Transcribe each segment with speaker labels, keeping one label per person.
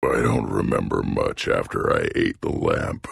Speaker 1: I don't remember much after I ate the lamp.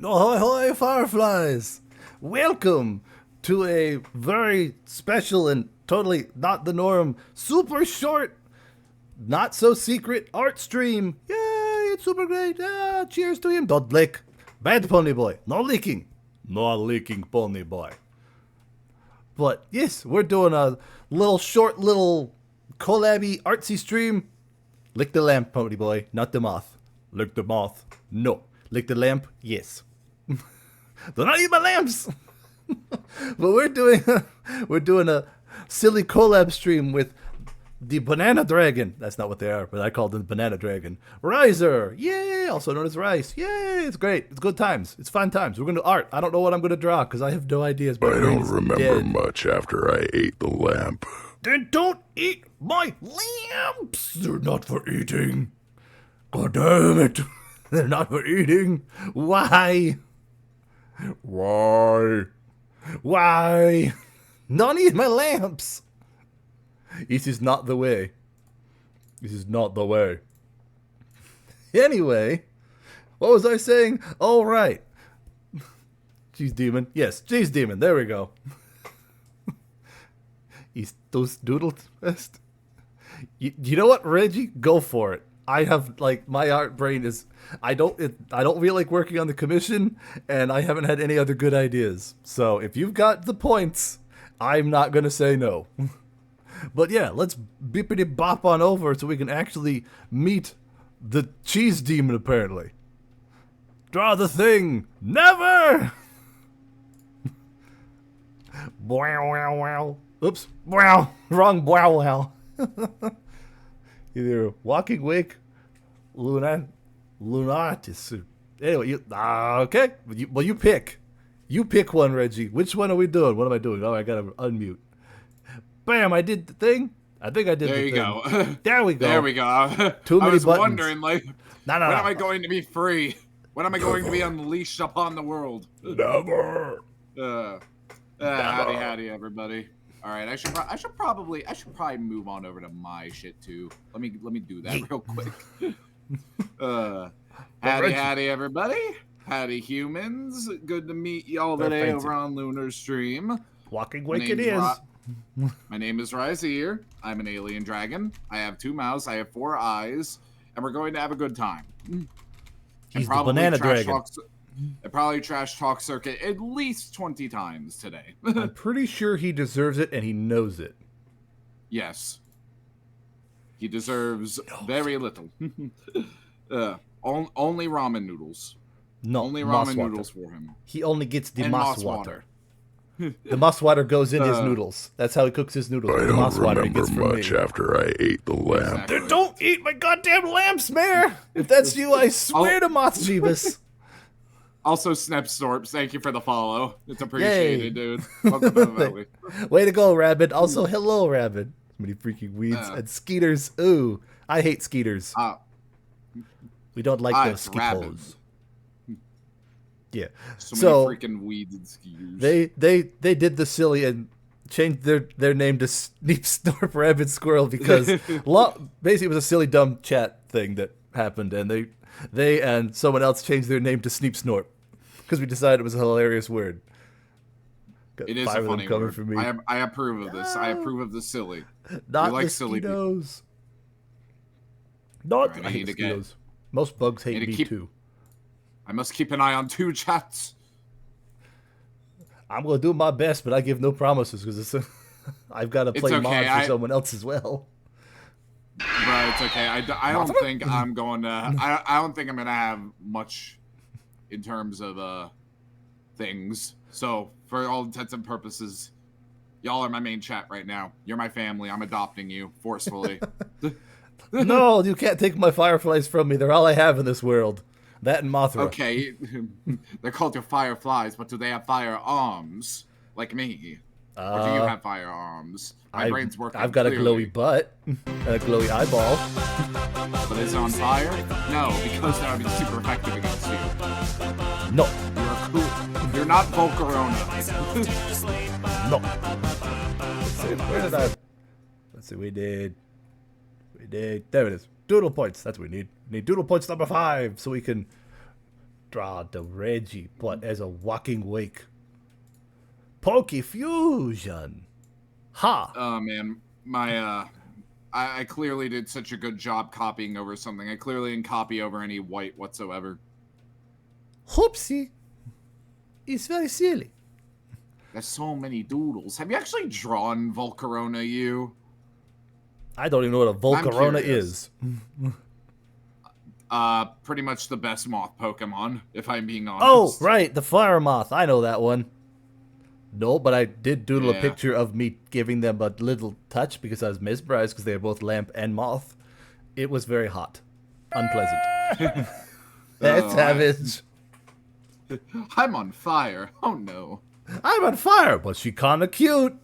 Speaker 2: Ahoy, hoy, fireflies! Welcome to a very special and totally not the norm, super short, not so secret art stream. Yay, it's super great. Cheers to him. Don't lick. Bad pony boy. No leaking. No leaking pony boy. But yes, we're doing a little short, little collabby artsy stream. Lick the lamp, pony boy, not the moth. Lick the moth. No. Lick the lamp. Yes. They're not even my lamps. But we're doing a silly collab stream with the Banana Dragon. That's not what they are, but I call them Banana Dragon. Riser, yay! Also known as Rice, yay! It's great. It's good times. It's fun times. We're gonna do art. I don't know what I'm gonna draw because I have no ideas. My
Speaker 1: I
Speaker 2: brain
Speaker 1: don't
Speaker 2: is
Speaker 1: remember
Speaker 2: dead.
Speaker 1: much after I ate the lamp.
Speaker 2: Then don't eat my lamps. They're not for eating. God damn it! They're not for eating. Why? Why? Why? Don't eat my lamps. This is not the way. This is not the way. Anyway, what was I saying? All right. Cheese demon. Yes, cheese demon. There we go. He's those doodle fest. You know what, Reggie? Go for it. I have like my art brain is. I don't feel like working on the commission, and I haven't had any other good ideas. So if you've got the points, I'm not gonna say no. But yeah, let's bippity bop on over so we can actually meet the cheese demon, apparently. Draw the thing! Never! Wow, wow, wow. Oops. Wow. Wrong wow, wow. Either Walking Wake, Lunatus. Anyway, okay. Well, you pick. You pick one, Reggie. Which one are we doing? What am I doing? Oh, I gotta unmute. Bam! I did the thing. I think I did the thing.
Speaker 3: There you go.
Speaker 2: There we go.
Speaker 3: There we go.
Speaker 2: Too many
Speaker 3: I was
Speaker 2: buttons.
Speaker 3: wondering, like,
Speaker 2: No.
Speaker 3: when am I going to be free? When am I going to be unleashed upon the world?
Speaker 1: Never.
Speaker 3: Howdy, everybody. All right, I should probably move on over to my shit too. Let me do that real quick. Howdy, everybody. Howdy, humans. Good to meet y'all today over on Lunar Stream.
Speaker 2: Walking Wake it is.
Speaker 3: My name is Ryzier. I'm an alien dragon. I have 2 mouths. I have 4 eyes, and we're going to have a good time.
Speaker 2: He's the banana dragon.
Speaker 3: I probably trash talk Circuit at least 20 times today.
Speaker 2: I'm pretty sure he deserves it, and he knows it.
Speaker 3: Yes. He deserves very little. Only ramen noodles.
Speaker 2: No,
Speaker 3: only
Speaker 2: moss
Speaker 3: ramen
Speaker 2: water.
Speaker 3: noodles for him.
Speaker 2: He only gets the
Speaker 3: And
Speaker 2: moss
Speaker 3: moss
Speaker 2: water. The moss water goes in his noodles. That's how he cooks his noodles.
Speaker 1: I
Speaker 2: The
Speaker 1: don't
Speaker 2: moss water he
Speaker 1: remember
Speaker 2: gets from
Speaker 1: much
Speaker 2: me.
Speaker 1: after I ate the lamp.
Speaker 3: Exactly.
Speaker 2: Then don't eat my goddamn lamps, Mare! If that's you, I swear to Moth Jeebus.
Speaker 3: Also, Snepstorps, thank you for the follow. It's appreciated,
Speaker 2: Yay.
Speaker 3: dude. Welcome to the valley.
Speaker 2: Way to go, Rabbit. Also, hello, Rabbit. So many freaking weeds. And skeeters. Ooh, I hate skeeters. We don't like those
Speaker 3: it's Rabbit.
Speaker 2: skeetos. Yeah.
Speaker 3: So many freaking weeds and skeeters.
Speaker 2: They did the silly and changed their name to Sneep Snorp Rabbit Squirrel because basically it was a silly dumb chat thing that happened, and they and someone else changed their name to Sneep Snorp because we decided it was a hilarious word. Got
Speaker 3: It is
Speaker 2: 5
Speaker 3: a
Speaker 2: of them
Speaker 3: funny
Speaker 2: coming
Speaker 3: word.
Speaker 2: from me.
Speaker 3: I approve of this. I approve of the silly.
Speaker 2: Not
Speaker 3: we like silly people.
Speaker 2: mosquitoes. Not
Speaker 3: Alright,
Speaker 2: I
Speaker 3: I
Speaker 2: hate
Speaker 3: need to get-
Speaker 2: mosquitoes. Most bugs hate
Speaker 3: need to
Speaker 2: me
Speaker 3: keep-
Speaker 2: too.
Speaker 3: I must keep an eye on 2 chats.
Speaker 2: I'm gonna do my best, but I give no promises because I've got to play
Speaker 3: okay,
Speaker 2: mods for someone else as well.
Speaker 3: But it's okay. I don't think I'm going to. I don't think I'm gonna have much in terms of things. So for all intents and purposes, y'all are my main chat right now. You're my family. I'm adopting you forcefully.
Speaker 2: No, you can't take my fireflies from me. They're all I have in this world. That and Mothra.
Speaker 3: Okay, they're called your fireflies, but do they have firearms like me? Or do you have firearms? My brain's working.
Speaker 2: I've got
Speaker 3: clearly.
Speaker 2: a glowy butt and a glowy eyeball.
Speaker 3: But is it on fire? No, because that would be super effective against you.
Speaker 2: No,
Speaker 3: You're cool. You're not Volcarona.
Speaker 2: no. Let's see, where did I? Let's see. We did. There it is. Doodle points. That's what we need. We need doodle points number 5 so we can draw the Reggie, but as a Walking Wake. Poke Fusion. Ha.
Speaker 3: Oh man, my I clearly did such a good job copying over something. I clearly didn't copy over any white whatsoever.
Speaker 2: Whoopsie. It's very silly.
Speaker 3: There's so many doodles. Have you actually drawn Volcarona, you?
Speaker 2: I don't even know what a Volcarona
Speaker 3: curious.
Speaker 2: is.
Speaker 3: Pretty much the best moth Pokemon, if I'm being honest.
Speaker 2: Oh, right, the fire moth. I know that one. No, but I did doodle a
Speaker 3: Yeah.
Speaker 2: picture of me giving them a little touch because I was mesmerized because they are both lamp and moth. It was very hot. Unpleasant. That's savage.
Speaker 3: I'm on fire. Oh no.
Speaker 2: I'm on fire, but she kinda cute.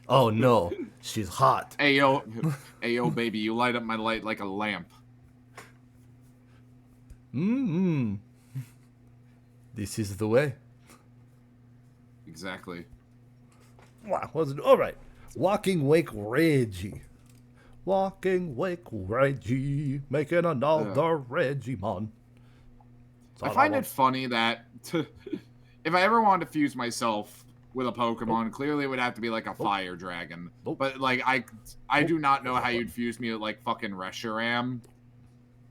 Speaker 2: Oh no, she's hot.
Speaker 3: Ayo, baby, you light up my light like a lamp.
Speaker 2: This is the way.
Speaker 3: Exactly.
Speaker 2: Wow, all right. Walking Wake Reggie. Walking Wake Reggie, making another Regimon.
Speaker 3: I find it funny that if I ever wanted to fuse myself with a Pokemon, clearly it would have to be like a fire dragon. But like I do not know how you'd fuse me with like fucking Reshiram,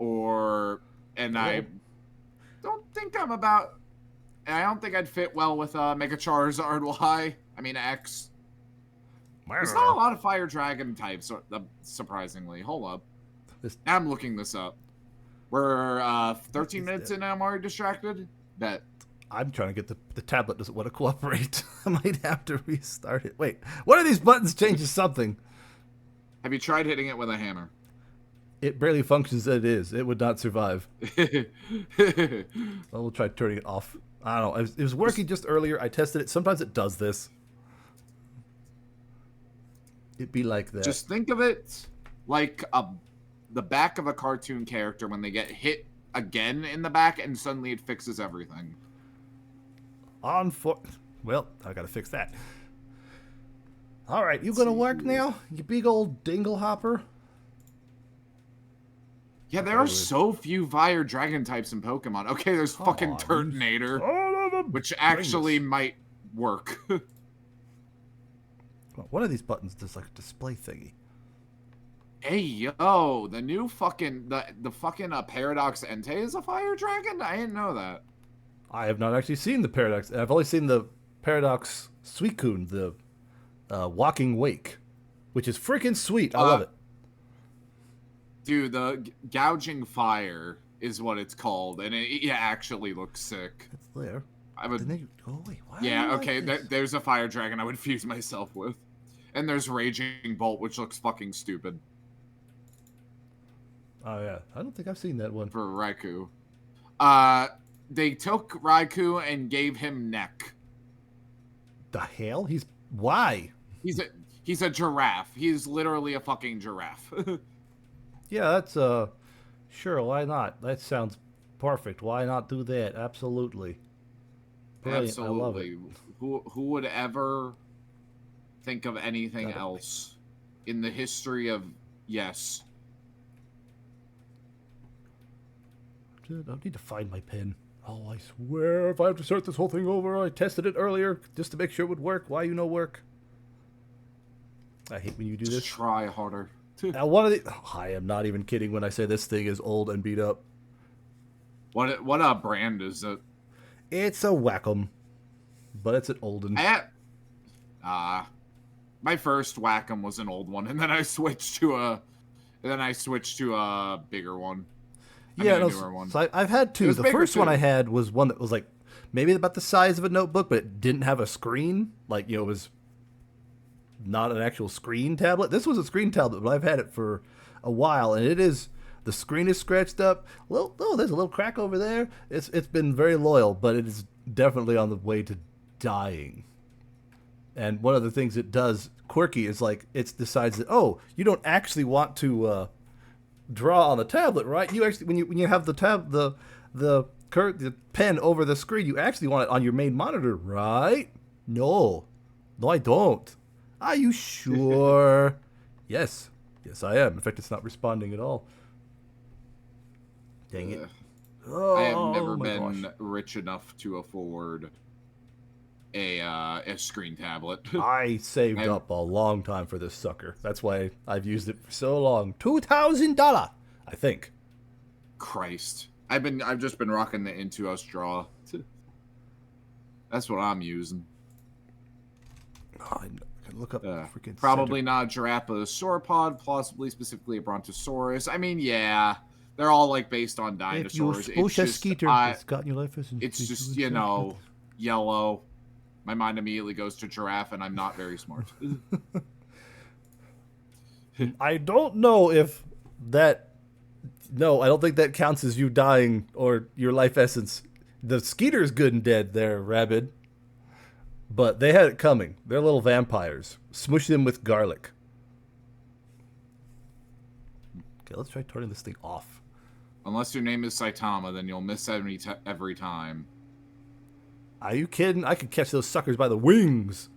Speaker 3: I don't think I don't think I'd fit well with Mega Charizard Y. I mean, X. There's not a lot of fire dragon types, surprisingly. Hold up. I'm looking this up. We're 13 minutes in and I'm already distracted? Bet.
Speaker 2: I'm trying to get the tablet doesn't want to cooperate. I might have to restart it. Wait, one of these buttons changes something.
Speaker 3: Have you tried hitting it with a hammer?
Speaker 2: It barely functions as it is. It would not survive. Well, we'll try turning it off. I don't know. It was working just earlier. I tested it. Sometimes it does this. It'd be like that.
Speaker 3: Just think of it like the back of a cartoon character when they get hit again in the back and suddenly it fixes everything.
Speaker 2: Well, I gotta fix that. All right, you gonna work now? You big old dingle hopper?
Speaker 3: Yeah, there are so few fire dragon types in Pokemon. Okay, there's fucking Turtonator, which actually might work.
Speaker 2: One of these buttons does like a display thingy.
Speaker 3: Hey, yo, the new fucking, the fucking Paradox Entei is a fire dragon? I didn't know that.
Speaker 2: I have not actually seen the Paradox. I've only seen the Paradox Suicune, the Walking Wake, which is freaking sweet. I love it.
Speaker 3: Dude, the Gouging Fire is what it's called, and it actually looks sick.
Speaker 2: It's there.
Speaker 3: I would.
Speaker 2: Oh wait, why?
Speaker 3: Yeah, okay. There's a fire dragon I would fuse myself with, and there's Raging Bolt, which looks fucking stupid.
Speaker 2: Oh yeah, I don't think I've seen that one.
Speaker 3: For Raikou. They took Raikou and gave him neck.
Speaker 2: The hell? Why?
Speaker 3: He's a giraffe. He's literally a fucking giraffe.
Speaker 2: Yeah, that's sure, why not? That sounds perfect. Why not do that? Absolutely. Brilliant.
Speaker 3: Absolutely.
Speaker 2: I love it.
Speaker 3: Who would ever think of anything else in the history of yes?
Speaker 2: Dude, I need to find my pen. Oh, I swear, if I have to start this whole thing over, I tested it earlier just to make sure it would work. Why work? I hate when you do this.
Speaker 3: Just try harder.
Speaker 2: Now, I am not even kidding when I say this thing is old and beat up.
Speaker 3: What brand is it?
Speaker 2: It's a Wacom, but it's an old one.
Speaker 3: My first Wacom was an old one, and then I switched to a bigger one. Newer one.
Speaker 2: So I've had two. The first one I had was one that was like maybe about the size of a notebook, but it didn't have a screen. Like, it was not an actual screen tablet. This was a screen tablet, but I've had it for a while, and the screen is scratched up. There's a little crack over there. It's been very loyal, but it is definitely on the way to dying. And one of the things it does quirky is like it decides that, oh, you don't actually want to draw on the tablet, right? You actually when you have the pen over the screen, you actually want it on your main monitor, right? No, I don't. Are you sure? Yes, I am. In fact, it's not responding at all. Dang it.
Speaker 3: I have never been rich enough to afford a screen tablet.
Speaker 2: I saved up a long time for this sucker. That's why I've used it for so long. $2,000, I think.
Speaker 3: Christ. I've just been rocking the Intuos Draw. That's what I'm using.
Speaker 2: Oh, I can look up freaking
Speaker 3: probably not a Giraffa sauropod, possibly specifically a Brontosaurus. I mean, yeah. They're all like based on dinosaurs.
Speaker 2: If you push a skeeter, it's got your life.
Speaker 3: It's just, yellow. My mind immediately goes to giraffe, and I'm not very smart.
Speaker 2: I don't know if that... No, I don't think that counts as you dying or your life essence. The Skeeter's good and dead there, Rabid. But they had it coming. They're little vampires. Smush them with garlic. Okay, let's try turning this thing off.
Speaker 3: Unless your name is Saitama, then you'll miss every time.
Speaker 2: Are you kidding? I could catch those suckers by the wings.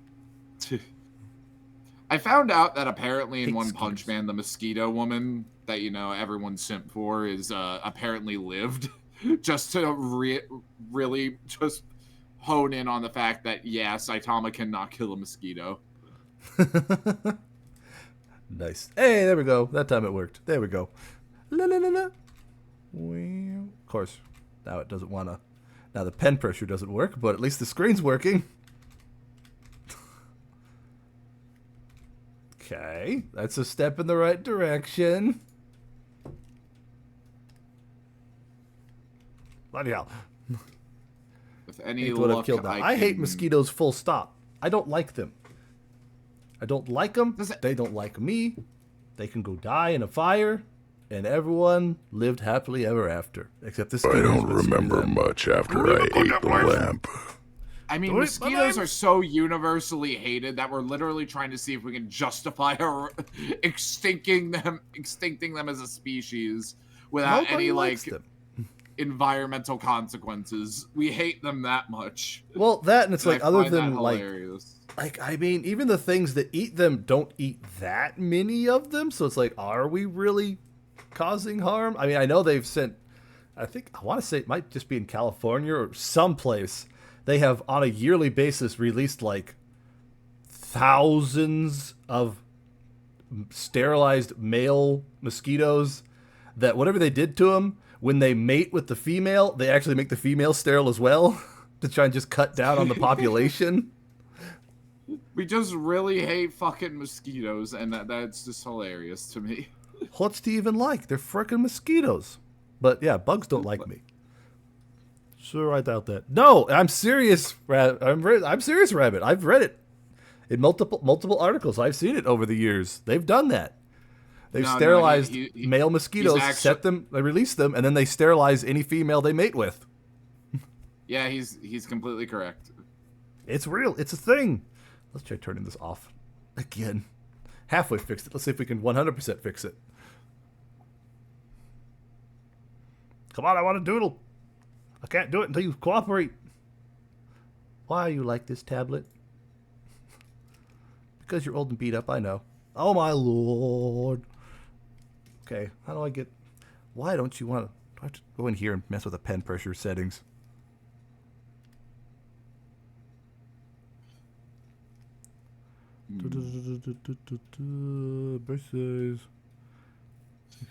Speaker 3: I found out that apparently in One Punch Man, the mosquito woman that, everyone's simp for is apparently lived. Just to really just hone in on the fact that, yeah, Saitama cannot kill a mosquito.
Speaker 2: Nice. Hey, there we go. That time it worked. There we go. La la la la. Well, of course, now it doesn't want to. Now the pen pressure doesn't work, but at least the screen's working. Okay, that's a step in the right direction. Bloody hell.
Speaker 3: With any
Speaker 2: Hate would have
Speaker 3: luck,
Speaker 2: killed that. I hate mosquitoes full stop. I don't like them. I don't like them. They don't like me. They can go die in a fire. And everyone lived happily ever after. Except the
Speaker 1: I
Speaker 2: mosquitoes.
Speaker 1: don't remember much after I ate the lamp.
Speaker 3: I mean, mosquitoes are so universally hated that we're literally trying to see if we can justify extincting them as a species without
Speaker 2: Nobody
Speaker 3: any
Speaker 2: likes
Speaker 3: like
Speaker 2: them.
Speaker 3: environmental consequences. We hate them that much.
Speaker 2: Well, that and it's
Speaker 3: And
Speaker 2: like
Speaker 3: I
Speaker 2: other
Speaker 3: find that
Speaker 2: than
Speaker 3: hilarious.
Speaker 2: I mean, even the things that eat them don't eat that many of them. So it's like, are we really causing harm? I mean, I know they've sent. I want to say it might just be in California or someplace. They have on a yearly basis released like thousands of sterilized male mosquitoes that whatever they did to them, when they mate with the female, they actually make the female sterile as well to try and just cut down on the population.
Speaker 3: We just really hate fucking mosquitoes, and that's just hilarious to me.
Speaker 2: What's to even like? They're frickin' mosquitoes. But yeah, bugs don't like me. Sure, I doubt that. No, I'm serious. I'm serious, Rabbit. I've read it in multiple articles. I've seen it over the years. They've done that. They've sterilized male mosquitoes, they release them, and then they sterilize any female they mate with.
Speaker 3: Yeah, he's completely correct.
Speaker 2: It's real. It's a thing. Let's try turning this off again. Halfway fixed it. Let's see if we can 100% fix it. Come on, I want to doodle. I can't do it until you cooperate. Why are you like this, tablet? Because you're old and beat up, I know. Oh my lord. Okay, how do I get... Why don't you want to... Do I have to go in here and mess with the pen pressure settings? Birthdays.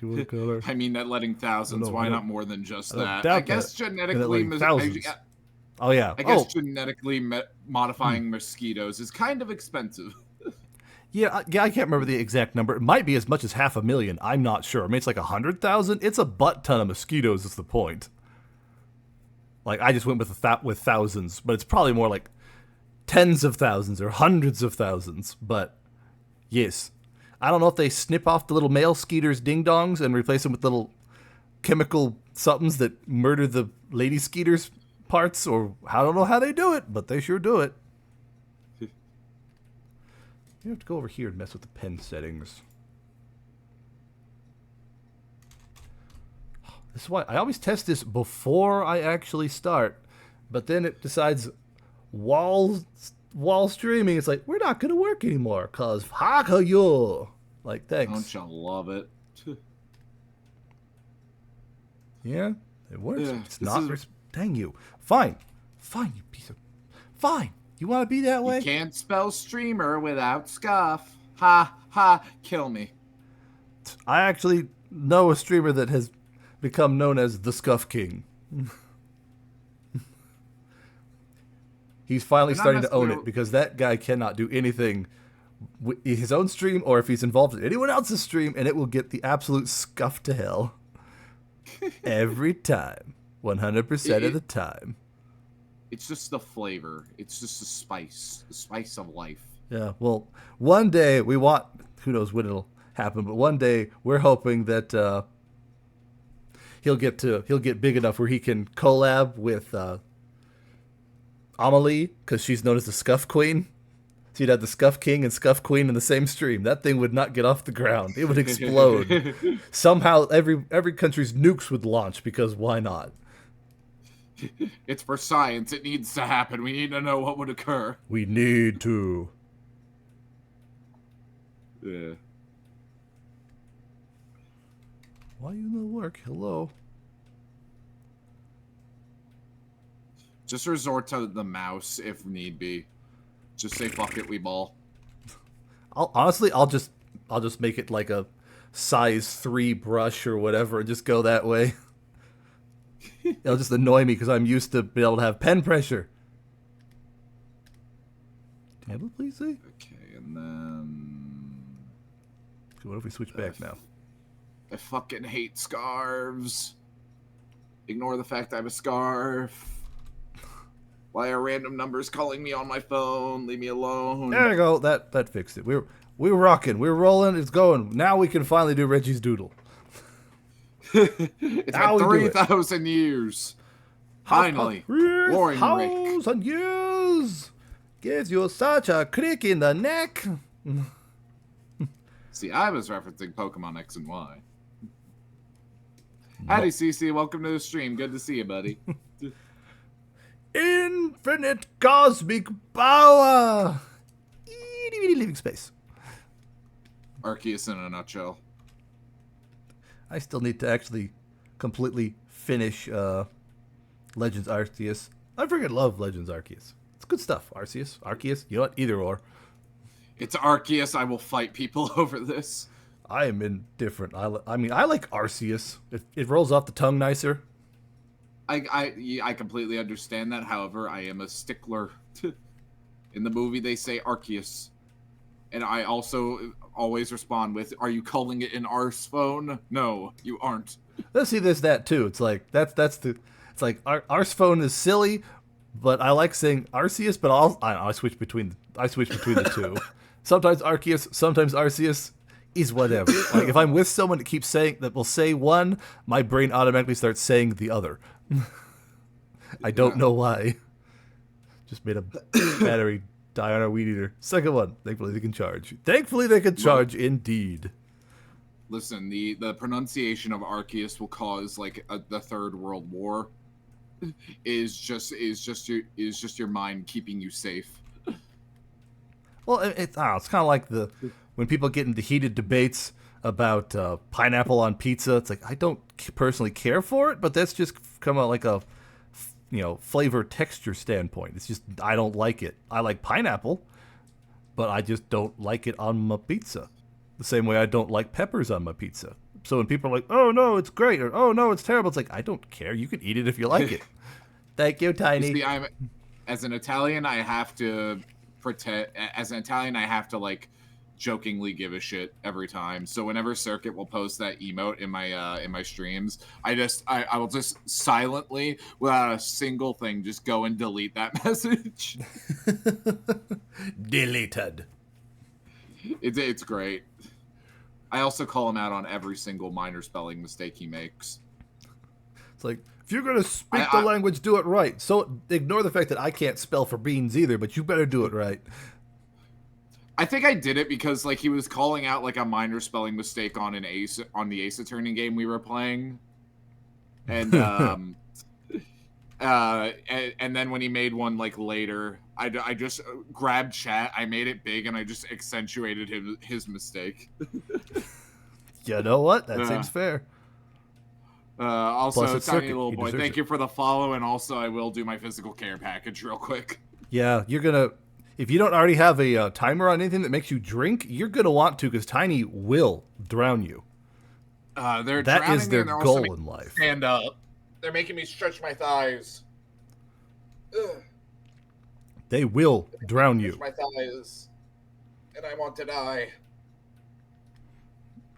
Speaker 3: I mean, that letting thousands. Why not more than just that?
Speaker 2: I
Speaker 3: guess genetically,
Speaker 2: oh yeah.
Speaker 3: I guess genetically modifying mosquitoes is kind of expensive.
Speaker 2: Yeah, I can't remember the exact number. It might be as much as 500,000. I'm not sure. I mean, it's like 100,000. It's a butt ton of mosquitoes. Is the point? Like I just went with thousands, but it's probably more like tens of thousands or hundreds of thousands. But yes. I don't know if they snip off the little male skeeters' ding-dongs and replace them with little chemical somethings that murder the lady skeeters' parts, or I don't know how they do it, but they sure do it. You have to go over here and mess with the pen settings. This is why I always test this before I actually start, but then it decides while streaming, it's like, we're not going to work anymore, because Hakayo. Like, thanks.
Speaker 3: Don't you love it?
Speaker 2: Yeah, it works.
Speaker 3: Yeah,
Speaker 2: it's not... Dang you. Fine, you piece of... Fine. You want to be that way?
Speaker 3: You can't spell streamer without scuff. Ha, ha, kill me.
Speaker 2: I actually know a streamer that has become known as the Scuff King. He's finally starting to own it because that guy cannot do anything with his own stream or if he's involved in anyone else's stream, and it will get the absolute scuff to hell. Every time. 100% of the time.
Speaker 3: It's just the flavor. It's just the spice of life.
Speaker 2: Yeah, well, one day we want, who knows when it'll happen, but one day we're hoping that he'll get big enough where he can collab with Amelie, because she's known as the Scuff Queen. So you'd have the Scuff King and Scuff Queen in the same stream. That thing would not get off the ground. It would explode. Somehow every country's nukes would launch, because why not?
Speaker 3: It's for science. It needs to happen. We need to know what would occur.
Speaker 2: We need to.
Speaker 3: Yeah.
Speaker 2: Why you no work? Hello.
Speaker 3: Just resort to the mouse if need be. Just say fuck it, we ball.
Speaker 2: I'll just make it like a size 3 brush or whatever and just go that way. It'll just annoy me because I'm used to being able to have pen pressure. Tablet, please see.
Speaker 3: Okay, and then
Speaker 2: What if we switch back now?
Speaker 3: I fucking hate scarves. Ignore the fact I have a scarf. Why are random numbers calling me on my phone? Leave me alone.
Speaker 2: There we go. That fixed it. We're rocking. We're rolling. It's going. Now we can finally do Reggie's Doodle.
Speaker 3: It's
Speaker 2: Now
Speaker 3: been
Speaker 2: we do it.
Speaker 3: 3,000 years. Finally. Roaring Rick.
Speaker 2: 3,000 years gives you such a crick in the neck.
Speaker 3: See, I was referencing Pokemon X and Y. Howdy, CC. Welcome to the stream. Good to see you, buddy.
Speaker 2: Infinite cosmic power. Itty bitty living space.
Speaker 3: Arceus in a nutshell.
Speaker 2: I still need to actually completely finish Legends Arceus. I freaking love Legends Arceus. It's good stuff. Arceus. You know what? Either or.
Speaker 3: It's Arceus. I will fight people over this.
Speaker 2: I am indifferent. I mean, I like Arceus. It rolls off the tongue nicer.
Speaker 3: I completely understand that. However, I am a stickler. In the movie, they say Arceus. And I also always respond with, are you calling it an arse phone? No, you aren't.
Speaker 2: Let's see that too. It's like it's like arse phone is silly, but I like saying Arceus, but I switch between the two. Sometimes Arceus, sometimes Arceus is whatever. Like if I'm with someone that will say one, my brain automatically starts saying the other. I don't know why. Just made a battery die on our weed eater. Second one. Thankfully they can charge. Indeed.
Speaker 3: Listen, the pronunciation of Arceus will cause like the Third World War. Is just your mind keeping you safe.
Speaker 2: Well, it's kind of like when people get into heated debates about pineapple on pizza. It's like I don't personally care for it, but that's just come out like a flavor texture standpoint. It's just I don't like it. I like pineapple, but I just don't like it on my pizza. The same way I don't like peppers on my pizza. So when people are like, "Oh no, it's great," or "Oh no, it's terrible," it's like I don't care. You can eat it if you like it. Thank you, Tiny.
Speaker 3: You see, as an Italian, I have to pretend. As an Italian, I have to like jokingly give a shit every time. So whenever Circuit will post that emote in my streams, I will just silently, without a single thing, just go and delete that message.
Speaker 2: Deleted.
Speaker 3: It's great. I also call him out on every single minor spelling mistake he makes.
Speaker 2: It's like, if you're going to speak the language, do it right. So ignore the fact that I can't spell for beans either, but you better do it right.
Speaker 3: I think I did it because like he was calling out like a minor spelling mistake on the Ace Attorney game we were playing. And and then when he made one like later, I just grabbed chat, I made it big, and I just accentuated his mistake.
Speaker 2: You know what? That seems fair.
Speaker 3: Also, Tiny Little Boy, thank you for the follow, and also I will do my physical care package real quick.
Speaker 2: Yeah, you're gonna. If you don't already have a timer on anything that makes you drink, you're gonna want to, because Tiny will drown you. That is their goal in life.
Speaker 3: Stand up. They're making me stretch my thighs. Ugh.
Speaker 2: They will drown you.
Speaker 3: My thighs, and I want to die.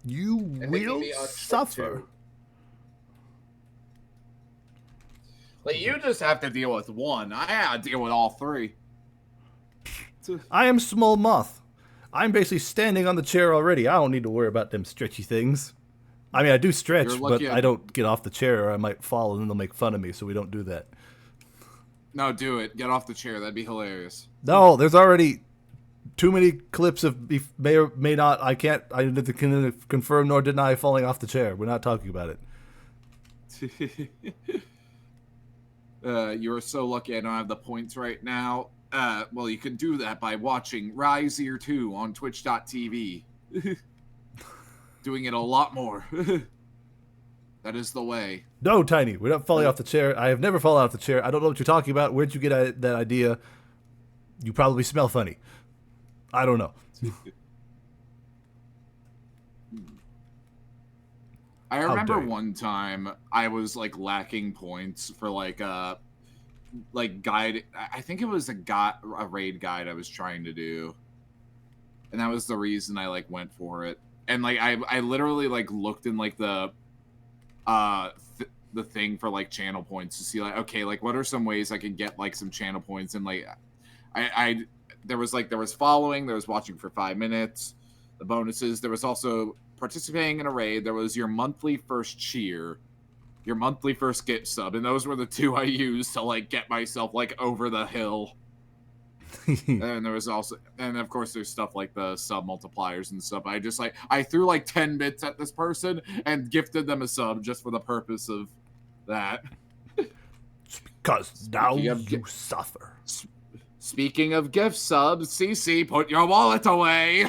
Speaker 2: You will suffer.
Speaker 3: Like, you just have to deal with one. I have to deal with all three.
Speaker 2: I am Small Moth. I'm basically standing on the chair already. I don't need to worry about them stretchy things. I mean, I do stretch, but I don't get off the chair or I might fall and then they'll make fun of me, so we don't do that.
Speaker 3: No, do it. Get off the chair. That'd be hilarious.
Speaker 2: No, there's already too many clips of may or may not. I neither can confirm nor deny falling off the chair. We're not talking about it.
Speaker 3: You are so lucky I don't have the points right now. Well, you can do that by watching Riseer 2 on twitch.tv. Doing it a lot more. That is the way.
Speaker 2: No, Tiny, we're not falling off the chair. I have never fallen off the chair. I don't know what you're talking about. Where'd you get that idea? You probably smell funny. I don't know.
Speaker 3: I remember one time I was like lacking points for like guide. I think it was a raid guide I was trying to do, and that was the reason I like went for it. and like I literally like looked in like the the thing for like channel points to see like, okay, like what are some ways I can get like some channel points, and like I there was following, there was watching for 5 minutes, the bonuses, there was also participating in a raid, there was your monthly first cheer, your monthly first gift sub, and those were the 2 I used to like get myself like over the hill. And there was also, and of course there's stuff like the sub multipliers and stuff. I just like, I threw like 10 bits at this person and gifted them a sub just for the purpose of that.
Speaker 2: Because now you suffer.
Speaker 3: Speaking of gift subs, CC, put your wallet away.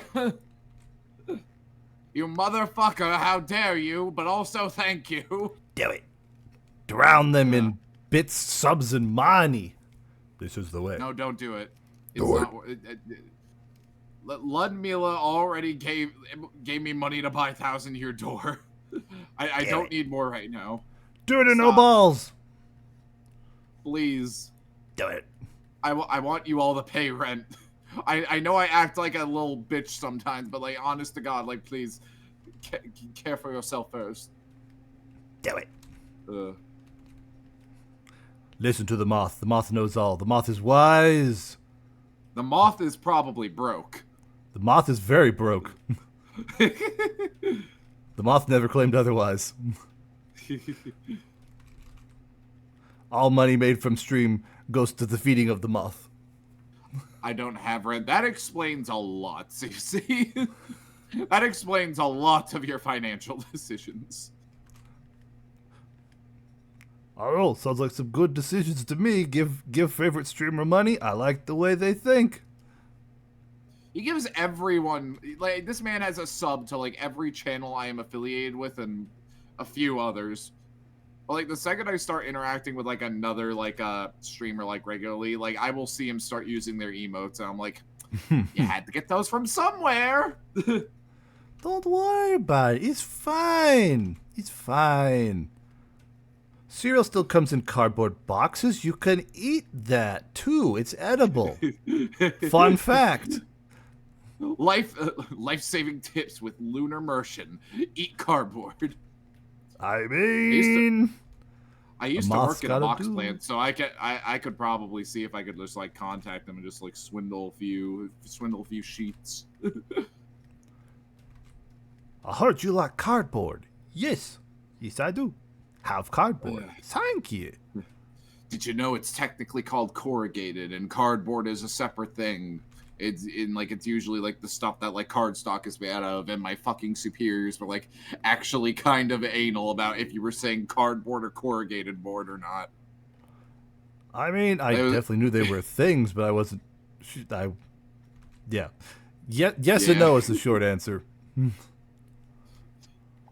Speaker 3: You motherfucker, how dare you, but also thank you.
Speaker 2: Do it. Drown them in bits, subs, and money. This is the way.
Speaker 3: No, don't do it. It's not. Ludmilla already gave me money to buy 1,000 Year Door. I don't need more right now.
Speaker 2: Do it or no balls.
Speaker 3: Please.
Speaker 2: Do it.
Speaker 3: I want you all to pay rent. I know I act like a little bitch sometimes, but like, honest to God, like, please care for yourself first.
Speaker 2: Do it. Listen to the moth. The moth knows all. The moth is wise.
Speaker 3: The moth is probably broke.
Speaker 2: The moth is very broke. The moth never claimed otherwise. All money made from stream goes to the feeding of the moth.
Speaker 3: I don't have rent. That explains a lot, see? That explains a lot of your financial decisions.
Speaker 2: Oh, sounds like some good decisions to me. Give favorite streamer money. I like the way they think.
Speaker 3: He gives everyone, like, this man has a sub to like every channel I am affiliated with and a few others. But like the second I start interacting with like another like streamer like regularly, like I will see him start using their emotes, and I'm like, you had to get those from somewhere.
Speaker 2: Don't worry about it. It's fine. It's fine. Cereal still comes in cardboard boxes. You can eat that too. It's edible. Fun fact.
Speaker 3: Life-saving tips with Lunar Merchant. Eat cardboard.
Speaker 2: I mean,
Speaker 3: I used to work in a box plant, so I could probably see if I could just like contact them and just like swindle a few sheets.
Speaker 2: I heard you like cardboard. Yes, I do. Have cardboard. Thank you.
Speaker 3: Did you know it's technically called corrugated, and cardboard is a separate thing? It's usually like the stuff that like cardstock is made out of, and my fucking superiors were like actually kind of anal about if you were saying cardboard or corrugated board or not.
Speaker 2: I mean, I definitely knew they were things, but I wasn't. Yes and no is the short answer.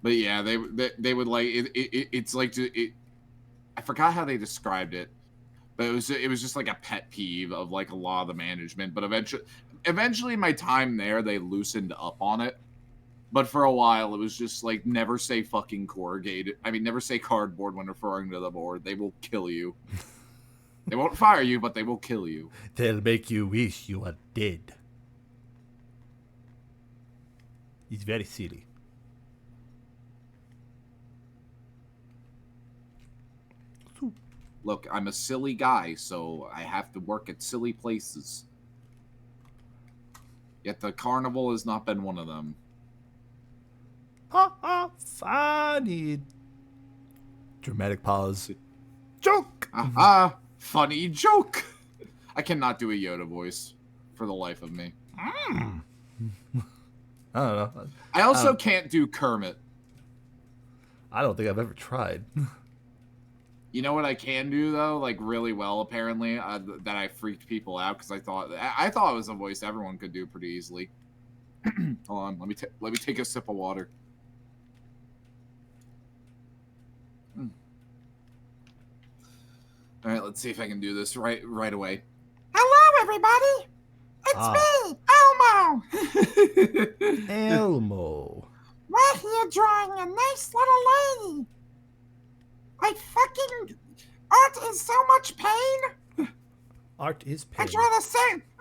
Speaker 3: But yeah, they would like it's like I forgot how they described it. But it was just like a pet peeve of like a lot of the management. But eventually my time there, they loosened up on it. But for a while, it was just like never say fucking corrugated. I mean, never say cardboard when referring to the board. They will kill you. They won't fire you, but they will kill you.
Speaker 2: They'll make you wish you were dead. It's very silly.
Speaker 3: Look, I'm a silly guy, so I have to work at silly places. Yet the carnival has not been one of them.
Speaker 2: Funny. Dramatic pause. Joke!
Speaker 3: Funny joke! I cannot do a Yoda voice for the life of me.
Speaker 2: I don't know.
Speaker 3: I also can't do Kermit.
Speaker 2: I don't think I've ever tried.
Speaker 3: You know what I can do though, like really well apparently, that I freaked people out because I thought it was a voice everyone could do pretty easily. Hold on, let me take a sip of water. All right, let's see if I can do this right away.
Speaker 4: Hello, everybody. It's me, Elmo.
Speaker 2: Elmo.
Speaker 4: We're here drawing a nice little lady. Art is so much pain.
Speaker 2: Art is pain.
Speaker 4: I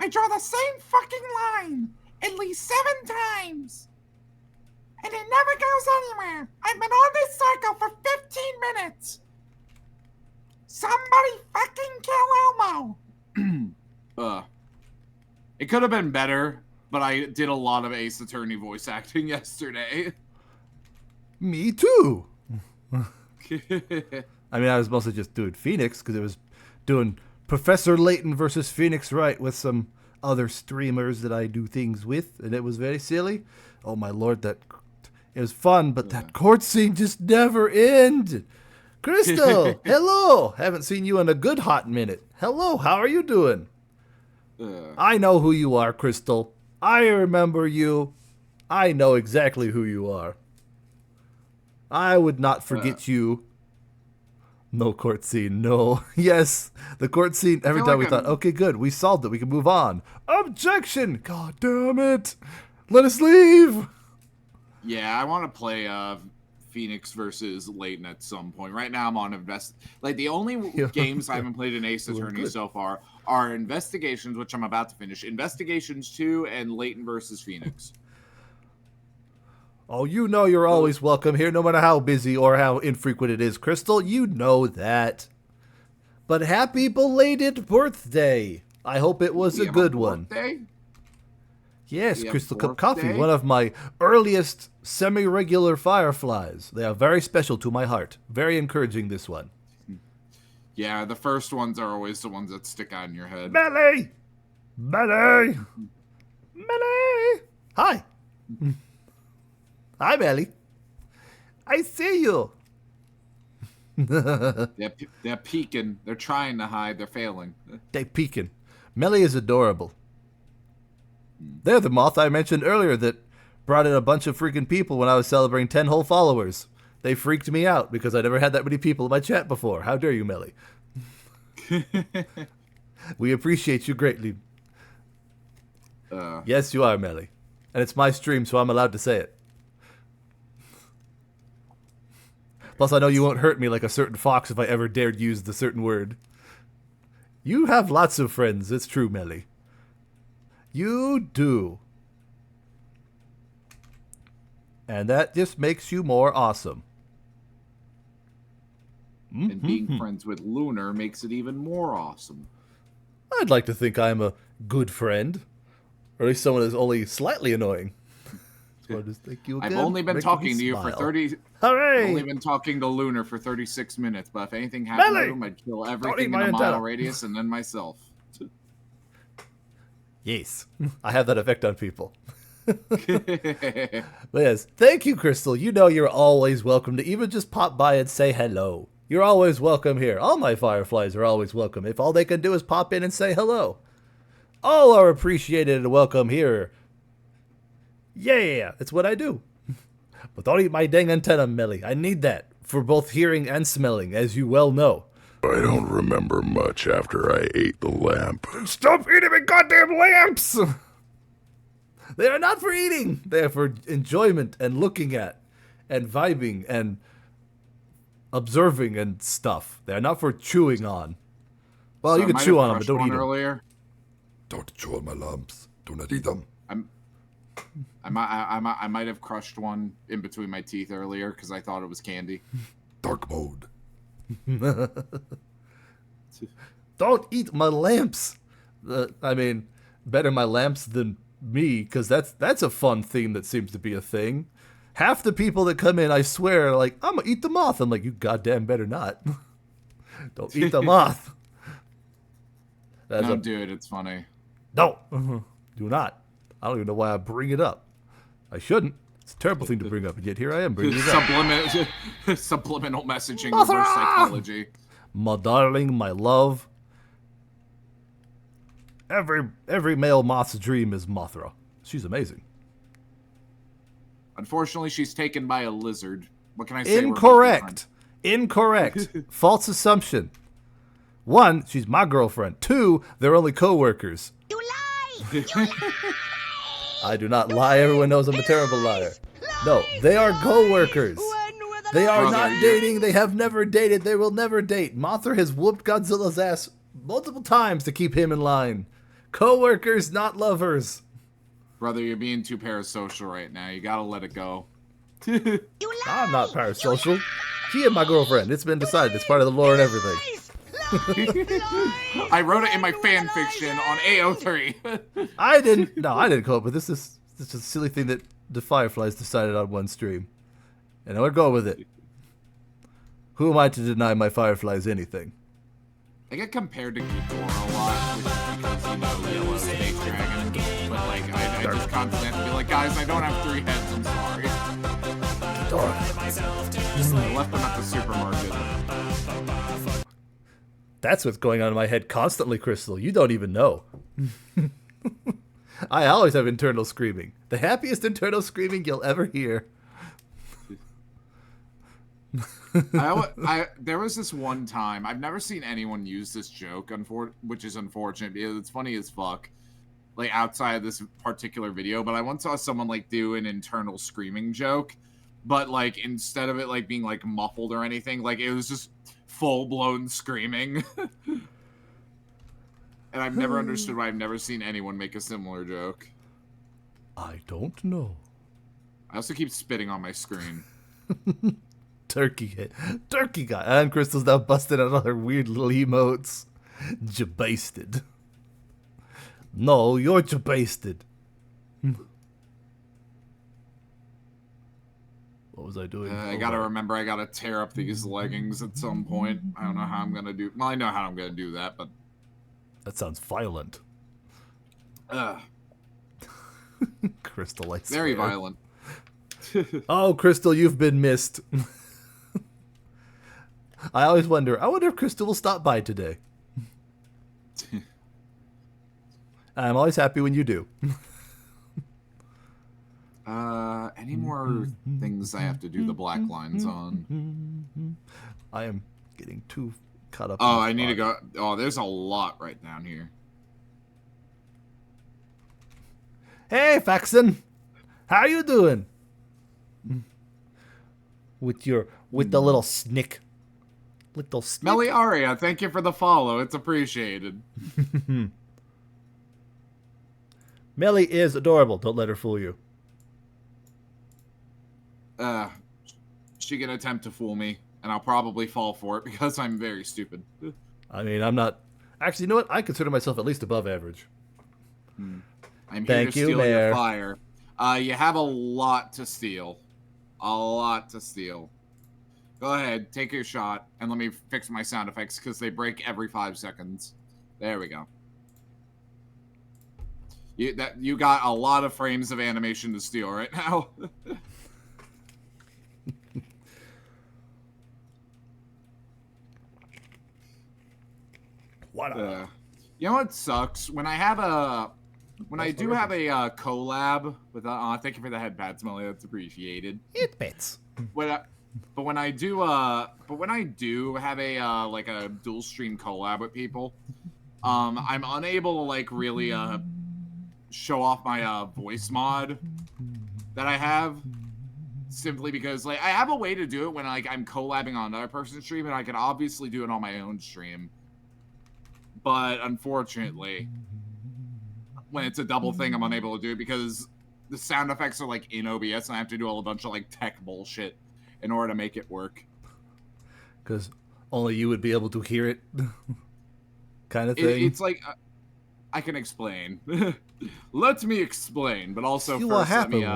Speaker 4: draw the same fucking line at least 7 times. and it never goes anywhere. I've been on this cycle for 15 minutes. Somebody fucking kill Elmo.
Speaker 3: It could have been better, but I did a lot of Ace Attorney voice acting yesterday.
Speaker 2: Me too. I mean, I was mostly just doing Phoenix because it was doing Professor Layton versus Phoenix Wright with some other streamers that I do things with, and it was very silly. Oh my lord, it was fun, but that court scene just never ended. Crystal, hello. Haven't seen you in a good hot minute. Hello, how are you doing? I know who you are, Crystal. I remember you. I know exactly who you are. I would not forget you. No court scene, no. Yes, the court scene, every time we thought, okay, good, we solved it, we can move on. Objection! God damn it! Let us leave!
Speaker 3: Yeah, I want to play Phoenix versus Layton at some point. Right now I'm on the only games I haven't played in Ace Attorney so far are Investigations, which I'm about to finish, Investigations 2, and Layton versus Phoenix.
Speaker 2: Oh, you know you're always welcome here, no matter how busy or how infrequent it is, Crystal. You know that. But happy belated birthday. I hope it was a good one.
Speaker 3: Birthday?
Speaker 2: Yes, Crystal Cup Coffee, one of my earliest semi-regular fireflies. They are very special to my heart. Very encouraging, this one.
Speaker 3: Yeah, the first ones are always the ones that stick out in your head.
Speaker 2: Melly! Melly! Melly! Hi. Hi, Melly. I see you.
Speaker 3: They're peeking. They're trying to hide. They're failing.
Speaker 2: They're peeking. Melly is adorable. They're the moth I mentioned earlier that brought in a bunch of freaking people when I was celebrating 10 whole followers. They freaked me out because I never had that many people in my chat before. How dare you, Melly? We appreciate you greatly. Yes, you are, Melly. And it's my stream, so I'm allowed to say it. Plus, I know you won't hurt me like a certain fox if I ever dared use the certain word. You have lots of friends, it's true, Melly. You do. And that just makes you more awesome.
Speaker 3: And being friends with Lunar makes it even more awesome.
Speaker 2: I'd like to think I'm a good friend. Or at least someone who's only slightly annoying. So I just thank you again.
Speaker 3: I've only been talking to you for 30...
Speaker 2: Hooray!
Speaker 3: I've only been talking to Lunar for 36 minutes, but if anything happened to him, I'd kill everything in a mile radius and then myself.
Speaker 2: Yes, I have that effect on people. But yes, thank you, Crystal. You know you're always welcome to even just pop by and say hello. You're always welcome here. All my fireflies are always welcome if all they can do is pop in and say hello. All are appreciated and welcome here. Yeah, that's what I do. But don't eat my dang antenna, Melly. I need that for both hearing and smelling, as you well know.
Speaker 1: I don't remember much after I ate the lamp.
Speaker 2: Stop eating my goddamn lamps! They are not for eating. They are for enjoyment and looking at and vibing and observing and stuff. They are not for chewing on. Well, you can chew on them, but don't eat them.
Speaker 3: Earlier.
Speaker 1: Don't chew on my lamps. Do not eat them.
Speaker 3: I might have crushed one in between my teeth earlier because I thought it was candy.
Speaker 1: Dark mode.
Speaker 2: Don't eat my lamps. I mean, better my lamps than me, because that's a fun theme that seems to be a thing. Half the people that come in, I swear, are like, I'm gonna eat the moth. I'm like, you goddamn better not. Don't eat the moth.
Speaker 3: Don't do it. It's funny.
Speaker 2: No, do not. I don't even know why I bring it up. I shouldn't. It's a terrible thing to bring up, and yet here I am bringing it up.
Speaker 3: Subliminal messaging, reverse psychology.
Speaker 2: My darling, my love. Every male moth's dream is Mothra. She's amazing.
Speaker 3: Unfortunately, she's taken by a lizard. What can I say?
Speaker 2: Incorrect. False assumption. 1, she's my girlfriend. 2, they're only co-workers.
Speaker 5: You lie! You lie!
Speaker 2: I do not lie. Everyone knows I'm a terrible liar. No, they are co-workers. They are not dating. They have never dated. They will never date. Mothra has whooped Godzilla's ass multiple times to keep him in line. Co-workers, not lovers.
Speaker 3: Brother, you're being too parasocial right now. You gotta let it go.
Speaker 5: You lie!
Speaker 2: I'm not parasocial. She and my girlfriend. It's been decided. It's part of the lore and everything.
Speaker 3: I wrote it in my fan fiction on AO3.
Speaker 2: I didn't come up with this. This is a silly thing that the Fireflies decided on one stream. And I would go with it. Who am I to deny my Fireflies anything?
Speaker 3: I get compared to Ghidorah a lot, which is because, you know, Yellow Snake Dragon. But, like, I just constantly have to be like, guys, I don't have 3 heads, I'm sorry. I left them at the supermarket.
Speaker 2: That's what's going on in my head constantly, Crystal. You don't even know. I always have internal screaming. The happiest internal screaming you'll ever hear.
Speaker 3: There was this one time, I've never seen anyone use this joke, which is unfortunate because it's funny as fuck, like outside of this particular video, but I once saw someone like do an internal screaming joke, but like instead of it like being like muffled or anything, like it was just full-blown screaming. And I've never understood why I've never seen anyone make a similar joke.
Speaker 2: I don't know.
Speaker 3: I also keep spitting on my screen.
Speaker 2: Turkey guy. And Crystal's now busting out all her weird little emotes. Jabasted. No, you're jabasted. What was I doing?
Speaker 3: I gotta remember I gotta tear up these leggings at some point. I don't know how I'm gonna do. Well, I know how I'm gonna do that, but
Speaker 2: that sounds violent. Crystal likes
Speaker 3: very
Speaker 2: swear.
Speaker 3: violent.
Speaker 2: Oh, Crystal, you've been missed. I always wonder if Crystal will stop by today. I'm always happy when you do.
Speaker 3: Any more things I have to do the black lines on?
Speaker 2: I am getting too caught up.
Speaker 3: Oh, I need to go. Oh, there's a lot right down here.
Speaker 2: Hey, Faxon. How you doing? With the little snick. Little snick.
Speaker 3: Meliaria, thank you for the follow. It's appreciated.
Speaker 2: Melly is adorable. Don't let her fool you.
Speaker 3: She can attempt to fool me, and I'll probably fall for it because I'm very stupid.
Speaker 2: I mean, I'm not... Actually, you know what? I consider myself at least above average.
Speaker 3: I'm here
Speaker 2: Thank
Speaker 3: to
Speaker 2: you,
Speaker 3: steal
Speaker 2: Mayor.
Speaker 3: your fire. You have a lot to steal. A lot to steal. Go ahead, take your shot, and let me fix my sound effects because they break every 5 seconds. There we go. You got a lot of frames of animation to steal right now. You know what sucks? When I do have a collab with thank you for the head pat, Smelly, that's appreciated.
Speaker 2: It bits.
Speaker 3: But when I do have a like a dual stream collab with people, I'm unable to like really show off my voice mod that I have, simply because like I have a way to do it when like I'm collabing on another person's stream, and I can obviously do it on my own stream. But unfortunately, when it's a double thing, I'm unable to do it because the sound effects are like in OBS, and I have to do a bunch of like tech bullshit in order to make it work.
Speaker 2: Because only you would be able to hear it, kind of thing.
Speaker 3: It's like I can explain. Let me explain, but also
Speaker 2: See,
Speaker 3: first,
Speaker 2: what happened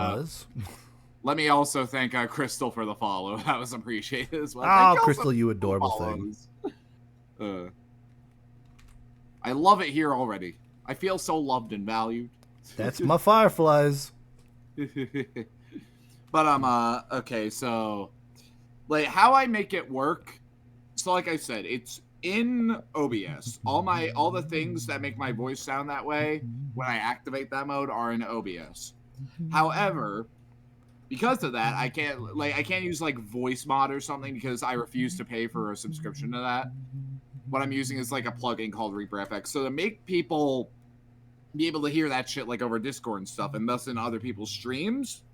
Speaker 3: let me also thank Crystal for the follow. That was appreciated as well.
Speaker 2: Oh,
Speaker 3: Thank you
Speaker 2: Crystal,
Speaker 3: also
Speaker 2: you
Speaker 3: for
Speaker 2: adorable
Speaker 3: follows. I love it here already. I feel so loved and valued.
Speaker 2: That's my fireflies.
Speaker 3: But okay, so like how I make it work. So like I said, it's in OBS. All the things that make my voice sound that way when I activate that mode are in OBS. However, because of that, I can't use like voice mod or something because I refuse to pay for a subscription to that. What I'm using is like a plugin called Reaper FX. So to make people be able to hear that shit like over Discord and stuff, and thus in other people's streams,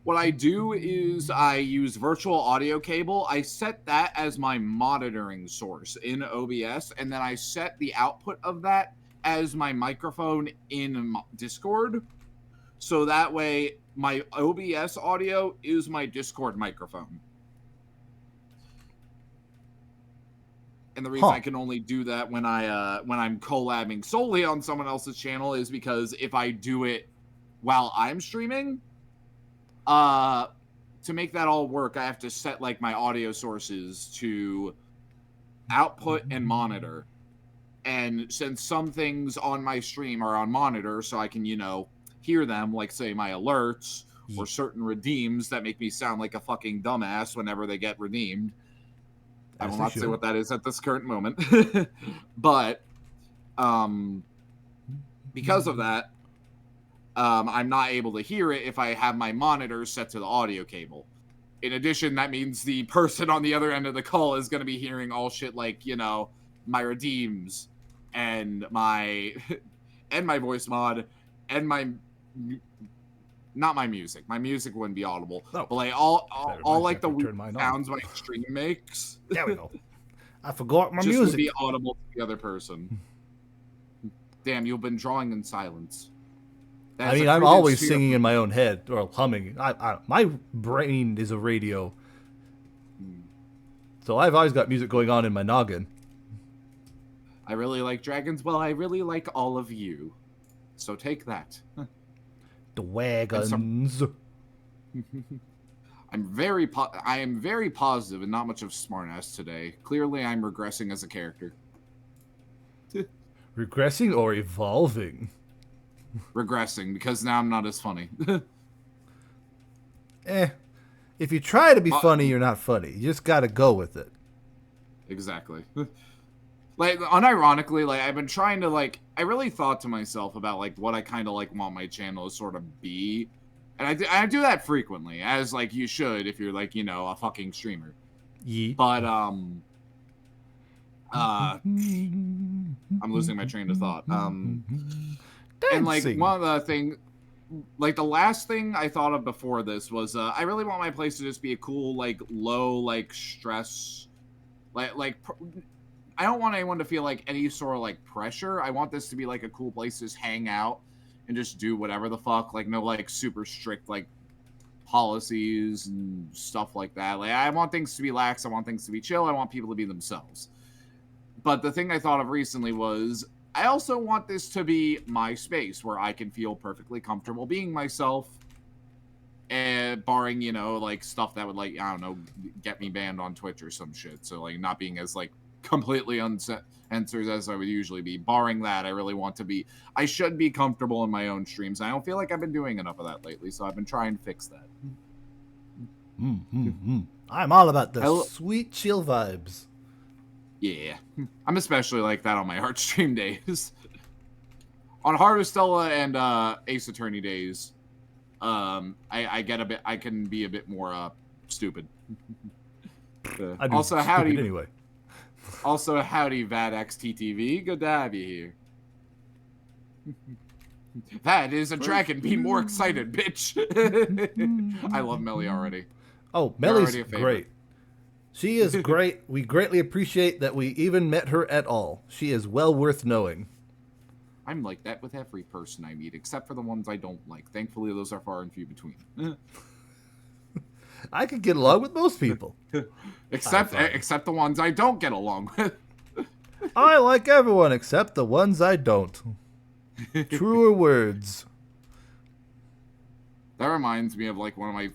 Speaker 3: what I do is I use virtual audio cable. I set that as my monitoring source in OBS, and then I set the output of that as my microphone in Discord. so that way my OBS audio is my Discord microphone. And the reason I can only do that when I'm collabing solely on someone else's channel is because if I do it while I'm streaming, to make that all work, I have to set like my audio sources to output and monitor. And since some things on my stream are on monitor, so I can, hear them, like say my alerts or certain redeems that make me sound like a fucking dumbass whenever they get redeemed. I will not say what that is at this current moment. But because of that, I'm not able to hear it if I have my monitor set to the audio cable. In addition, that means the person on the other end of the call is going to be hearing all shit like, my redeems and my voice mod and not my music. My music wouldn't be audible. No. But like all like the weird sounds my stream makes.
Speaker 2: There we go. I forgot my
Speaker 3: just
Speaker 2: music.
Speaker 3: Would be audible to the other person. Damn, you've been drawing in silence.
Speaker 2: I mean, I'm always singing in my own head or humming. My brain is a radio. So I've always got music going on in my noggin.
Speaker 3: I really like dragons. Well, I really like all of you. So take that.
Speaker 2: The wagons.
Speaker 3: I am very positive and not much of smartass today. Clearly, I'm regressing as a character.
Speaker 2: Regressing or evolving?
Speaker 3: Regressing, because now I'm not as funny.
Speaker 2: If you try to be funny, you're not funny. You just gotta go with it.
Speaker 3: Exactly. Like, unironically, like, I've been trying to, like, I really thought to myself about, like, what I kind of, like, want my channel to sort of be. And I do that frequently, as, like, you should if you're, like, a fucking streamer.
Speaker 2: Yeet.
Speaker 3: But, I'm losing my train of thought. And, like, one of the things, like, the last thing I thought of before this was, I really want my place to just be a cool, like, low, like, stress, like, I don't want anyone to feel like any sort of like pressure. I want this to be like a cool place to just hang out and just do whatever the fuck. Like no like super strict like policies and stuff like that. Like I want things to be lax. I want things to be chill. I want people to be themselves. But the thing I thought of recently was I also want this to be my space where I can feel perfectly comfortable being myself. And barring, like stuff that would like, I don't know, get me banned on Twitch or some shit. So like not being as like completely uncensored as I would usually be. Barring that, I should be comfortable in my own streams. I don't feel like I've been doing enough of that lately, so I've been trying to fix that.
Speaker 2: I'm all about the sweet chill vibes.
Speaker 3: Yeah. I'm especially like that on my Heartstream days. On Harvestella and Ace Attorney days, I can be a bit more stupid. Also, howdy.
Speaker 2: Anyway.
Speaker 3: Also, howdy, VadXTTV. Good to have you here. That is a dragon. Be more excited, bitch. I love Melly already.
Speaker 2: Oh, Melly's great. She is great. We greatly appreciate that we even met her at all. She is well worth knowing.
Speaker 3: I'm like that with every person I meet, except for the ones I don't like. Thankfully, those are far and few between.
Speaker 2: I could get along with most people.
Speaker 3: except the ones I don't get along with.
Speaker 2: I like everyone except the ones I don't. Truer words.
Speaker 3: That reminds me of like one of my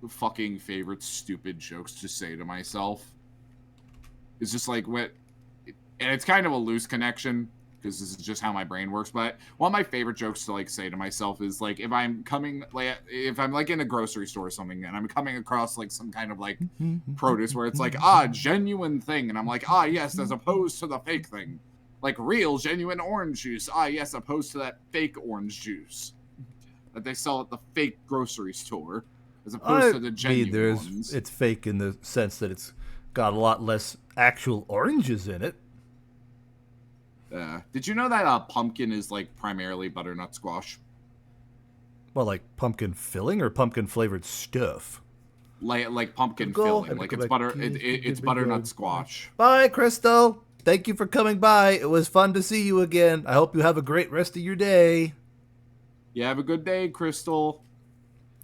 Speaker 3: fucking favorite stupid jokes to say to myself. It's just like and it's kind of a loose connection because this is just how my brain works. But one of my favorite jokes to like say to myself is like if I'm like in a grocery store or something and I'm coming across like some kind of like produce where it's like genuine thing and I'm like yes, as opposed to the fake thing, like real genuine orange juice, yes, opposed to that fake orange juice that they sell at the fake grocery store as opposed to the genuine ones.
Speaker 2: It's fake in the sense that it's got a lot less actual oranges in it.
Speaker 3: Did you know that pumpkin is like primarily butternut squash?
Speaker 2: Well, like pumpkin filling or pumpkin flavored stuff?
Speaker 3: Like pumpkin filling. Like it's butternut squash.
Speaker 2: Bye, Crystal. Thank you for coming by. It was fun to see you again. I hope you have a great rest of your day.
Speaker 3: You have a good day, Crystal.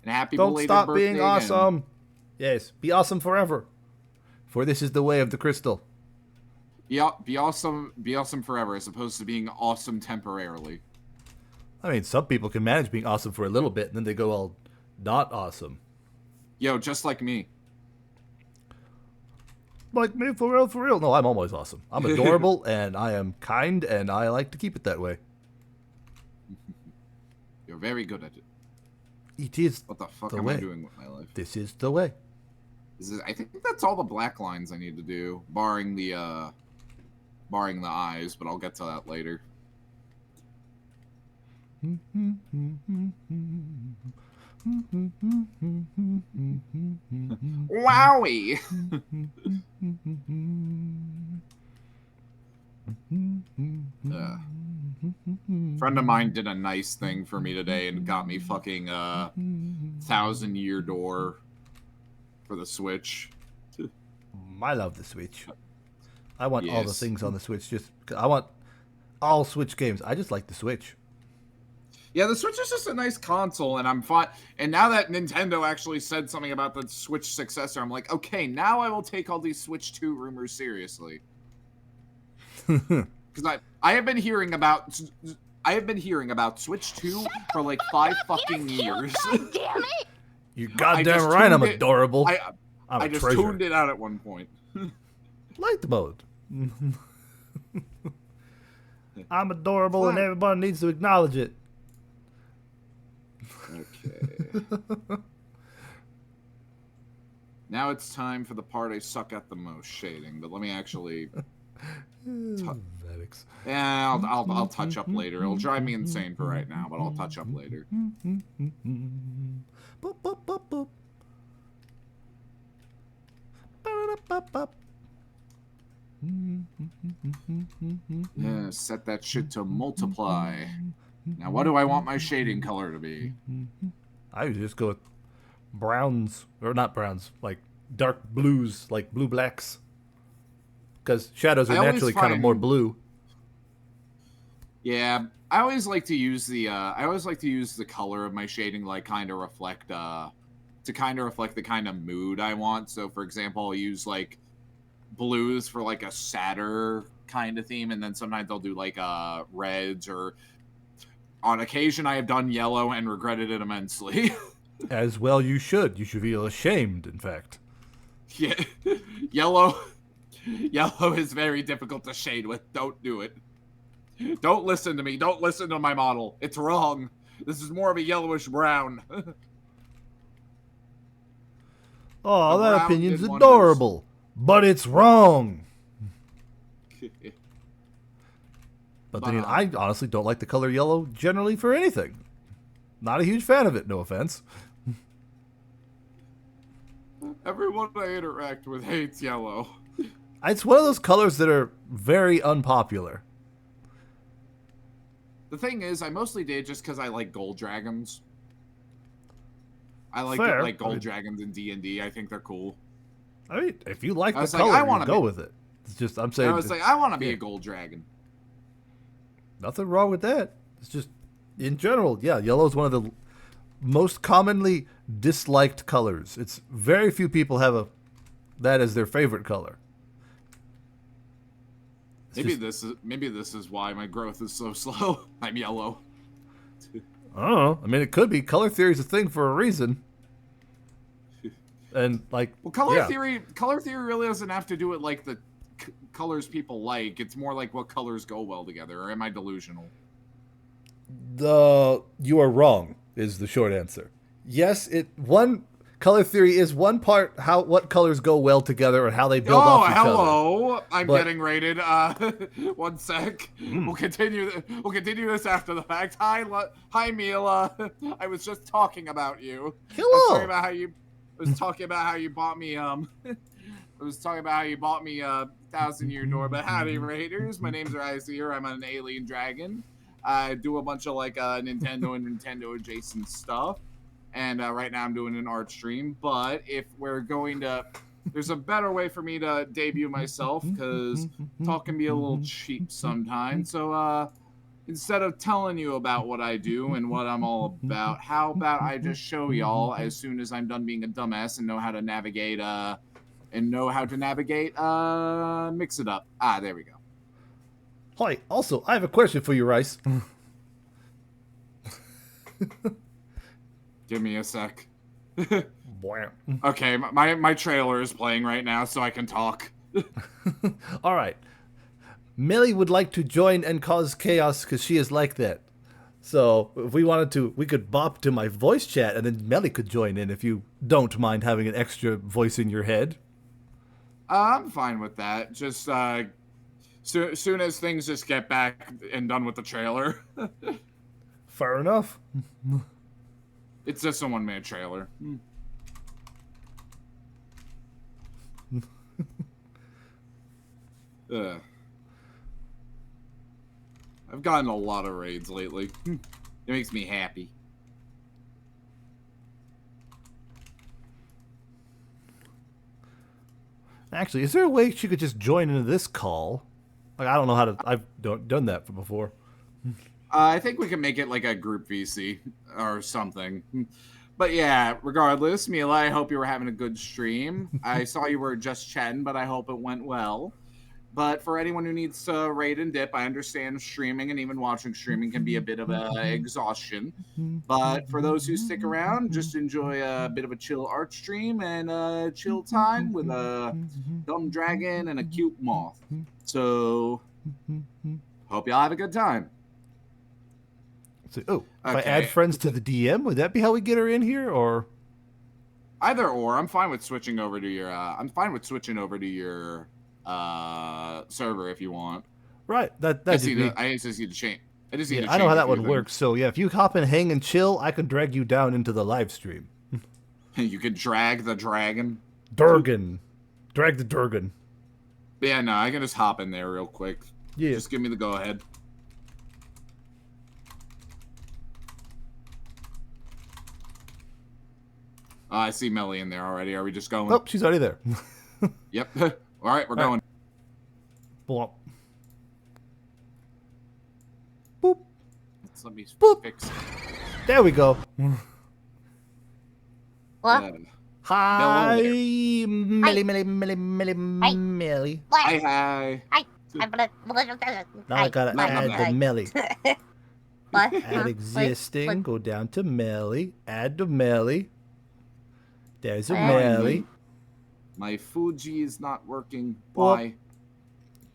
Speaker 3: And happy
Speaker 2: Don't
Speaker 3: belated
Speaker 2: stop
Speaker 3: birthday
Speaker 2: being
Speaker 3: again.
Speaker 2: awesome. Yes, be awesome forever. For this is the way of the crystal.
Speaker 3: Be awesome forever, as opposed to being awesome temporarily.
Speaker 2: I mean, some people can manage being awesome for a little bit, and then they go all not awesome.
Speaker 3: Yo, just like me.
Speaker 2: Like me, for real, for real. No, I'm always awesome. I'm adorable, and I am kind, and I like to keep it that way.
Speaker 3: You're very good at it.
Speaker 2: It is
Speaker 3: What the fuck
Speaker 2: the
Speaker 3: am
Speaker 2: way.
Speaker 3: I doing with my life?
Speaker 2: This is the way.
Speaker 3: I think that's all the black lines I need to do, barring the eyes, but I'll get to that later. Wowie! Friend of mine did a nice thing for me today and got me fucking 1000-year door for the Switch.
Speaker 2: I love the Switch. I want all the
Speaker 3: Yes.
Speaker 2: things on the Switch. I want all Switch games. I just like the Switch.
Speaker 3: Yeah, the Switch is just a nice console, and I'm fine. And now that Nintendo actually said something about the Switch successor, I'm like, okay, now I will take all these Switch 2 rumors seriously. Because I have been hearing about Switch 2 for like 5 fucking years.
Speaker 5: God damn it!
Speaker 2: You're goddamn
Speaker 3: just
Speaker 2: right. I'm
Speaker 3: tuned it-
Speaker 2: adorable. I'm
Speaker 3: I
Speaker 2: a
Speaker 3: just
Speaker 2: treasure.
Speaker 3: tuned it out at one point.
Speaker 2: Light mode. I'm adorable, and
Speaker 3: Fine.
Speaker 2: everybody needs to acknowledge it.
Speaker 3: Okay. Now it's time for the part I suck at the most, shading. But let me actually.
Speaker 2: Pathetics.
Speaker 3: Yeah, I'll touch up later. It'll drive me insane for right now, but I'll touch up later.
Speaker 2: Boop, boop, boop, boop. Ba-da-da-ba-ba.
Speaker 3: Yeah, set that shit to multiply. Now, what do I want my shading color to be?
Speaker 2: I would just go with browns, or not browns, like dark blues, like blue blacks. Because shadows
Speaker 3: I
Speaker 2: are
Speaker 3: always
Speaker 2: naturally kind of more
Speaker 3: find-
Speaker 2: blue.
Speaker 3: Yeah, I always like to use the color of my shading, like kind of reflect the kind of mood I want. So, for example, I'll use like blues for like a sadder kind of theme, and then sometimes I'll do like reds, or on occasion I have done yellow and regretted it immensely.
Speaker 2: As well you should. You should feel ashamed, in fact.
Speaker 3: Yeah, yellow is very difficult to shade with. Don't do it. Don't listen to me. Don't listen to my model. It's wrong. This is more of a yellowish brown.
Speaker 2: Oh,
Speaker 3: The
Speaker 2: that
Speaker 3: brown
Speaker 2: opinion's
Speaker 3: did wonders.
Speaker 2: adorable. But it's wrong. But then
Speaker 3: But,
Speaker 2: I honestly don't like the color yellow generally for anything. Not a huge fan of it, no offense.
Speaker 3: Everyone I interact with hates yellow.
Speaker 2: It's one of those colors that are very unpopular.
Speaker 3: The thing is, I mostly did just because I like gold dragons. I like
Speaker 2: Fair.
Speaker 3: like
Speaker 2: I
Speaker 3: gold
Speaker 2: mean-
Speaker 3: dragons in D&D. I think they're cool.
Speaker 2: I mean, if you like
Speaker 3: I
Speaker 2: the
Speaker 3: was like,
Speaker 2: color,
Speaker 3: I
Speaker 2: you
Speaker 3: wanna
Speaker 2: go
Speaker 3: be-
Speaker 2: with it. It's just, I'm saying,
Speaker 3: I was like, I want to be
Speaker 2: yeah.
Speaker 3: a gold dragon.
Speaker 2: nothing wrong with that. It's just, in general, yeah, yellow is one of the most commonly disliked colors. It's very few people have that as their favorite color. It's
Speaker 3: Maybe this is why my growth is so slow. I'm yellow.
Speaker 2: I don't know. I mean, it could be. Color theory is a thing for a reason. And like,
Speaker 3: Well, color
Speaker 2: yeah.
Speaker 3: theory really doesn't have to do with like the colors people like. It's more like what colors go well together. Or am I delusional?
Speaker 2: You are wrong is the short answer. Yes, color theory is one part what colors go well together and how they build off each other.
Speaker 3: Hello! I'm
Speaker 2: But-
Speaker 3: getting rated. 1 sec. We'll continue this after the fact. Hi, Mila. I was just talking about you. I was talking about how you. Bought me. I was talking about how you bought me a 1000-year door. But howdy, Raiders. My name's Razier. I'm an alien dragon. I do a bunch of like Nintendo and Nintendo adjacent stuff. And right now I'm doing an art stream. But if we're going to, there's a better way for me to debut myself because talk can be a little cheap sometimes. So instead of telling you about what I do and what I'm all about, how about I just show y'all as soon as I'm done being a dumbass and know how to navigate mix it up. Ah, there we go.
Speaker 2: Hi, also, I have a question for you, Rice.
Speaker 3: Give me a sec.
Speaker 2: Bwah.
Speaker 3: Okay, my trailer is playing right now, so I can talk.
Speaker 2: All right. Melly would like to join and cause chaos because she is like that. So if we wanted to, we could bop to my voice chat and then Melly could join in if you don't mind having an extra voice in your head.
Speaker 3: I'm fine with that. Just soon as things just get back and done with the trailer.
Speaker 2: Fair enough.
Speaker 3: It's just a one-man trailer. I've gotten a lot of raids lately. It makes me happy.
Speaker 2: Actually, is there a way she could just join into this call? Like, I don't know how to. I've done that before.
Speaker 3: I think we can make it like a group VC or something. But yeah, regardless, Mila, I hope you were having a good stream. I saw you were just chatting, but I hope it went well. But for anyone who needs to raid and dip, I understand streaming and even watching streaming can be a bit of an exhaustion. But for those who stick around, just enjoy a bit of a chill art stream and a chill time with a dumb dragon and a cute moth. So, hope y'all have a good time.
Speaker 2: So, if I
Speaker 3: Okay.
Speaker 2: add friends to the DM, would that be how we get her in here, or?
Speaker 3: Either or, I'm fine with switching over to your. Server if you want.
Speaker 2: Right,
Speaker 3: I
Speaker 2: that's
Speaker 3: just need to change.
Speaker 2: I know how that one works. So yeah, if you hop and hang and chill, I can drag you down into the live stream.
Speaker 3: You could drag the dragon.
Speaker 2: Durgan, drag the Durgan.
Speaker 3: But yeah, no, I can just hop in there real quick.
Speaker 2: Yeah.
Speaker 3: Just give me the go ahead. I see Melly in there already. Are we just going?
Speaker 2: Oh, she's already there.
Speaker 3: Yep. All right, we're going.
Speaker 2: Blop. Boop.
Speaker 3: Let me
Speaker 2: Boop.
Speaker 3: fix it.
Speaker 2: There we go.
Speaker 5: What?
Speaker 3: Yeah.
Speaker 2: Hi,
Speaker 3: Melly.
Speaker 2: Melly.
Speaker 5: What?
Speaker 3: Hi.
Speaker 5: I'm gonna.
Speaker 2: Now I gotta add the Melly.
Speaker 5: What?
Speaker 2: Add existing. Go down to Melly. Add the Melly. There's a Melly.
Speaker 3: My Fuji is not working.
Speaker 2: Whoop.
Speaker 3: Why?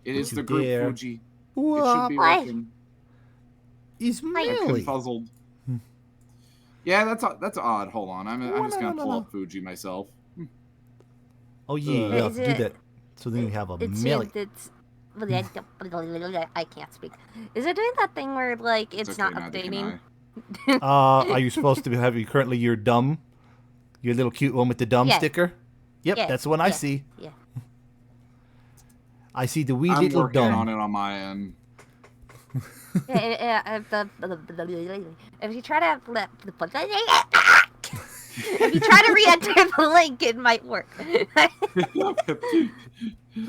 Speaker 3: It is
Speaker 2: you
Speaker 3: the group
Speaker 2: dare.
Speaker 3: Fuji. It should
Speaker 2: What
Speaker 3: be
Speaker 5: Why?
Speaker 3: working.
Speaker 2: is
Speaker 3: I'm
Speaker 2: Melly?
Speaker 3: confuzzled. Yeah, that's odd. Hold on. I'm just gonna pull up Fuji myself.
Speaker 2: Oh yeah,
Speaker 3: Uh,
Speaker 2: yeah,
Speaker 5: Is
Speaker 2: do
Speaker 5: it-
Speaker 2: that. So then you have a
Speaker 5: It's
Speaker 2: Melly.
Speaker 5: I can't speak. Is it doing that thing where like it's
Speaker 3: okay,
Speaker 5: not
Speaker 3: neither can
Speaker 5: updating?
Speaker 2: Are you supposed to have you currently your dumb, your little cute one with the dumb
Speaker 5: Yeah.
Speaker 2: sticker? Yep,
Speaker 5: Yeah,
Speaker 2: that's the one I
Speaker 5: yeah,
Speaker 2: see.
Speaker 5: Yeah.
Speaker 2: I see the wee
Speaker 3: I'm
Speaker 2: little
Speaker 3: working on
Speaker 2: dumb.
Speaker 3: it on my end.
Speaker 5: If you try to if you try to re-enter the link, it might work.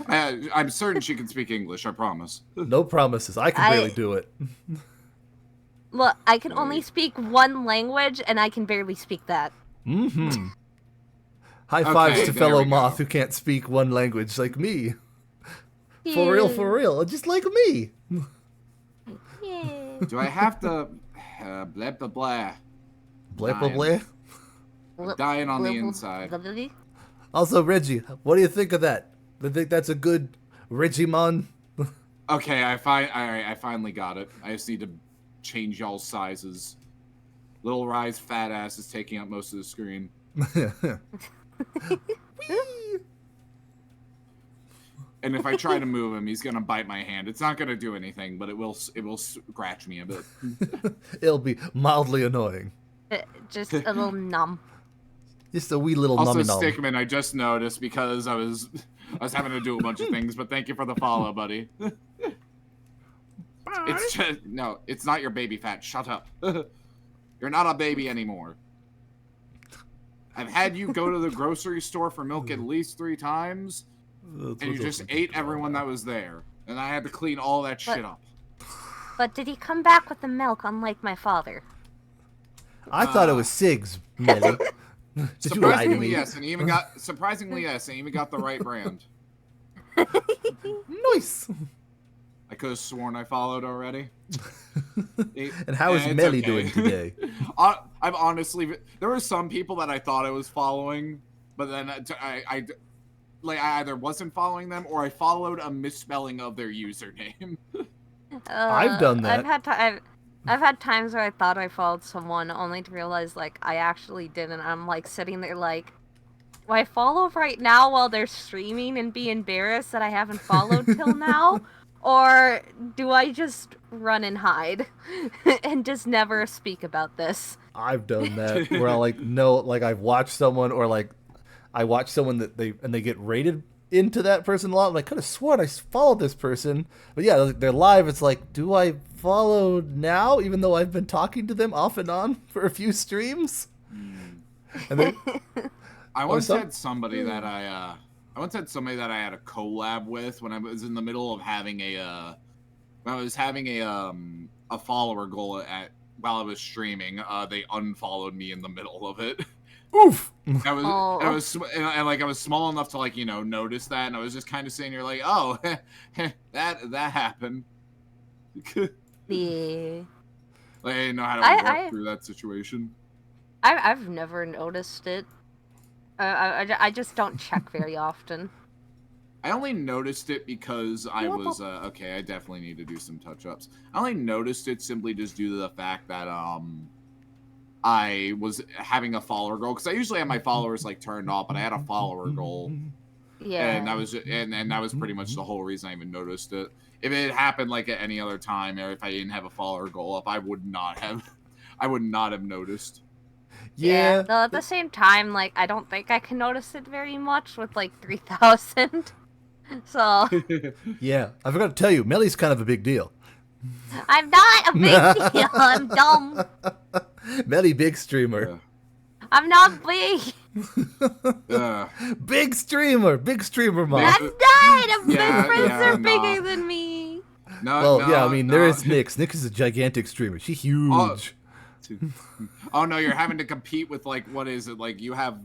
Speaker 3: I'm certain she can speak English. I promise.
Speaker 2: No promises. I can barely do it.
Speaker 5: Look, I can only speak one language, and I can barely speak that.
Speaker 2: Mm-hmm. High fives
Speaker 3: Okay,
Speaker 2: to
Speaker 3: there
Speaker 2: fellow
Speaker 3: we go.
Speaker 2: moth who can't speak one language like me. For real, just like me.
Speaker 5: Yeah.
Speaker 3: Do I have to? Blah blah blah.
Speaker 2: Blah blah
Speaker 3: Dying.
Speaker 2: blah.
Speaker 3: Dying on the inside.
Speaker 2: Also, Reggie, what do you think of that? Do you think that's a good Regimon?
Speaker 3: Okay, I finally got it. I just need to change y'all's sizes. Little Rise fat ass is taking up most of the screen. And if I try to move him, he's gonna bite my hand. It's not gonna do anything, but it will scratch me a bit.
Speaker 2: It'll be mildly annoying.
Speaker 5: Just a little numb.
Speaker 2: Just a wee little
Speaker 3: Also,
Speaker 2: nummy nom.
Speaker 3: Stickman, I just noticed because I was having to do a bunch of things, but thank you for the follow, buddy. It's just no, it's not your baby fat. Shut up. You're not a baby anymore. I've had you go to the grocery store for milk at least 3 times, and you just ate everyone that was there, and I had to clean all that shit up.
Speaker 5: But did he come back with the milk, unlike my father?
Speaker 2: I thought it was Sigs, Melly. Did you lie to
Speaker 3: Surprisingly,
Speaker 2: me?
Speaker 3: yes, and he even got the right brand.
Speaker 2: Nice.
Speaker 3: I could have sworn I followed already.
Speaker 2: And how is
Speaker 3: It's
Speaker 2: Melly
Speaker 3: okay.
Speaker 2: doing today?
Speaker 3: I'm honestly, there were some people that I thought I was following, but then I either wasn't following them or I followed a misspelling of their username.
Speaker 2: I've done that.
Speaker 5: I've had times where I thought I followed someone only to realize like I actually didn't. I'm like sitting there like, do I follow right now while they're streaming and be embarrassed that I haven't followed till now? Or do I just run and hide and just never speak about this?
Speaker 2: I've done that where I I've watched someone or like I watch someone that they get rated into that person a lot. I could have sworn I followed this person, but yeah, they're live. It's like, do I follow now, even though I've been talking to them off and on for a few streams? And then,
Speaker 3: I once had somebody that I had a collab with when I was in the middle of having a follower goal while I was streaming. They unfollowed me in the middle of it.
Speaker 2: oof.
Speaker 3: I was small enough to notice that, and I was just kind of sitting here like, oh, that happened.
Speaker 5: Yeah.
Speaker 3: Like, I didn't know how to work through that situation.
Speaker 5: I've never noticed it. I just don't check very often.
Speaker 3: I only noticed it because I was okay. I definitely need to do some touch-ups. I only noticed it simply just due to the fact that I was having a follower goal, because I usually have my followers like turned off, but I had a follower goal.
Speaker 5: Yeah.
Speaker 3: And that was pretty much the whole reason I even noticed it. If it happened like at any other time, or if I didn't have a follower goal up, I would not have noticed.
Speaker 2: Yeah.
Speaker 5: Though at the same time, like I don't think I can notice it very much with like 3,000. So
Speaker 2: Yeah. I forgot to tell you, Melly's kind of a big deal.
Speaker 5: I'm not a big deal. I'm dumb.
Speaker 2: Melly, big streamer.
Speaker 5: I'm not big.
Speaker 2: Big streamer, mom.
Speaker 5: I'm not. My friends
Speaker 3: yeah,
Speaker 5: are
Speaker 3: no.
Speaker 5: bigger than me.
Speaker 2: Yeah, I mean, there is Nyx. Nyx is a gigantic streamer. She's huge.
Speaker 3: Oh no, you're having to compete with like, what is it? Like you have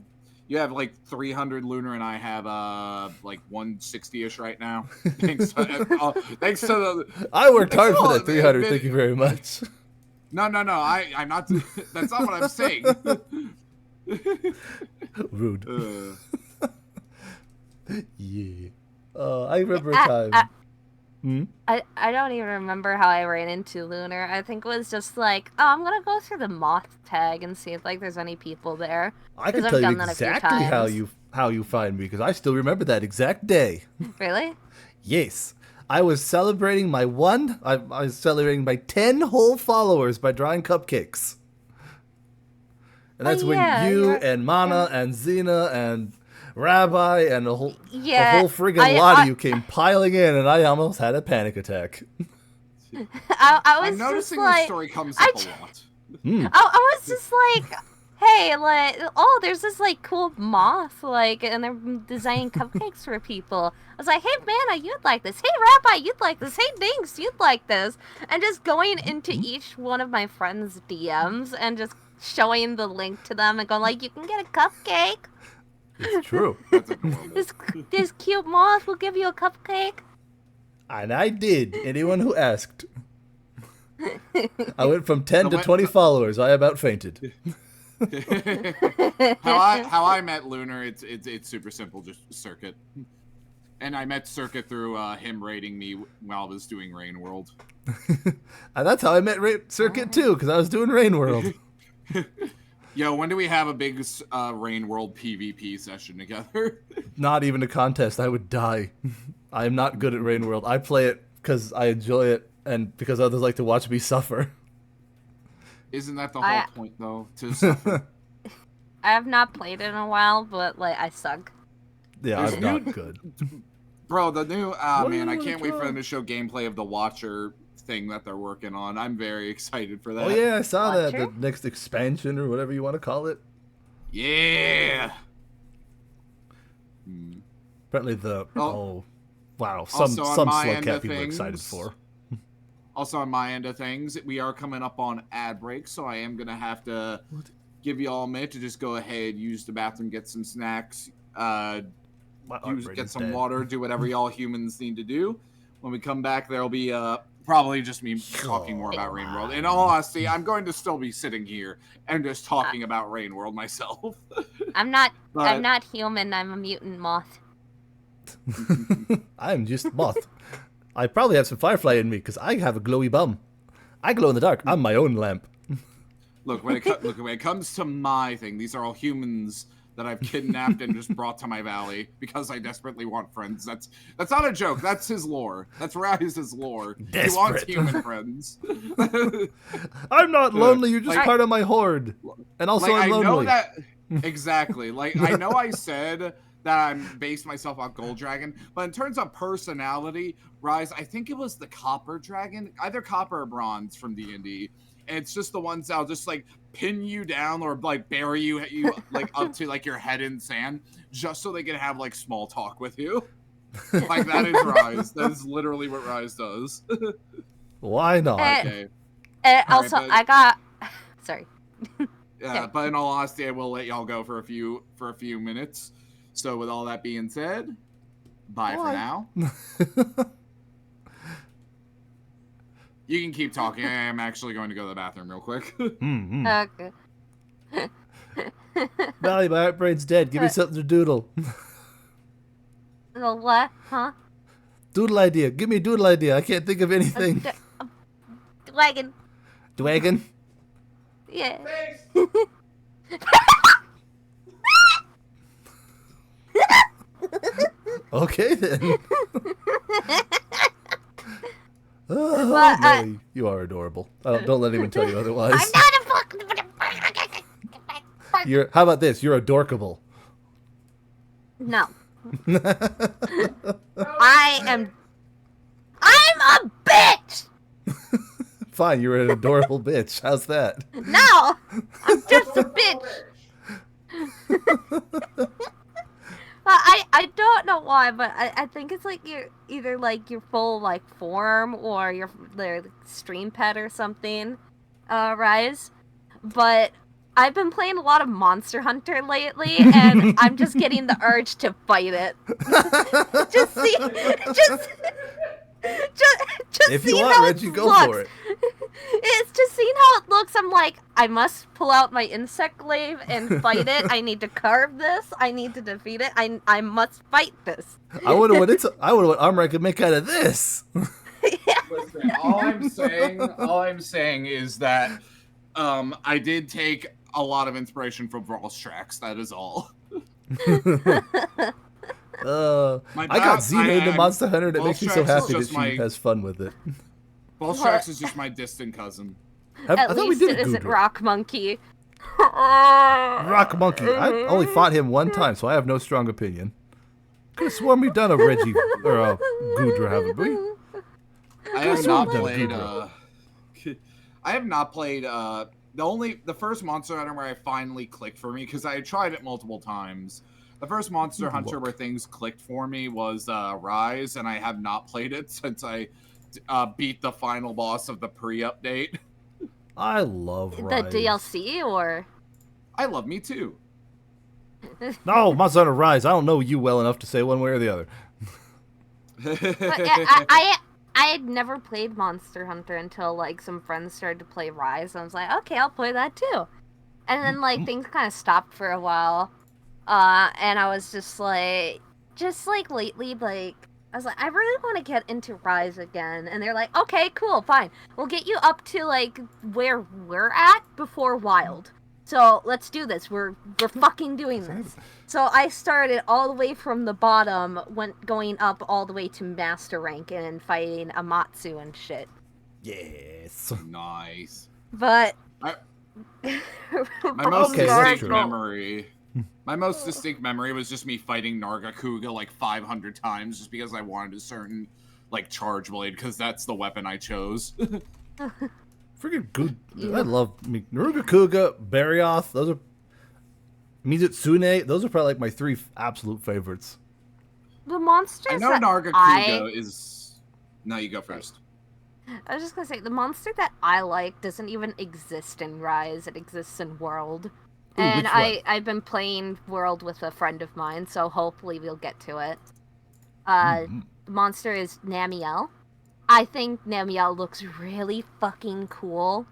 Speaker 3: like 300 lunar, and I have like 160ish right now. Thanks to the.
Speaker 2: I worked hard for that 300. Thank you very much.
Speaker 3: No. I'm not. That's not what I'm saying.
Speaker 2: Rude. Yeah. I remember a time.
Speaker 5: I don't even remember how I ran into Lunar. I think it was just like, oh, I'm gonna go through the moth tag and see if like there's any people there.
Speaker 2: I can
Speaker 5: 'Cause
Speaker 2: tell
Speaker 5: I've
Speaker 2: you
Speaker 5: done that a few
Speaker 2: exactly
Speaker 5: times.
Speaker 2: how you find me, because I still remember that exact day.
Speaker 5: Really?
Speaker 2: Yes. I was celebrating I was celebrating my 10 whole followers by drawing cupcakes. And that's when you and Mana and Xena and Rabbi and a whole friggin' lot of you came piling in, and I almost had a panic attack.
Speaker 5: I was
Speaker 3: I'm
Speaker 5: just
Speaker 3: noticing
Speaker 5: like,
Speaker 3: your story comes up a lot.
Speaker 5: I was just like, hey, like, oh, there's this like cool moth, like, and they're designing cupcakes for people. I was like, hey, Mana, you'd like this. Hey, Rabbi, you'd like this. Hey, Dinks, you'd like this. And just going into each one of my friends' DMs and just showing the link to them and going like, you can get a cupcake.
Speaker 2: It's true.
Speaker 3: That's adorable.
Speaker 5: This cute moth will give you a cupcake.
Speaker 2: And I did. Anyone who asked. I went from 10 to 20 followers. I about fainted.
Speaker 3: How I met Lunar, it's super simple, just Circuit. And I met Circuit through him raiding me while I was doing Rain World.
Speaker 2: And that's how I met Circuit too, because I was doing Rain World.
Speaker 3: Yo, when do we have a big Rain World PvP session together?
Speaker 2: Not even a contest. I would die. I am not good at Rain World. I play it because I enjoy it and because others like to watch me suffer.
Speaker 3: Isn't that the whole point, though? To suffer?
Speaker 5: I have not played it in a while, but like I suck.
Speaker 2: Yeah, I'm not good.
Speaker 3: Bro, the new man, I
Speaker 2: do you
Speaker 3: can't
Speaker 2: wanna
Speaker 3: wait for
Speaker 2: try?
Speaker 3: them to show gameplay of the Watcher thing that they're working on. I'm very excited for that.
Speaker 2: Oh yeah, I saw that.
Speaker 5: Watcher?
Speaker 2: The next expansion or whatever you want to call it.
Speaker 3: Yeah.
Speaker 2: Apparently wow, some
Speaker 3: Also on my
Speaker 2: slug
Speaker 3: end
Speaker 2: cat
Speaker 3: of
Speaker 2: people are excited
Speaker 3: things-
Speaker 2: for.
Speaker 3: Also, on my end of things, we are coming up on ad break, so I am gonna have to give you all a minute to just go ahead, use the bathroom, get some snacks, get some water, do whatever y'all humans need to do. When we come back, there'll be probably just me talking more about Rain World. In all honesty, I'm going to still be sitting here and just talking about Rain World myself.
Speaker 5: I'm not
Speaker 3: But-
Speaker 5: human. I'm a mutant moth.
Speaker 2: I'm just moth. I probably have some firefly in me because I have a glowy bum. I glow in the dark. I'm my own lamp.
Speaker 3: Look, when it comes to my thing, these are all humans that I've kidnapped and just brought to my valley because I desperately want friends. That's not a joke. That's his lore. That's Rise's lore. He wants
Speaker 2: Desperate.
Speaker 3: human friends.
Speaker 2: I'm not lonely. You're just
Speaker 3: like-
Speaker 2: part of my horde. And also,
Speaker 3: Like,
Speaker 2: I'm
Speaker 3: I know
Speaker 2: lonely.
Speaker 3: that exactly. Like I know I said that I'm based myself on Gold Dragon, but in terms of personality, Rise, I think it was the Copper Dragon, either Copper or Bronze from D&D. And it's just the ones that'll just like pin you down or like bury you like up to like your head in sand, just so they can have like small talk with you. Like that is Rise. That is literally what Rise does.
Speaker 2: Why not?
Speaker 3: Okay.
Speaker 5: Also,
Speaker 3: but-
Speaker 5: I got. Sorry.
Speaker 3: Yeah,
Speaker 5: Okay.
Speaker 3: but in all honesty, I will let y'all go for a few minutes. So with all that being said, bye for
Speaker 2: Bye.
Speaker 3: now. You can keep talking. I am actually going to go to the bathroom real quick.
Speaker 2: Mm-hmm.
Speaker 5: Okay.
Speaker 2: Valley, my heartbrain's dead. Give me something to doodle.
Speaker 5: The what? Huh?
Speaker 2: Doodle idea. Give me a doodle idea. I can't think of anything.
Speaker 5: Wagon.
Speaker 2: Dwagon?
Speaker 5: Yeah.
Speaker 2: Okay then. Oh,
Speaker 5: Well,
Speaker 2: Nelly, you are adorable. Don't let anyone tell you otherwise.
Speaker 5: I'm not a fucking.
Speaker 2: How about this? You're adorkable.
Speaker 5: No. I'm a bitch.
Speaker 2: Fine, you're an adorable bitch. How's that?
Speaker 5: No, I'm just a bitch. But I don't know why, but I think it's like you're either like your full like form or your stream pet or something, Rise. But I've been playing a lot of Monster Hunter lately, and I'm just getting the urge to fight it. just
Speaker 2: If you
Speaker 5: seeing
Speaker 2: want,
Speaker 5: how
Speaker 2: Reggie,
Speaker 5: it
Speaker 2: go
Speaker 5: looks.
Speaker 2: for it.
Speaker 5: It's just seeing how it looks. I'm like, I must pull out my insect glaive and fight it. I need to carve this. I need to defeat it. I must fight this.
Speaker 2: I wonder what armor I could make out of this.
Speaker 3: Listen, all I'm saying is that I did take a lot of inspiration from Brawl's tracks. That is all.
Speaker 2: I got Xena into Monster Hunter, and it makes me so
Speaker 3: Tracks is
Speaker 2: happy that
Speaker 3: just
Speaker 2: she
Speaker 3: my-
Speaker 2: has fun with it.
Speaker 3: Brawl's tracks is just my distant cousin.
Speaker 2: I
Speaker 5: At
Speaker 2: thought we
Speaker 5: least
Speaker 2: did
Speaker 5: it
Speaker 2: a
Speaker 5: isn't
Speaker 2: Goodra.
Speaker 5: Rock Monkey.
Speaker 2: Rock Monkey. I only fought him one time, so I have no strong opinion. Could have sworn we've done a Reggie or a Goodra, haven't we?
Speaker 3: I have
Speaker 2: Could've
Speaker 3: not
Speaker 2: sworn
Speaker 3: played.
Speaker 2: we've done
Speaker 3: I have not played. The first Monster Hunter where I finally clicked for me because I had tried it multiple times. The first Monster Hunter where things clicked for me was Rise, and I have not played it since I beat the final boss of the pre-update.
Speaker 2: I love
Speaker 5: The
Speaker 2: Rise.
Speaker 5: DLC or
Speaker 3: I love me too.
Speaker 2: No, Monster Hunter Rise. I don't know you well enough to say one way or the other.
Speaker 5: But yeah, I had never played Monster Hunter until like some friends started to play Rise, and I was like, okay, I'll play that too. And then like things kind of stopped for a while, and I was just like lately, like I was like, I really want to get into Rise again, and they're like, okay, cool, fine, we'll get you up to like where we're at before Wild. So let's do this. We're fucking doing this. So I started all the way from the bottom, going up all the way to master rank and fighting Amatsu and shit.
Speaker 2: Yes.
Speaker 3: Nice.
Speaker 5: But
Speaker 3: My most
Speaker 2: Okay, that's
Speaker 3: distinct
Speaker 2: true.
Speaker 3: my most distinct memory was just me fighting Nargacuga like 500 times just because I wanted a certain like charge blade because that's the weapon I chose.
Speaker 2: Freaking good. I love Narugakuga, Barioth. Those are Mizutsune. Those are probably like my three absolute favorites.
Speaker 5: the monsters
Speaker 3: I know
Speaker 5: that
Speaker 3: Nargacuga is. No, you go first.
Speaker 5: I was just gonna say, the monster that I like doesn't even exist in Rise, it exists in World.
Speaker 2: Ooh,
Speaker 5: And
Speaker 2: which one?
Speaker 5: I've been playing World with a friend of mine, so hopefully we'll get to it.
Speaker 2: Mm-hmm.
Speaker 5: The monster is Namiel. I think Namiel looks really fucking cool.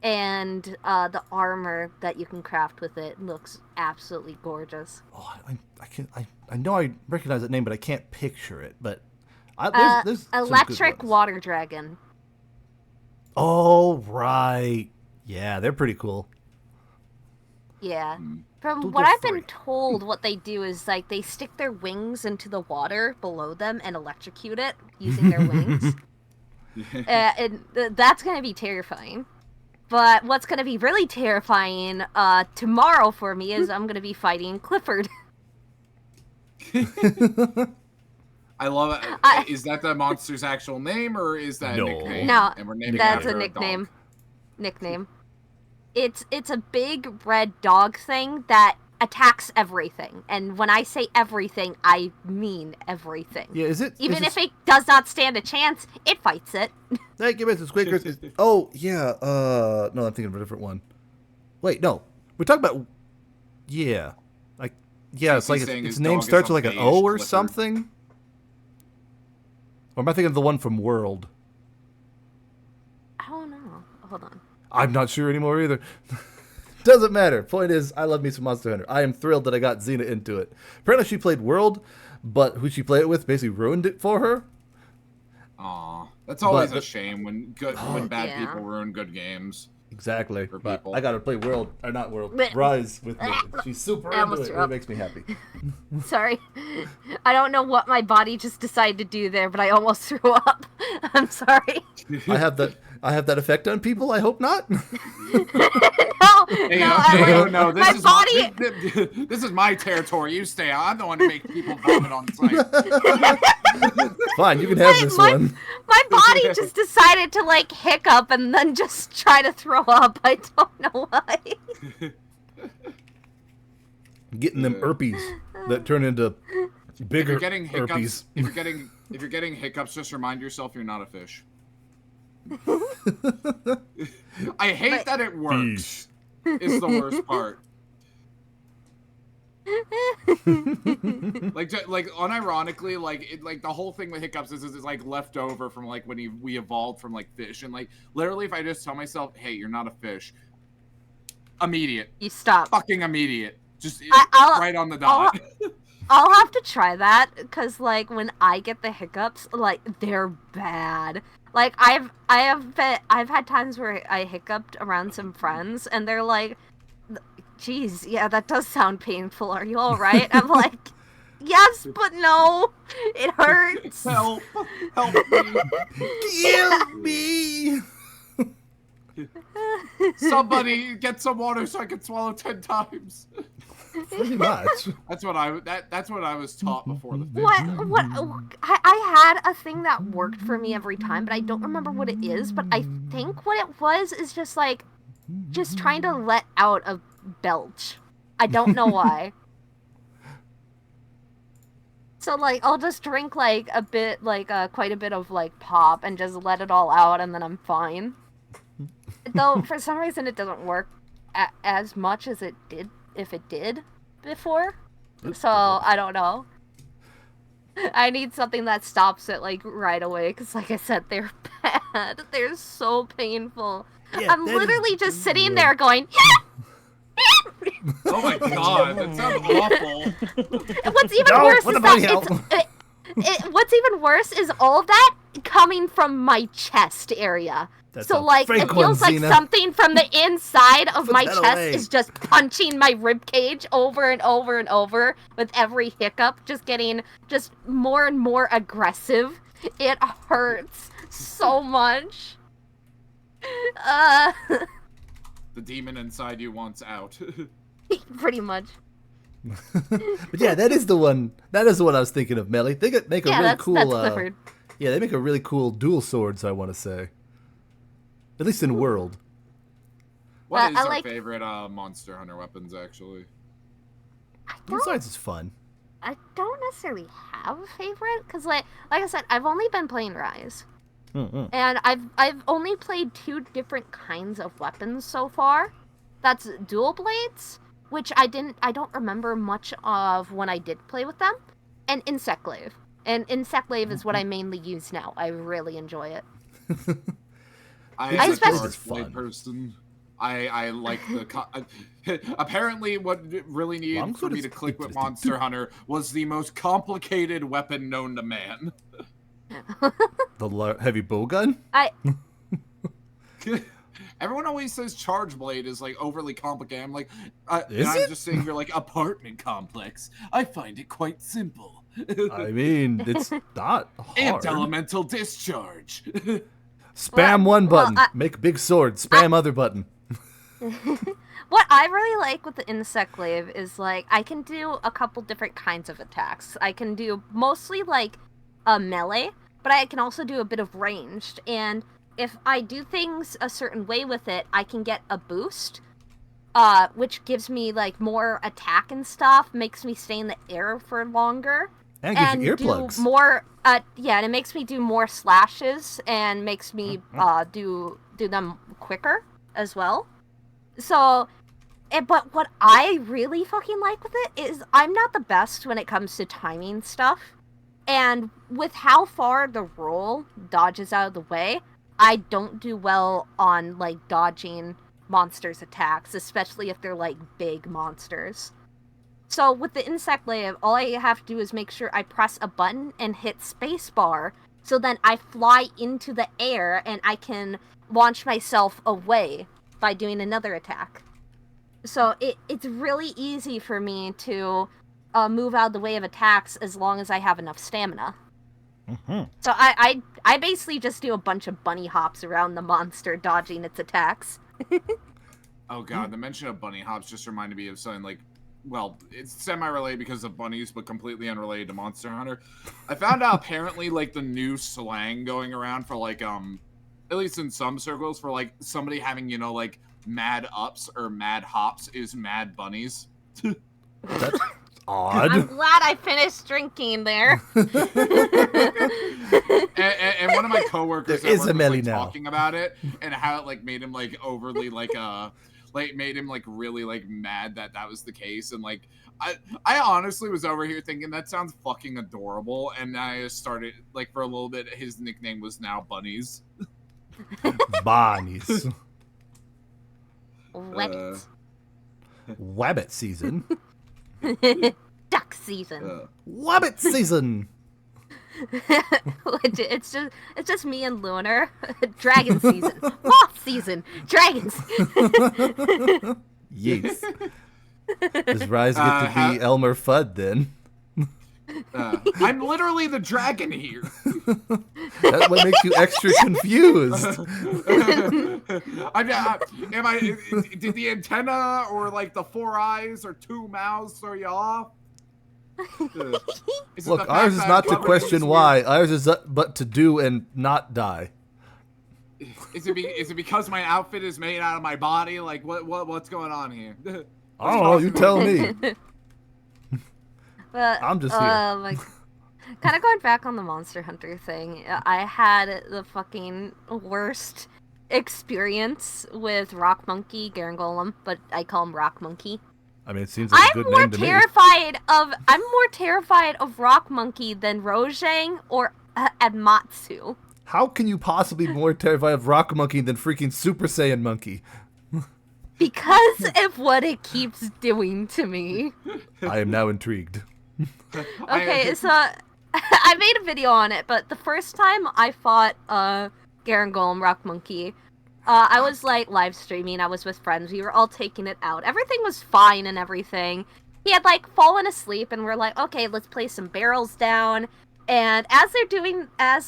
Speaker 5: And the armor that you can craft with it looks absolutely gorgeous.
Speaker 2: Oh, I know I recognize that name, but I can't picture it. But there's some good
Speaker 5: Electric
Speaker 2: ones.
Speaker 5: Water Dragon.
Speaker 2: Oh right, yeah, they're pretty cool.
Speaker 5: Yeah. From
Speaker 2: Don't
Speaker 5: what
Speaker 2: go
Speaker 5: I've been
Speaker 2: free.
Speaker 5: told, what they do is like they stick their wings into the water below them and electrocute it using their wings. That's gonna be terrifying. But what's gonna be really terrifying tomorrow for me is I'm gonna be fighting Clifford.
Speaker 3: I love it. Is that the monster's actual name, or is that
Speaker 2: No.
Speaker 3: a nickname?
Speaker 5: No,
Speaker 3: And we're naming
Speaker 5: that's
Speaker 3: after
Speaker 5: a
Speaker 3: dog.
Speaker 5: nickname. Nickname. It's a big red dog thing that attacks everything. And when I say everything, I mean everything.
Speaker 2: Yeah, is it?
Speaker 5: Even
Speaker 2: is
Speaker 5: if it does not stand a chance, it fights it.
Speaker 2: Thank you, Mrs. Squeakers. Oh yeah. No, I'm thinking of a different one. Wait, no, we're talking about. Yeah, like yeah, it's like
Speaker 3: He's saying
Speaker 2: its
Speaker 3: his
Speaker 2: name
Speaker 3: dog is
Speaker 2: starts
Speaker 3: a
Speaker 2: with like an
Speaker 3: beige
Speaker 2: O or
Speaker 3: Clifford.
Speaker 2: something. Or am I thinking of the one from World?
Speaker 5: I don't know. Hold on.
Speaker 2: I'm not sure anymore either. Doesn't matter. Point is, I love me some Monster Hunter. I am thrilled that I got Xena into it. Apparently, she played World, but who she played it with basically ruined it for her.
Speaker 3: Aw, that's always
Speaker 2: But-
Speaker 3: a shame when bad
Speaker 5: Yeah.
Speaker 3: people ruin good games.
Speaker 2: Exactly.
Speaker 3: For
Speaker 2: But
Speaker 3: people.
Speaker 2: I got to play World, or not World,
Speaker 5: Blech.
Speaker 2: Rise with me. She's super
Speaker 5: I
Speaker 2: into
Speaker 5: almost
Speaker 2: it.
Speaker 5: threw
Speaker 2: It
Speaker 5: up.
Speaker 2: makes me happy.
Speaker 5: Sorry. I don't know what my body just decided to do there, but I almost threw up. I'm sorry.
Speaker 2: I have that effect on people. I hope not.
Speaker 5: No,
Speaker 3: Hey,
Speaker 5: no,
Speaker 3: no, this
Speaker 5: my
Speaker 3: is
Speaker 5: body.
Speaker 3: this is my territory. You stay out. I'm the one who makes people vomit on site.
Speaker 2: Fine, you can have this one.
Speaker 5: My body just decided to like hiccup and then just try to throw up. I don't know why.
Speaker 2: Getting them herpes that turn into
Speaker 3: If
Speaker 2: bigger
Speaker 3: you're getting hiccups,
Speaker 2: herpes.
Speaker 3: if you're getting hiccups, just remind yourself you're not a fish. I hate that it works. Is the worst part. like unironically, like the whole thing with hiccups is like left over from like when we evolved from like fish, and like literally if I just tell myself, hey, you're not a fish, immediate,
Speaker 5: You stop.
Speaker 3: fucking immediate, just
Speaker 5: I'll-
Speaker 3: right on the dot.
Speaker 5: I'll have to try that because like when I get the hiccups, like they're bad. Like I've had times where I hiccuped around some friends and they're like, "Geez, yeah, that does sound painful. Are you all right?" I'm like, "Yes, but no, it hurts."
Speaker 3: help me.
Speaker 2: Kill me.
Speaker 3: Somebody get some water so I can swallow 10 times.
Speaker 2: Pretty much.
Speaker 3: That's what I was taught before the fish.
Speaker 5: What I had a thing that worked for me every time, but I don't remember what it is. But I think what it was is just like, just trying to let out a belch. I don't know why. So like, I'll just drink like a bit, like quite a bit of like pop, and just let it all out, and then I'm fine. Though for some reason it doesn't work as much as it did if it did before. So I don't know. I need something that stops it like right away because, like I said, they're bad. They're so painful.
Speaker 2: Yeah,
Speaker 5: I'm
Speaker 2: that is
Speaker 5: literally just sitting
Speaker 2: weird.
Speaker 5: there going.
Speaker 3: Oh my god, that sounds awful.
Speaker 5: What's even
Speaker 2: No,
Speaker 5: worse
Speaker 2: what
Speaker 5: is
Speaker 2: about
Speaker 5: that what's even worse is all of that coming from my chest area.
Speaker 2: That's
Speaker 5: So
Speaker 2: a
Speaker 5: like
Speaker 2: fake
Speaker 5: it feels
Speaker 2: one,
Speaker 5: like
Speaker 2: Xena.
Speaker 5: something from the inside of
Speaker 2: Put
Speaker 5: my
Speaker 2: that
Speaker 5: chest
Speaker 2: away.
Speaker 5: is just punching my rib cage over and over and over with every hiccup, just getting just more and more aggressive. It hurts so much.
Speaker 3: The demon inside you wants out.
Speaker 5: Pretty much.
Speaker 2: But yeah, that is the one. That is the one I was thinking of, Melly. They could make a
Speaker 5: Yeah,
Speaker 2: really
Speaker 5: that's
Speaker 2: cool.
Speaker 5: Clifford.
Speaker 2: Yeah, they make a really cool dual swords. I want to say, at least in World.
Speaker 3: What is
Speaker 5: I
Speaker 3: our
Speaker 5: like-
Speaker 3: favorite Monster Hunter weapons, actually?
Speaker 2: Dual swords is fun.
Speaker 5: I don't necessarily have a favorite because, like I said, I've only been playing Rise, And I've only played 2 different kinds of weapons so far. That's dual blades, which I don't remember much of when I did play with them, and Insect Glaive. And Insect Glaive is what I mainly use now. I really enjoy it.
Speaker 3: I'm a
Speaker 5: especially-
Speaker 3: charge blade person. I like the. Apparently, what really needed for
Speaker 2: Longsword
Speaker 3: me
Speaker 2: is
Speaker 3: to click with
Speaker 2: interesting.
Speaker 3: Monster Hunter was the most complicated weapon known to man.
Speaker 2: The heavy bow gun?
Speaker 3: Everyone always says charge blade is like overly complicated. I'm like,
Speaker 2: Is
Speaker 3: I'm
Speaker 2: it?
Speaker 3: just saying you're like apartment complex. I find it quite simple.
Speaker 2: I mean, it's not hard.
Speaker 3: Anti-elemental discharge.
Speaker 2: Spam one
Speaker 5: well,
Speaker 2: button. Make big sword. Spam other button.
Speaker 5: What I really like with the Insect Glaive is, like, I can do a couple different kinds of attacks. I can do mostly, like, a melee, but I can also do a bit of ranged. And if I do things a certain way with it, I can get a boost, which gives me, like, more attack and stuff, makes me stay in the air for longer.
Speaker 2: And gives you
Speaker 5: do
Speaker 2: earplugs.
Speaker 5: more, yeah, and it makes me do more slashes and makes me do them quicker as well. So, but what I really fucking like with it is I'm not the best when it comes to timing stuff. And with how far the roll dodges out of the way, I don't do well on, like, dodging monsters' attacks, especially if they're, like, big monsters. So with the Insect Glaive, all I have to do is make sure I press a button and hit spacebar, so then I fly into the air and I can launch myself away by doing another attack. So it's really easy for me to move out of the way of attacks as long as I have enough stamina. So I basically just do a bunch of bunny hops around the monster, dodging its attacks.
Speaker 3: Oh god, the mention of bunny hops just reminded me of something like, well, it's semi-related because of bunnies, but completely unrelated to Monster Hunter. I found out apparently, like, the new slang going around for, like, at least in some circles, for, like, somebody having, you know, like, mad ups or mad hops is mad bunnies.
Speaker 2: That's odd.
Speaker 5: I'm glad I finished drinking there.
Speaker 3: And one of my coworkers
Speaker 2: There
Speaker 3: at
Speaker 2: is
Speaker 3: work
Speaker 2: a
Speaker 3: was,
Speaker 2: Melly
Speaker 3: like,
Speaker 2: now.
Speaker 3: talking about it and how it, like, made him, like, overly, like made him, like, really, like, mad that was the case. And, like, I honestly was over here thinking that sounds fucking adorable, and I just started, like, for a little bit, his nickname was now Bunnies.
Speaker 2: Bonnies.
Speaker 5: Webbit.
Speaker 2: Wabbit season.
Speaker 5: Duck season.
Speaker 2: Wabbit season.
Speaker 5: It's just me and Lunar. Dragon season. Moth season. Dragons.
Speaker 2: Yes. Does Rise get to be Elmer Fudd then?
Speaker 3: I'm literally the dragon here.
Speaker 2: That's what makes you extra confused.
Speaker 3: Did the antenna or, like, the 4 eyes or 2 mouths throw you off? Is it
Speaker 2: Look,
Speaker 3: the fact
Speaker 2: ours is
Speaker 3: that
Speaker 2: not to
Speaker 3: covered
Speaker 2: question
Speaker 3: these
Speaker 2: why. Ours is but to do and not die.
Speaker 3: Is it because my outfit is made out of my body? Like, what's going on here?
Speaker 2: I don't know. You tell me.
Speaker 5: But,
Speaker 2: I'm just here.
Speaker 5: Like, kind of going back on the Monster Hunter thing, I had the fucking worst experience with Rock Monkey, Garen Golem, but I call him Rock Monkey.
Speaker 2: I mean, it seems like a good name to me.
Speaker 5: I'm more terrified of Rock Monkey than Rojang or Admatsu.
Speaker 2: How can you possibly be more terrified of Rock Monkey than freaking Super Saiyan Monkey?
Speaker 5: Because of what it keeps doing to me.
Speaker 2: I am now intrigued.
Speaker 5: Okay, so I made a video on it, but the first time I fought Garen Golem Rock Monkey, I was like live streaming, I was with friends, we were all taking it out. Everything was fine and everything. He had like fallen asleep and we're like, okay, let's place some barrels down. And as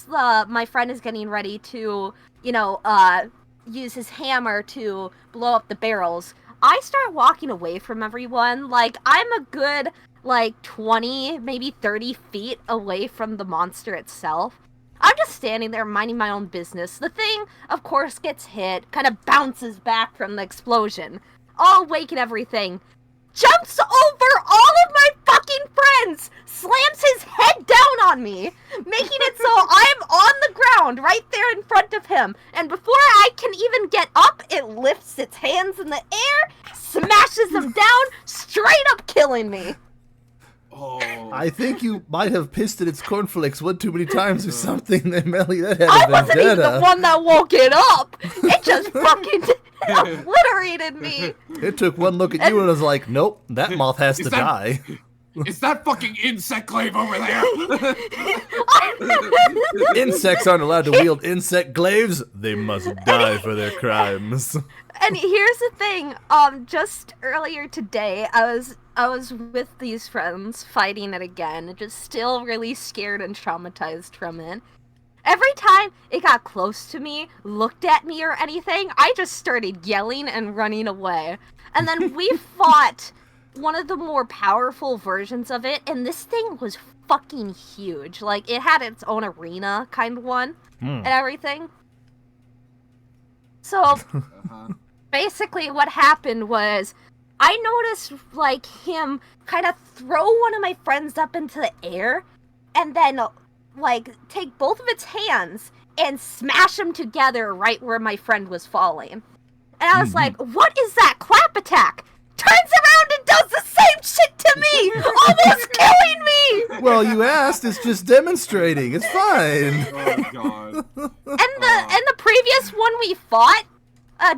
Speaker 5: my friend is getting ready to, use his hammer to blow up the barrels, I start walking away from everyone. Like, I'm a good, 20, maybe 30 feet away from the monster itself. I'm just standing there minding my own business. The thing, of course, gets hit, kind of bounces back from the explosion, all awake and everything, jumps over all of my fucking friends slams his head down on me, making it so I'm on the ground right there in front of him. And before I can even get up, it lifts its hands in the air, smashes him down, straight up killing me.
Speaker 3: Oh.
Speaker 2: I think you might have pissed at its cornflakes one too many times or something. That Melly, that had
Speaker 5: I
Speaker 2: a
Speaker 5: wasn't even
Speaker 2: vendetta.
Speaker 5: the one that woke it up. It just fucking obliterated me.
Speaker 2: It took one look at you and was like, "Nope, that moth has to
Speaker 3: Is that-
Speaker 2: die."
Speaker 3: Is that fucking insect glaive over there?
Speaker 2: Insects aren't allowed to wield insect glaives. They must die for their crimes.
Speaker 5: And here's the thing, just earlier today, I was with these friends fighting it again, just still really scared and traumatized from it. Every time it got close to me, looked at me or anything, I just started yelling and running away. And then we fought one of the more powerful versions of it, and this thing was fucking huge. Like, it had its own arena kind of one and everything. So basically what happened was I noticed like him kind of throw one of my friends up into the air and then like take both of its hands and smash them together right where my friend was falling. And I was like, what is that clap attack? Turns around and does the same shit to me, almost killing me.
Speaker 2: Well, you asked. It's just demonstrating. It's fine.
Speaker 3: Oh god.
Speaker 5: And the previous one we fought,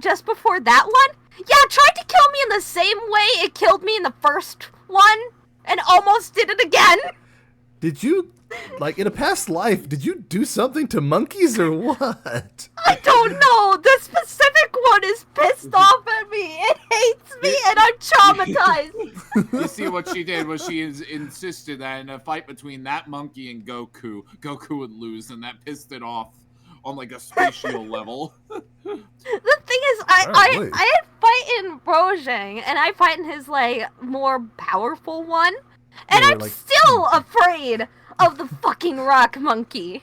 Speaker 5: just before that one, yeah, tried to kill me in the same way it killed me in the first one, and almost did it again.
Speaker 2: Did you, like, in a past life, did you do something to monkeys or what?
Speaker 5: I don't know. The specific one is pissed off at me. It hates me, and I'm traumatized.
Speaker 3: You see what she did was she insisted that in a fight between that monkey and Goku, Goku would lose, and that pissed it off on like a spatial level.
Speaker 5: The thing is, I fight in Rojang, and I fight in his like more powerful one, and
Speaker 2: Yeah,
Speaker 5: I'm
Speaker 2: like-
Speaker 5: still afraid of the fucking rock monkey.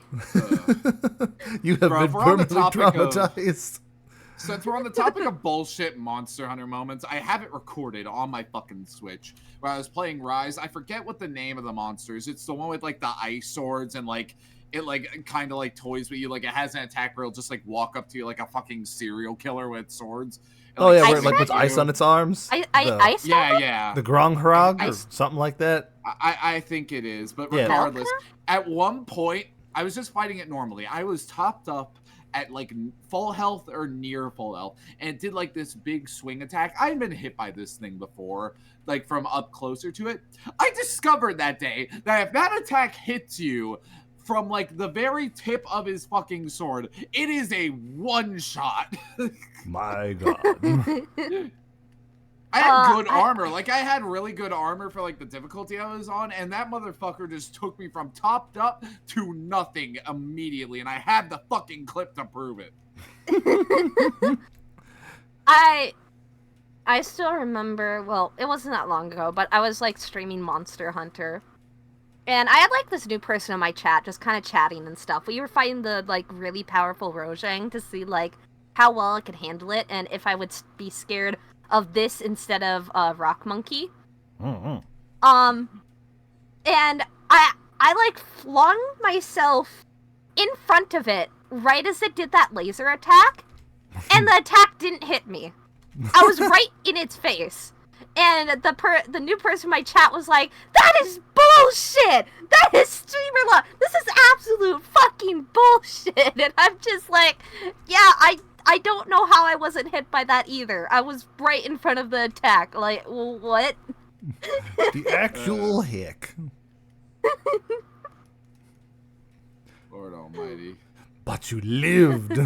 Speaker 2: You have
Speaker 3: Bro,
Speaker 2: been
Speaker 3: if we're on the
Speaker 2: permanently
Speaker 3: topic of-
Speaker 2: traumatized.
Speaker 3: Since we're on the topic of bullshit Monster Hunter moments, I have it recorded on my fucking Switch. Where I was playing Rise, I forget what the name of the monsters. It's the one with like the ice swords and like it like kind of like toys with you. Like it has an attack where it'll just like walk up to you like a fucking serial killer with swords. And,
Speaker 2: Oh yeah,
Speaker 5: I
Speaker 2: where it like
Speaker 5: tried
Speaker 2: puts ice
Speaker 3: you-
Speaker 2: on its arms.
Speaker 5: I
Speaker 2: The-
Speaker 3: Yeah.
Speaker 2: The Gronghrog or
Speaker 5: Ice-
Speaker 2: something like that.
Speaker 3: I think it is, but
Speaker 2: Yeah.
Speaker 3: regardless, at one point I was just fighting it normally. I was topped up at like full health or near full health, and it did like this big swing attack. I had been hit by this thing before, like from up closer to it. I discovered that day that if that attack hits you from like the very tip of his fucking sword, it is a one shot.
Speaker 2: My God.
Speaker 3: I had good
Speaker 5: I-
Speaker 3: armor. Like, I had really good armor for, like, the difficulty I was on, and that motherfucker just took me from topped up to nothing immediately, and I had the fucking clip to prove it.
Speaker 5: I still remember, well, it wasn't that long ago, but I was like streaming Monster Hunter. And I had like this new person in my chat, just kind of chatting and stuff. We were fighting the like really powerful Rojang to see like how well I could handle it and if I would be scared of this instead of Rock Monkey.
Speaker 2: Mm-hmm.
Speaker 5: And I like flung myself in front of it right as it did that laser attack, and the attack didn't hit me. I was right in its face. And the new person in my chat was like, "That is bullshit! That is streamer luck! This is absolute fucking bullshit!" And I'm just like, yeah, I don't know how I wasn't hit by that either. I was right in front of the attack. Like, well, what?
Speaker 2: The actual hick.
Speaker 3: Lord almighty.
Speaker 2: But you lived.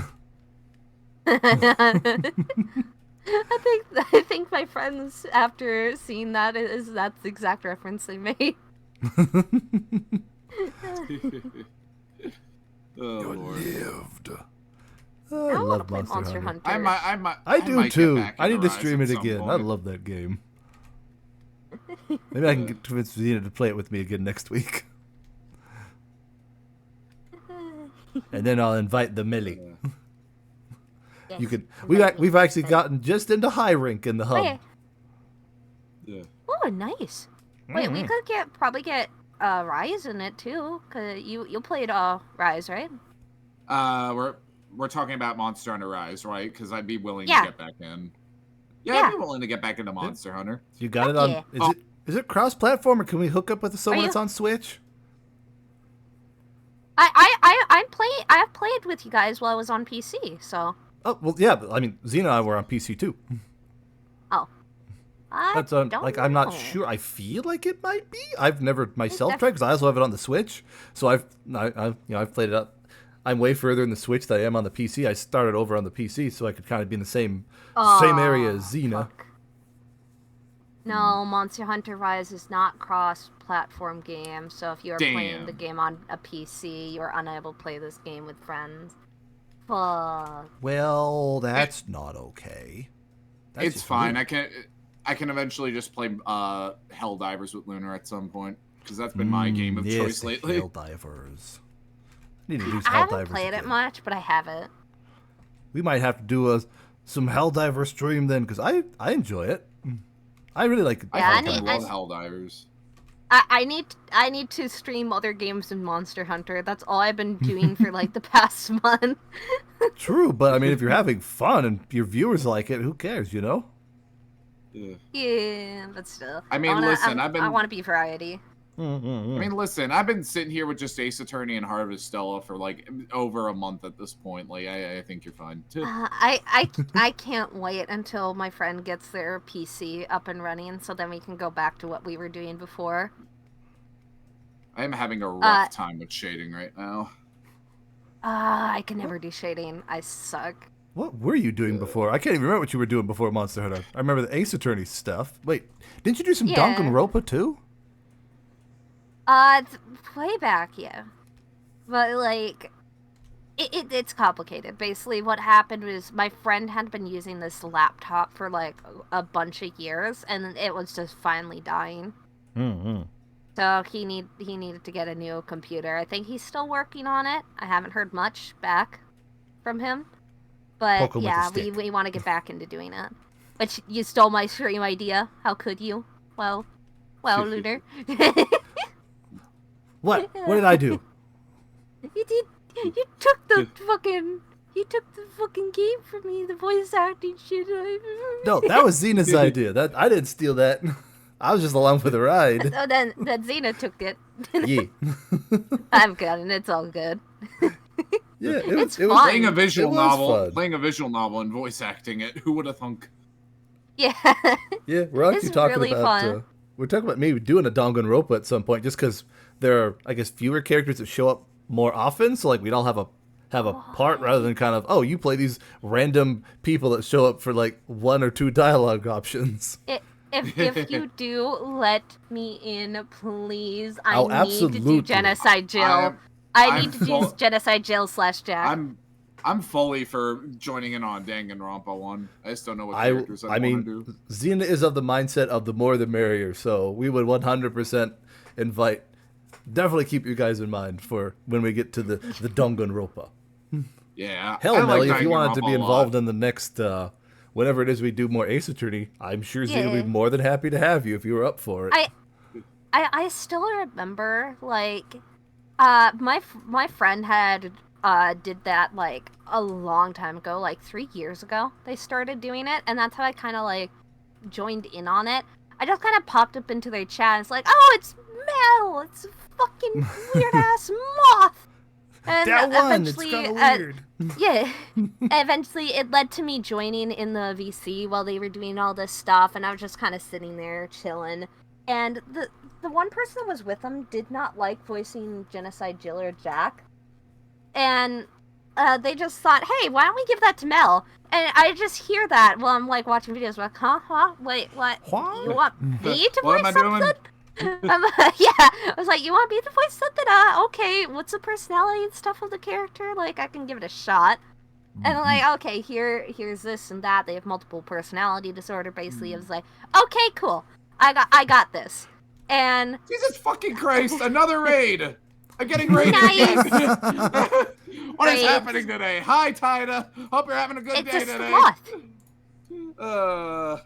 Speaker 5: I think my friends, after seeing that, that's the exact reference they made.
Speaker 3: Oh, Lord.
Speaker 2: Lived.
Speaker 5: I
Speaker 2: I
Speaker 5: want to
Speaker 2: love
Speaker 5: play
Speaker 2: Monster Hunter.
Speaker 3: I
Speaker 2: do
Speaker 3: might get
Speaker 2: too.
Speaker 3: back
Speaker 2: I need
Speaker 3: into
Speaker 2: to
Speaker 3: Rise
Speaker 2: stream
Speaker 3: at
Speaker 2: it
Speaker 3: some
Speaker 2: again. I
Speaker 3: point.
Speaker 2: love that game. Maybe I can convince Zena to play it with me again next week. And then I'll invite the Millie.
Speaker 5: Yes.
Speaker 2: You can. We've actually gotten just into high rank in the hub.
Speaker 5: Wait.
Speaker 3: Yeah.
Speaker 5: Oh, nice. Wait, we could probably get Rise in it too, cause you played Rise, right?
Speaker 3: We're talking about Monster Hunter Rise, right? Because I'd be willing
Speaker 5: Yeah.
Speaker 3: to get back in. Yeah,
Speaker 5: Yeah.
Speaker 3: I'd be willing to get back into Monster Hunter.
Speaker 2: You got it
Speaker 5: Heck
Speaker 2: on.
Speaker 5: yeah.
Speaker 2: Is it cross-platform, or can we hook up with someone
Speaker 5: you-
Speaker 2: that's on Switch?
Speaker 5: I have played with you guys while I was on PC, so
Speaker 2: Oh well, yeah. But, I mean, Xena and I were on PC too.
Speaker 5: I
Speaker 2: Don't I'm not
Speaker 5: know.
Speaker 2: sure. I feel like it might be. I've never myself
Speaker 5: That's-
Speaker 2: tried because I also have it on the Switch. So I've played it up. I'm way further in the Switch than I am on the PC. I started over on the PC so I could kind of be in the same area as Xena.
Speaker 5: Fuck. No, Monster Hunter Rise is not cross-platform game, so if you are playing
Speaker 3: Damn.
Speaker 5: the game on a PC, you are unable to play this game with friends. Fuck.
Speaker 2: Well, that's not okay. That's
Speaker 3: It's
Speaker 2: just
Speaker 3: fine.
Speaker 2: weird.
Speaker 3: I can eventually just play Helldivers with Lunar at some point because that's been my game of
Speaker 2: Yes,
Speaker 3: choice
Speaker 2: the
Speaker 3: lately.
Speaker 2: Helldivers. Need to do
Speaker 5: I
Speaker 2: some
Speaker 5: haven't
Speaker 2: Helldivers
Speaker 5: played it
Speaker 2: again.
Speaker 5: much, but I have it.
Speaker 2: We might have to do some Helldiver stream then, because I enjoy it. I really like it.
Speaker 5: Yeah, I
Speaker 3: fucking
Speaker 5: need-
Speaker 3: love Helldivers.
Speaker 5: I need to stream other games in Monster Hunter. That's all I've been doing for like the past month.
Speaker 2: True, but I mean, if you're having fun and your viewers like it, who cares, you know?
Speaker 3: Yeah.
Speaker 5: Yeah, but still.
Speaker 3: I mean, listen,
Speaker 5: I want to be variety.
Speaker 3: I mean, listen, I've been sitting here with just Ace Attorney and Harvestella for like over a month at this point. Like, I think you're fine too.
Speaker 5: I can't wait until my friend gets their PC up and running, so then we can go back to what we were doing before.
Speaker 3: I am having a rough time with shading right now.
Speaker 5: I can never do shading. I suck.
Speaker 2: What were you doing before? I can't even remember what you were doing before Monster Hunter. I remember the Ace Attorney stuff. Wait, didn't you do some
Speaker 5: Yeah.
Speaker 2: Danganronpa too?
Speaker 5: It's way back, yeah. But like, it's complicated. Basically, what happened was my friend had been using this laptop for like a bunch of years, and it was just finally dying.
Speaker 2: Mm-hmm.
Speaker 5: So he needed to get a new computer. I think he's still working on it. I haven't heard much back from him. But
Speaker 2: Poke him with a
Speaker 5: yeah,
Speaker 2: stick.
Speaker 5: we want to get back into doing it. But you stole my stream idea. How could you? Well, Lunar.
Speaker 2: What? What did I do?
Speaker 5: You took the fucking game from me, the voice acting shit.
Speaker 2: No, that was Xena's idea. That I didn't steal that. I was just along for the ride.
Speaker 5: So then Xena took it.
Speaker 2: Yeah.
Speaker 5: I'm good, and it's all good.
Speaker 2: Yeah,
Speaker 5: It's
Speaker 2: it was
Speaker 5: fun.
Speaker 3: Playing a visual
Speaker 2: was
Speaker 3: novel,
Speaker 2: fun.
Speaker 3: playing a visual novel and voice acting it. Who would have thunk?
Speaker 5: Yeah.
Speaker 2: Yeah, we're actually
Speaker 5: It's
Speaker 2: talking
Speaker 5: really
Speaker 2: about
Speaker 5: fun.
Speaker 2: we're talking about maybe doing a Danganronpa at some point, just because there are, I guess, fewer characters that show up more often. So like we'd all have a part rather than kind of, oh, you play these random people that show up for like one or two dialogue options.
Speaker 5: If you do, let me in, please.
Speaker 2: Oh,
Speaker 5: I need to do
Speaker 2: absolutely.
Speaker 5: Genocide Jill.
Speaker 3: I'm
Speaker 5: I need to do
Speaker 3: full-
Speaker 5: Genocide Jill / Jack.
Speaker 3: I'm fully for joining in on Danganronpa 1. I just don't know what
Speaker 2: I
Speaker 3: characters I want to
Speaker 2: mean,
Speaker 3: do.
Speaker 2: Xena is of the mindset of the more the merrier, so we would 100% invite. Definitely keep you guys in mind for when we get to the Danganronpa.
Speaker 3: Yeah.
Speaker 2: Hell,
Speaker 3: I like
Speaker 2: Melly, if you wanted to
Speaker 3: Danganronpa
Speaker 2: be
Speaker 3: a lot.
Speaker 2: involved in the next, whenever it is we do more Ace Attorney, I'm sure Xena would
Speaker 5: Yeah.
Speaker 2: be more than happy to have you if you were up for it.
Speaker 5: I still remember, like, my friend had did that like a long time ago, like 3 years ago. They started doing it, and that's how I kind of like joined in on it. I just kind of popped up into their chat. And it's like, oh, it's Mel. It's a fucking weird ass moth. And
Speaker 2: that one, it's
Speaker 5: eventually,
Speaker 2: kind of weird.
Speaker 5: yeah. Eventually, it led to me joining in the VC while they were doing all this stuff, and I was just kind of sitting there chilling. And the one person that was with them did not like voicing Genocide Jill or Jack, and they just thought, hey, why don't we give that to Mel? And I just hear that while I'm like watching videos, like, huh? Wait, what?
Speaker 2: What?
Speaker 5: You want me to
Speaker 3: What
Speaker 5: voice
Speaker 3: am I doing?
Speaker 5: something? Yeah, I was like, you want me to voice something? Okay, what's the personality and stuff of the character? Like, I can give it a shot. And like, okay, here's this and that. They have multiple personality disorder. Basically, it was like, okay, cool, I got this. And
Speaker 3: Jesus fucking Christ! Another raid. I'm getting raided.
Speaker 5: Nice.
Speaker 3: What is
Speaker 5: Raids.
Speaker 3: happening today? Hi, Tyda. Hope you're having a good
Speaker 5: it's
Speaker 3: day
Speaker 5: a
Speaker 3: today.
Speaker 5: sloth.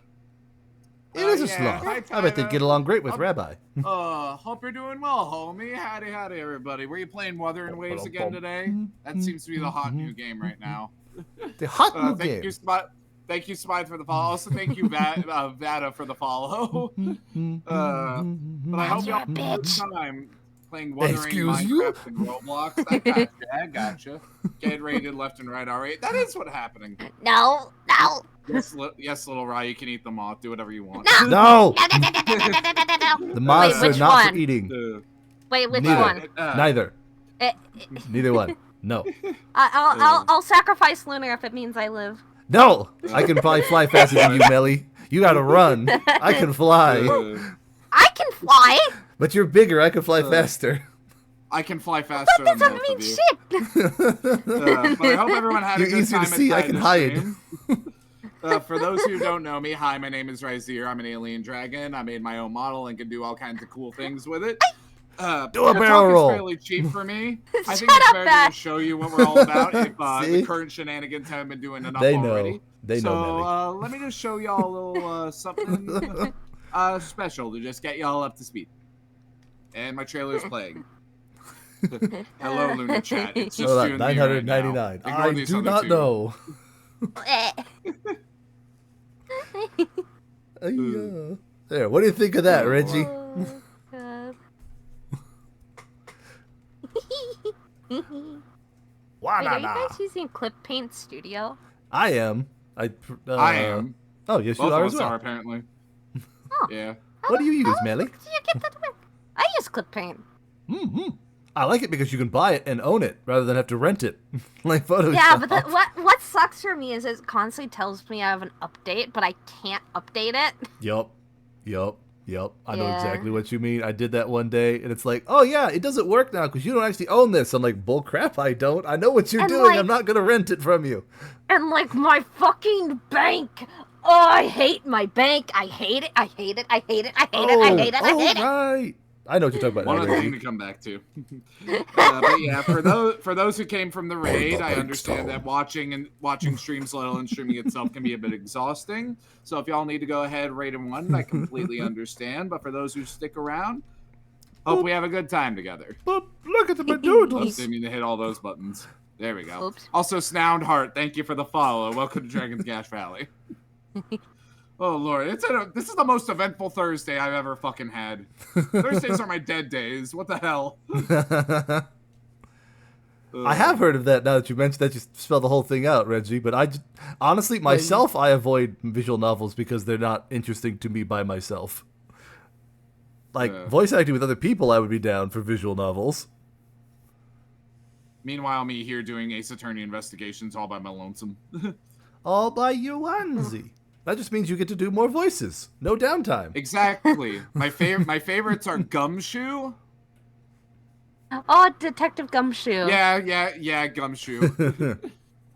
Speaker 2: It is Stanislav.
Speaker 3: Hi,
Speaker 2: I bet they'd
Speaker 3: Tyler.
Speaker 2: get along great with Rabbi.
Speaker 3: Hope you're doing well, homie. Howdy, everybody. Were you playing Wuthering Waves again today? That seems to be the hot new game right now.
Speaker 2: The hot new
Speaker 3: Thank
Speaker 2: game.
Speaker 3: you, Thank you, Spide, for the follow. Also, thank you, Vada, for the follow. But I hope you all have a good time playing Wuthering
Speaker 2: Excuse you?
Speaker 3: Minecraft and Roblox. I gotcha. Get raided left and right, alright. That is what's happening.
Speaker 5: No.
Speaker 3: Yes, little Rye, you can eat them all. Do whatever you want.
Speaker 2: No!
Speaker 5: No.
Speaker 2: The mods
Speaker 5: Wait,
Speaker 2: are
Speaker 5: which
Speaker 2: not for
Speaker 5: one?
Speaker 2: eating.
Speaker 5: Wait, which
Speaker 2: Neither.
Speaker 5: one?
Speaker 2: Neither.
Speaker 5: Eh,
Speaker 2: Neither one. No.
Speaker 5: I'll sacrifice Lunar if it means I live.
Speaker 2: No! I can probably fly faster than you, Melly. You gotta run. I can fly.
Speaker 5: I can fly.
Speaker 2: But you're bigger. I can fly faster.
Speaker 3: I can fly faster than
Speaker 5: That
Speaker 3: both
Speaker 5: doesn't
Speaker 3: of
Speaker 5: mean
Speaker 3: you.
Speaker 5: shit.
Speaker 3: But I hope everyone had a
Speaker 2: You're
Speaker 3: good
Speaker 2: easier
Speaker 3: time
Speaker 2: to
Speaker 3: at
Speaker 2: see. I
Speaker 3: Tide
Speaker 2: can
Speaker 3: this
Speaker 2: hide.
Speaker 3: stream. For those who don't know me, hi, my name is Razier. I'm an alien dragon. I made my own model and can do all kinds of cool things with it.
Speaker 2: Do a
Speaker 3: the
Speaker 2: barrel
Speaker 3: talk
Speaker 2: roll.
Speaker 3: is fairly cheap for me. I think
Speaker 5: Shut
Speaker 3: it's
Speaker 5: up,
Speaker 3: fair
Speaker 5: Matt.
Speaker 3: to show you what we're all about if
Speaker 2: See?
Speaker 3: the current shenanigans haven't been doing enough
Speaker 2: They know.
Speaker 3: already.
Speaker 2: They know, Melly.
Speaker 3: So let me just show y'all a little something special to just get y'all up to speed. And my trailer's playing. Hello, Luna Chat. It's just
Speaker 2: Hold
Speaker 3: you
Speaker 2: on,
Speaker 3: and me right now.
Speaker 2: 999.
Speaker 3: Ignore
Speaker 2: I
Speaker 3: these
Speaker 2: do
Speaker 3: other
Speaker 2: not
Speaker 3: two.
Speaker 2: know.
Speaker 5: Eh.
Speaker 2: There, what do you think of that, Reggie?
Speaker 5: Oh, God. Wait, are you guys using Clip Paint Studio?
Speaker 2: I am.
Speaker 3: I am.
Speaker 2: Oh, yes,
Speaker 3: Both
Speaker 2: you are
Speaker 3: of
Speaker 2: as
Speaker 3: us
Speaker 2: well.
Speaker 3: are, apparently.
Speaker 5: Oh.
Speaker 3: Yeah.
Speaker 2: What do you use, Melly?
Speaker 5: How do you get that to work? I use Clip Paint.
Speaker 2: Mm-hmm. I like it because you can buy it and own it rather than have to rent it, like Photoshop.
Speaker 5: Yeah, but what sucks for me is it constantly tells me I have an update, but I can't update it.
Speaker 2: Yup. I know
Speaker 5: Yeah.
Speaker 2: exactly what you mean. I did that one day, and it's like, oh yeah, it doesn't work now because you don't actually own this. I'm like, bull crap, I don't. I know what you're
Speaker 5: And,
Speaker 2: doing.
Speaker 5: like-
Speaker 2: I'm not gonna rent it from you.
Speaker 5: And like my fucking bank. Oh, I hate my bank. I hate it. I hate it. I hate it. I hate it. I hate it. I hate it.
Speaker 2: Right. I know what you're talking about.
Speaker 3: One
Speaker 2: now,
Speaker 3: other
Speaker 2: Reggie.
Speaker 3: thing to come back to. But yeah, for those who came from the raid, I understand that watching streams, let alone streaming itself, can be a bit exhausting. So if y'all need to go ahead, raid and one, I completely understand. But for those who stick around, hope we have a good time together.
Speaker 2: But look at the
Speaker 3: Oops,
Speaker 2: doodles.
Speaker 3: didn't mean to hit all those buttons. There we go.
Speaker 5: Oops.
Speaker 3: Also, Snound Heart, thank you for the follow. Welcome to Dragon's Gash Valley. Oh lord, this is the most eventful Thursday I've ever fucking had. Thursdays are my dead days. What the hell?
Speaker 2: I have heard of that now that you mentioned that. You spelled the whole thing out, Reggie. But honestly, myself, I avoid visual novels because they're not interesting to me by myself. Like,
Speaker 3: Yeah.
Speaker 2: voice acting with other people, I would be down for visual novels.
Speaker 3: Meanwhile, me here doing Ace Attorney investigations all by my lonesome.
Speaker 2: All by your onesie. That just means you get to do more voices. No downtime.
Speaker 3: Exactly. My favorites are Gumshoe.
Speaker 5: Oh, Detective Gumshoe.
Speaker 3: Yeah, Gumshoe.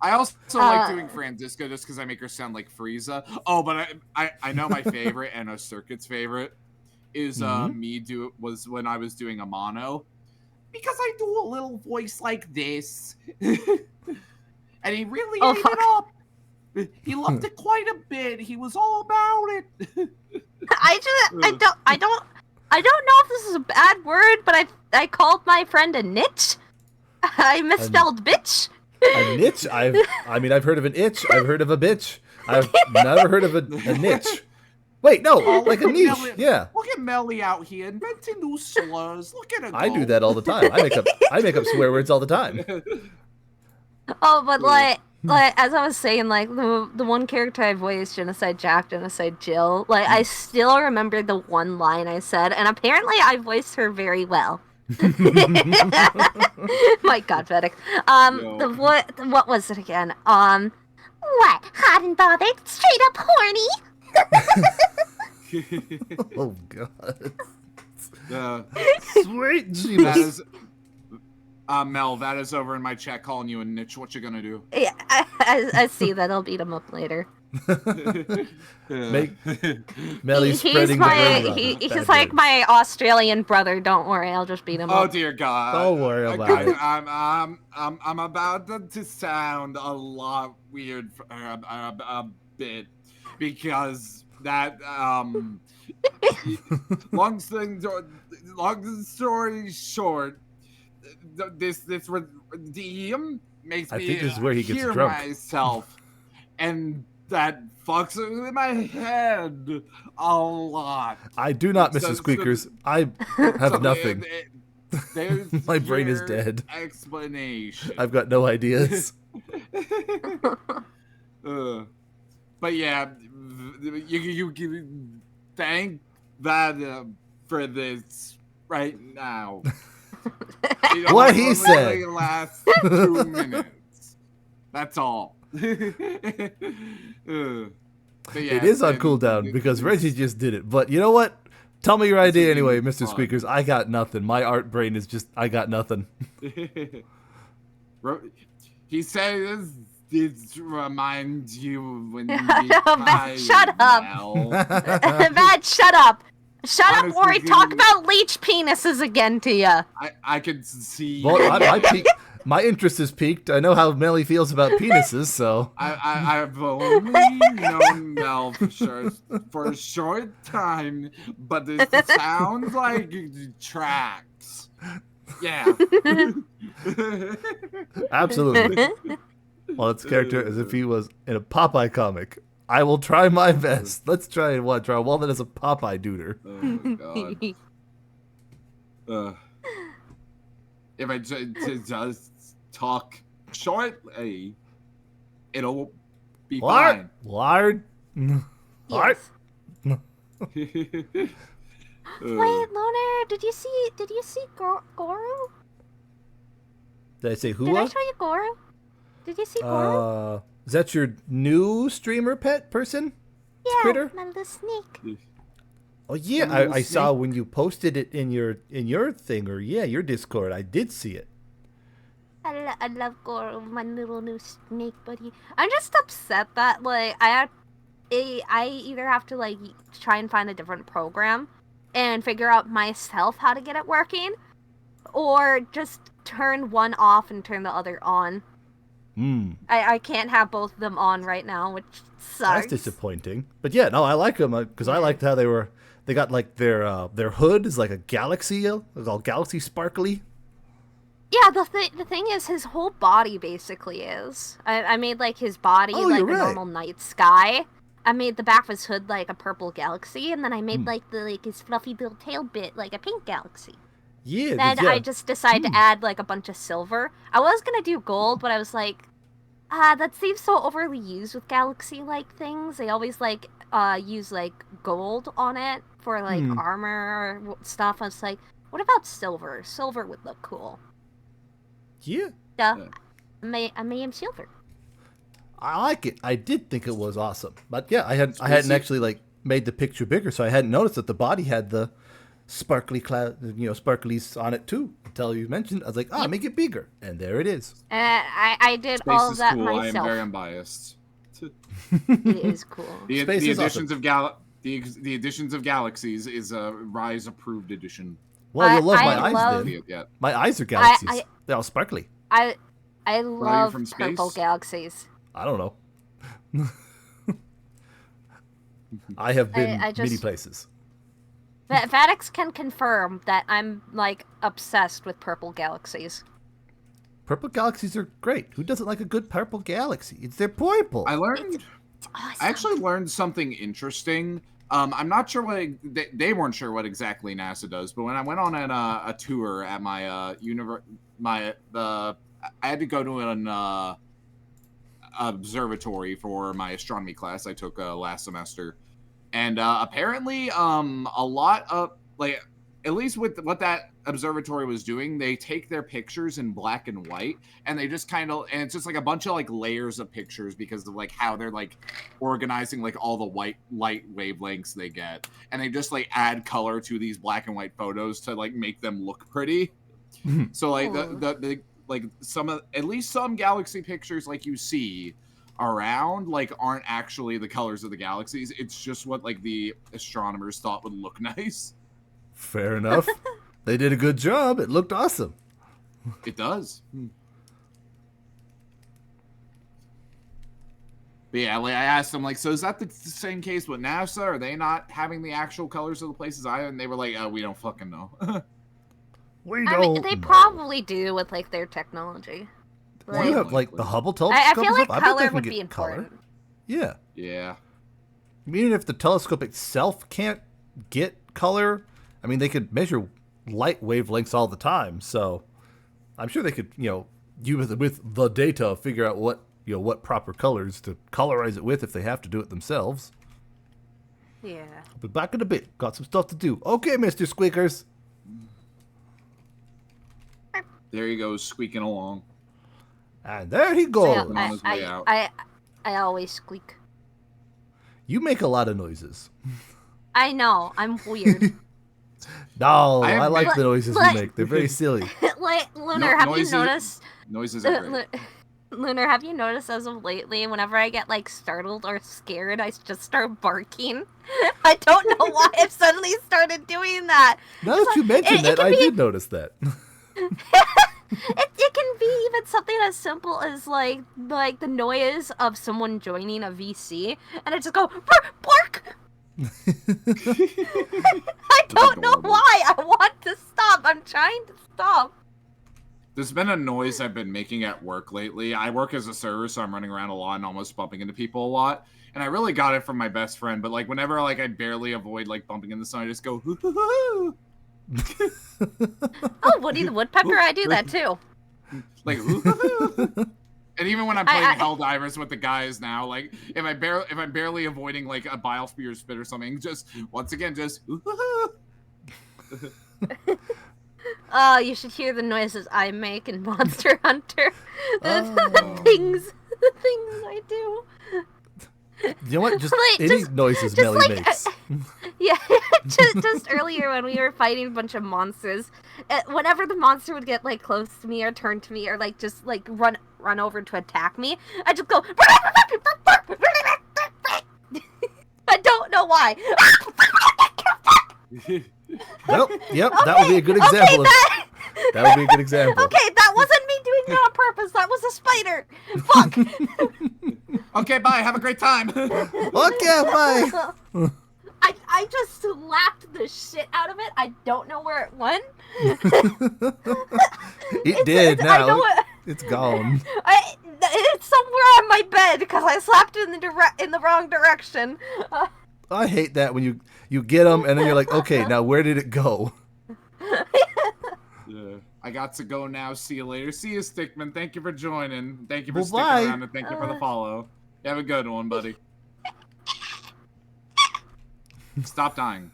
Speaker 3: I also like doing Francisco just because I make her sound like Frieza. Oh, but I know my favorite and a Circuit's favorite is was when I was doing Amano. Because I do a little voice like this. And he really ate it up. He loved it quite a bit. He was all about it.
Speaker 5: I don't know if this is a bad word, but I called my friend a nitch. I misspelled bitch.
Speaker 2: A niche? I've heard of an itch. I've heard of a bitch. I've never heard of a niche. Wait, no, like a niche. Yeah.
Speaker 3: Look at Melly out here inventing new slurs. Look at her.
Speaker 2: I do that all the time. I make up swear words all the time.
Speaker 5: Oh, but like as I was saying, like the one character I voiced, Genocide Jack, Genocide Jill, like I still remember the one line I said, and apparently I voiced her very well. My God, Vedic. What was it again? What? Hot and bothered? Straight up horny?
Speaker 2: Oh God.
Speaker 3: Uh,
Speaker 2: Sweet
Speaker 3: that
Speaker 2: Jesus.
Speaker 3: is, Mel, that is over in my chat calling you a niche. What you gonna do?
Speaker 5: Yeah, I see that. I'll beat him up later.
Speaker 2: Make Melly
Speaker 5: He's
Speaker 2: spreading
Speaker 5: he's like my Australian brother. Don't worry, I'll just beat him
Speaker 3: Oh
Speaker 5: up.
Speaker 3: dear God!
Speaker 2: Don't worry about it.
Speaker 3: I'm about to sound a lot weird a bit because that long story short, this redeem makes
Speaker 2: I
Speaker 3: me
Speaker 2: think this is where he gets
Speaker 3: hear
Speaker 2: drunk.
Speaker 3: myself, and that fucks with my head a lot.
Speaker 2: I do not, Mr. Squeakers. I have
Speaker 3: So
Speaker 2: nothing.
Speaker 3: There's
Speaker 2: My brain is
Speaker 3: your
Speaker 2: dead.
Speaker 3: Explanation.
Speaker 2: I've got no ideas.
Speaker 3: But yeah, you thank that for this right now. It
Speaker 2: What he
Speaker 3: only
Speaker 2: said.
Speaker 3: lasts 2 minutes. That's all. But yeah,
Speaker 2: It is on cooldown because Reggie just did it. But you know what? Tell me your idea anyway, Mr.
Speaker 3: fun.
Speaker 2: Squeakers. I got nothing. My art brain is just, I got nothing.
Speaker 3: He says this reminds you when you
Speaker 5: Matt, shut up. Matt, shut up. Shut up
Speaker 3: Honestly,
Speaker 5: or I talk about leech penises again to you.
Speaker 3: I could see.
Speaker 2: Well, my interest is peaked. I know how Mel feels about penises, so.
Speaker 3: I've only known Mel for a short time, but this sounds like tracks. Yeah.
Speaker 2: Absolutely. Well, it's character as if he was in a Popeye comic. I will try my best. Let's try and draw Walnut as a Popeye duder.
Speaker 3: Oh my god. If I just talk shortly, it'll be fine.
Speaker 2: Lard. Lard.
Speaker 5: Yes. Wait, Loner, did you see Goru?
Speaker 2: Did I say who?
Speaker 5: Did I show you Goru? Did you see Goru?
Speaker 2: Is that your new streamer pet person?
Speaker 5: Yeah,
Speaker 2: Critter?
Speaker 5: my little snake.
Speaker 2: Oh yeah, I saw when you posted it in your thing or your Discord. I did see it.
Speaker 5: I love Goru, my little new snake buddy. I'm just upset that like I either have to like try and find a different program and figure out myself how to get it working, or just turn one off and turn the other on. I can't have both of them on right now, which sucks.
Speaker 2: That's disappointing. But yeah, no, I like them because I liked how they got like their hood is like a galaxy, it's all galaxy sparkly.
Speaker 5: Yeah, the thing is, his whole body basically is. I made like his body like a normal night sky. I made the back of his hood like a purple galaxy, and then I made like his fluffy little tail bit like a pink galaxy.
Speaker 2: Yeah.
Speaker 5: Then I just decided to add like a bunch of silver. I was gonna do gold, but I was like, that seems so overly used with galaxy-like things. They always like use like gold on it for like armor or stuff. I was like, what about silver? Silver would look cool.
Speaker 2: Yeah.
Speaker 5: I made him silver.
Speaker 2: I like it. I did think it was awesome, but yeah, I hadn't actually like made the picture bigger, so I hadn't noticed that the body had the sparkly sparklies on it too. Until you mentioned, I was like, make it bigger, and there it is.
Speaker 5: I did
Speaker 3: Space
Speaker 5: all of
Speaker 3: is
Speaker 5: that
Speaker 3: cool.
Speaker 5: myself.
Speaker 3: I am very unbiased.
Speaker 5: It is cool.
Speaker 3: The
Speaker 2: Space is
Speaker 3: additions of the additions of galaxies is a Rise approved edition.
Speaker 2: Well, you'll love my
Speaker 5: I
Speaker 2: eyes
Speaker 5: love-
Speaker 2: then.
Speaker 3: Yeah.
Speaker 2: My eyes are galaxies. They're all sparkly.
Speaker 5: I love
Speaker 3: from
Speaker 5: purple
Speaker 3: space?
Speaker 5: galaxies.
Speaker 2: I don't know. I have been
Speaker 5: I just-
Speaker 2: many places.
Speaker 5: Vadix can confirm that I'm like obsessed with purple galaxies.
Speaker 2: Purple galaxies are great. Who doesn't like a good purple galaxy? They're purple.
Speaker 3: I learned.
Speaker 5: It's awesome.
Speaker 3: I actually learned something interesting. I'm not sure what they weren't sure what exactly NASA does, but when I went on a tour at my I had to go to an observatory for my astronomy class I took last semester, and apparently a lot of like, at least with what that observatory was doing, they take their pictures in black and white, and they just kind of, and it's just like a bunch of like layers of pictures because of like how they're like organizing like all the white light wavelengths they get, and they just like add color to these black and white photos to like make them look pretty. So like the like at least some galaxy pictures like you see around like aren't actually the colors of the galaxies. It's just what like the astronomers thought would look nice.
Speaker 2: Fair enough. They did a good job. It looked awesome.
Speaker 3: It does. But yeah, like I asked them, like, so is that the same case with NASA? Are they not having the actual colors of the places either? And they were like, we don't fucking know.
Speaker 2: We
Speaker 5: I mean,
Speaker 2: don't
Speaker 5: they
Speaker 2: know.
Speaker 5: probably do with like their technology.
Speaker 2: Well, you
Speaker 5: Like,
Speaker 2: have like the Hubble telescope.
Speaker 5: I feel
Speaker 2: and
Speaker 5: like
Speaker 2: stuff. I bet they
Speaker 5: color
Speaker 2: can
Speaker 5: would
Speaker 2: get
Speaker 5: be important.
Speaker 2: color. Yeah.
Speaker 3: Yeah.
Speaker 2: Even if the telescope itself can't get color, I mean, they could measure light wavelengths all the time. So I'm sure they could, with the data, figure out what proper colors to colorize it with if they have to do it themselves.
Speaker 5: Yeah.
Speaker 2: But back in a bit, got some stuff to do. Okay, Mr. Squeakers.
Speaker 3: There he goes, squeaking along.
Speaker 2: And there he
Speaker 5: So,
Speaker 2: goes.
Speaker 3: on his way out.
Speaker 5: I always squeak.
Speaker 2: You make a lot of noises.
Speaker 5: I know. I'm weird.
Speaker 2: No,
Speaker 3: I
Speaker 2: I like
Speaker 5: But-
Speaker 2: the noises
Speaker 5: but-
Speaker 2: you make. They're very silly.
Speaker 5: Like, Lunar, have
Speaker 3: noises-
Speaker 5: you noticed?
Speaker 3: Noises are great.
Speaker 5: Lunar, have you noticed as of lately, whenever I get like startled or scared, I just start barking? I don't know why I've suddenly started doing that.
Speaker 2: Now that you mentioned
Speaker 5: it
Speaker 2: that,
Speaker 5: can
Speaker 2: I
Speaker 5: be-
Speaker 2: did notice that.
Speaker 5: It can be even something as simple as like the noise of someone joining a VC, and I just go bark. I don't know
Speaker 3: Adorable.
Speaker 5: why. I want to stop. I'm trying to stop.
Speaker 3: There's been a noise I've been making at work lately. I work as a server, so I'm running around a lot and almost bumping into people a lot. And I really got it from my best friend, but like whenever like I barely avoid like bumping into someone, I just go hoo hoo hoo.
Speaker 5: Oh, Woody the Woodpecker, I do that too.
Speaker 3: Like hoo hoo hoo. And even when I'm playing
Speaker 5: I-
Speaker 3: Helldivers with the guys now, like if I'm barely avoiding like a biosphere spit or something, just once again just hoo hoo hoo.
Speaker 5: Oh, you should hear the noises I make in Monster Hunter. The
Speaker 2: Oh.
Speaker 5: things I do.
Speaker 2: You know what? Just
Speaker 5: Like,
Speaker 2: any
Speaker 5: just-
Speaker 2: noises
Speaker 5: just
Speaker 2: Melly
Speaker 5: like,
Speaker 2: makes.
Speaker 5: Yeah, just earlier when we were fighting a bunch of monsters, whenever the monster would get like close to me or turn to me or like just like run over to attack me, I just go. I don't know why.
Speaker 2: Well, yep, that would be a good example of. That would be a good example.
Speaker 5: Okay, that wasn't me doing it on purpose. That was a spider. Fuck.
Speaker 3: Okay, bye. Have a great time.
Speaker 2: Okay, bye.
Speaker 5: I just slapped the shit out of it. I don't know where it went.
Speaker 2: It did
Speaker 5: I know
Speaker 2: now.
Speaker 5: it.
Speaker 2: It's gone.
Speaker 5: It's somewhere on my bed because I slapped it in the wrong direction.
Speaker 2: I hate that when you get them and then you're like, okay, now where did it go?
Speaker 3: Yeah. I got to go now. See you later. See you, Stickman. Thank you for joining. Thank you for
Speaker 2: Well,
Speaker 3: sticking
Speaker 2: bye.
Speaker 3: around and thank you for the follow. You have a good one, buddy. Stop dying.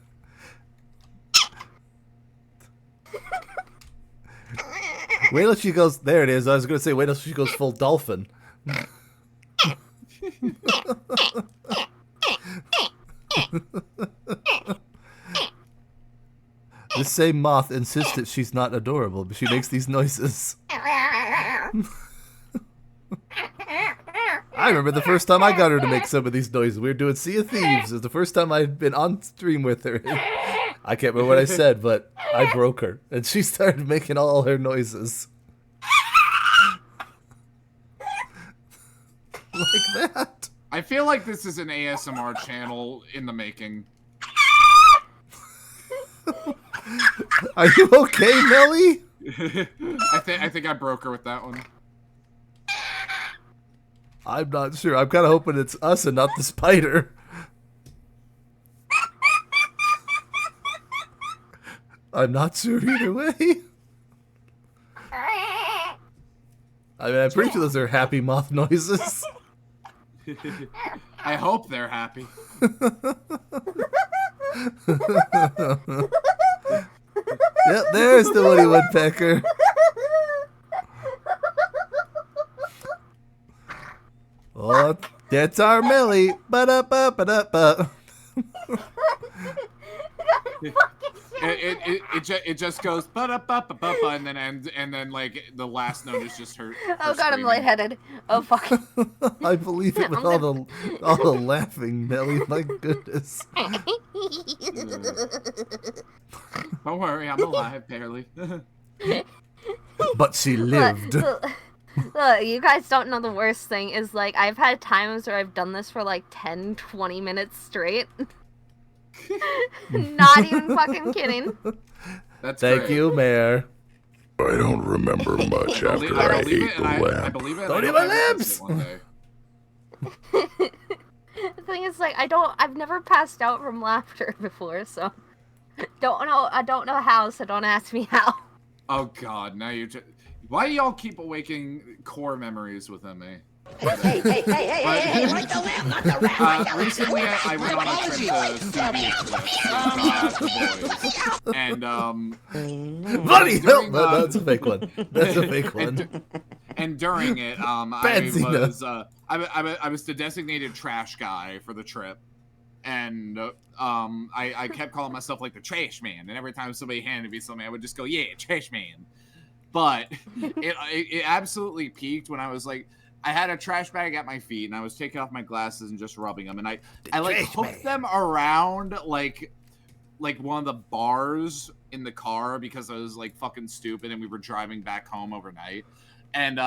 Speaker 2: Wait till she goes. There it is. I was gonna say wait till she goes full dolphin. This same moth insists that she's not adorable, but she makes these noises. I remember the first time I got her to make some of these noises. We were doing Sea of Thieves. It was the first time I'd been on stream with her. I can't remember what I said, but I broke her. And she started making all her noises. Like that.
Speaker 3: I feel like this is an ASMR channel in the making.
Speaker 2: Are you okay, Melly?
Speaker 3: I think I broke her with that one.
Speaker 2: I'm not sure. I'm kind of hoping it's us and not the spider. I'm not sure either way. I mean, I'm pretty sure those are happy moth noises.
Speaker 3: I hope they're happy.
Speaker 2: Yep, there's the Woody Woodpecker. Oh, that's our Melly. Ba-da-ba-ba-da-ba.
Speaker 3: It just goes ba-da-ba-ba-ba-ba and then ends, and then like the last note is just her.
Speaker 5: Oh god, I'm
Speaker 3: screaming.
Speaker 5: lightheaded. Oh fuck.
Speaker 2: I believe it with all the laughing, Melly. My goodness.
Speaker 3: Don't worry, I'm alive, barely.
Speaker 2: But she lived.
Speaker 5: Look, you guys don't know the worst thing is, like, I've had times where I've done this for, like, 10, 20 minutes straight. Not even fucking kidding.
Speaker 3: That's
Speaker 2: Thank
Speaker 3: great.
Speaker 2: you, Mayor.
Speaker 1: I don't remember much after I
Speaker 3: believe
Speaker 1: ate
Speaker 3: it,
Speaker 1: the
Speaker 3: and I
Speaker 1: lamp.
Speaker 3: believe it.
Speaker 2: Don't
Speaker 3: I
Speaker 2: eat my
Speaker 3: hope I
Speaker 2: lips!
Speaker 3: visit one day.
Speaker 5: The thing is, like, I've never passed out from laughter before, so I don't know how, so don't ask me how.
Speaker 3: Oh God, now you just. Why do y'all keep awaking core memories within me?
Speaker 6: Hey, like the lamb, not the rat.
Speaker 3: Recently, I went on a trip to CB with the boys, and
Speaker 2: Bloody hell!
Speaker 3: during,
Speaker 2: No, that's a fake one. That's a fake one.
Speaker 3: and during it,
Speaker 2: Benzina.
Speaker 3: I was the designated trash guy for the trip, and I kept calling myself like the trash man, and every time somebody handed me something, I would just go, yeah, trash man. But it absolutely peaked when I was like, I had a trash bag at my feet, and I was taking off my glasses and just rubbing them, and I like hooked them around like one of the bars in the car because I was like fucking stupid, and we were driving back home overnight, and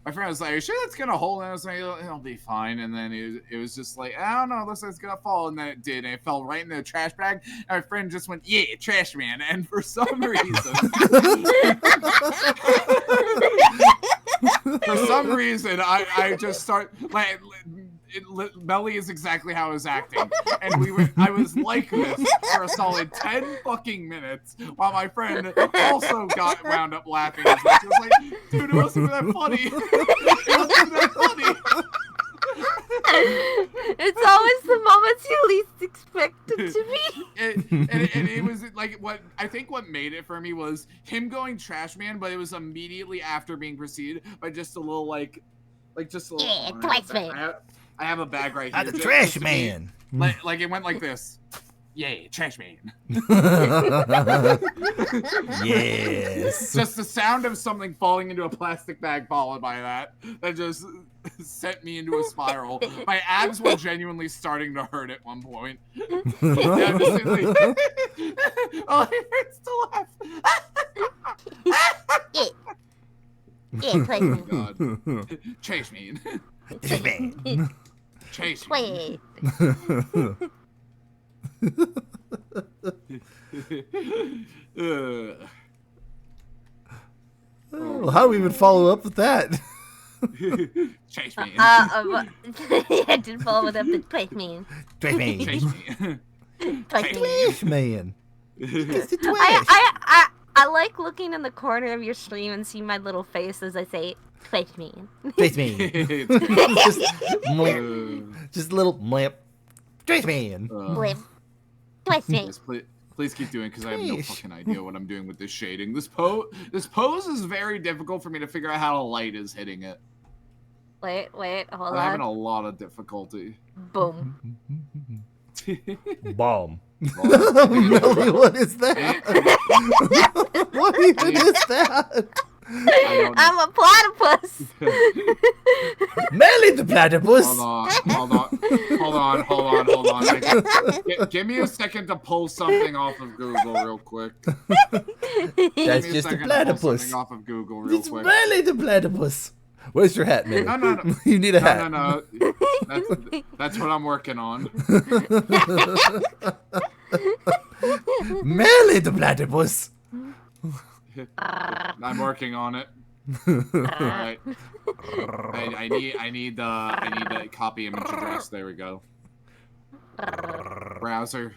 Speaker 3: my friend was like, "Are you sure that's gonna hold?" And I was like, "It'll be fine." And then it was just like, "I don't know, looks like it's gonna fall," and then it did, and it fell right in the trash bag. And my friend just went, "Yeah, trash man," and for some reason. For some reason, I just start like Melly is exactly how I was acting, and I was like this for a solid 10 fucking minutes, while my friend also wound up laughing as much. It was like, dude, it wasn't that funny. It wasn't that funny.
Speaker 5: It's always the moments you least expect it to be.
Speaker 3: And it was like what made it for me was him going trash man, but it was immediately after being preceded by just a little like just a little.
Speaker 5: Yeah, twice man.
Speaker 3: I have a bag right here.
Speaker 2: The
Speaker 3: just
Speaker 2: trash
Speaker 3: to
Speaker 2: man.
Speaker 3: me, like it went like this. Yeah, trash man.
Speaker 2: Yes.
Speaker 3: Just the sound of something falling into a plastic bag followed by that just sent me into a spiral. My abs were genuinely starting to hurt at one point. Yeah, I'm just sitting like, oh, it hurts to laugh.
Speaker 5: Yeah, twice man.
Speaker 3: God. Chase me. Chase me.
Speaker 5: Wait.
Speaker 2: Well, how do we even follow up with that?
Speaker 3: Chase me.
Speaker 5: I didn't follow it up with twice man.
Speaker 2: Trash man.
Speaker 3: Chase me.
Speaker 5: Twice man.
Speaker 2: Trash man. It's the trash.
Speaker 5: I like looking in the corner of your stream and seeing my little face as I say twice man.
Speaker 2: Trash man. Just a little mlamp. Trash man.
Speaker 5: Blip. Twice man.
Speaker 3: Yes, please keep doing, because I have no fucking idea what I'm doing with this shading. This pose is very difficult for me to figure out how the light is hitting it.
Speaker 5: Wait, hold
Speaker 3: I'm having
Speaker 5: on.
Speaker 3: a lot of difficulty.
Speaker 5: Boom.
Speaker 2: Bomb. Melly, what is that? What even is that?
Speaker 5: I'm a platypus.
Speaker 2: Melly the platypus.
Speaker 3: Hold on. Give me a second to pull something off of Google real quick.
Speaker 2: That's just a platypus.
Speaker 3: Something off of Google real
Speaker 2: It's
Speaker 3: quick.
Speaker 2: Melly the platypus. Where's your hat, Melly?
Speaker 3: No.
Speaker 2: You need a hat.
Speaker 3: No. That's what I'm working on.
Speaker 2: Melly the platypus.
Speaker 3: I'm working on it. Alright. I need the copy image address. There we go. Browser.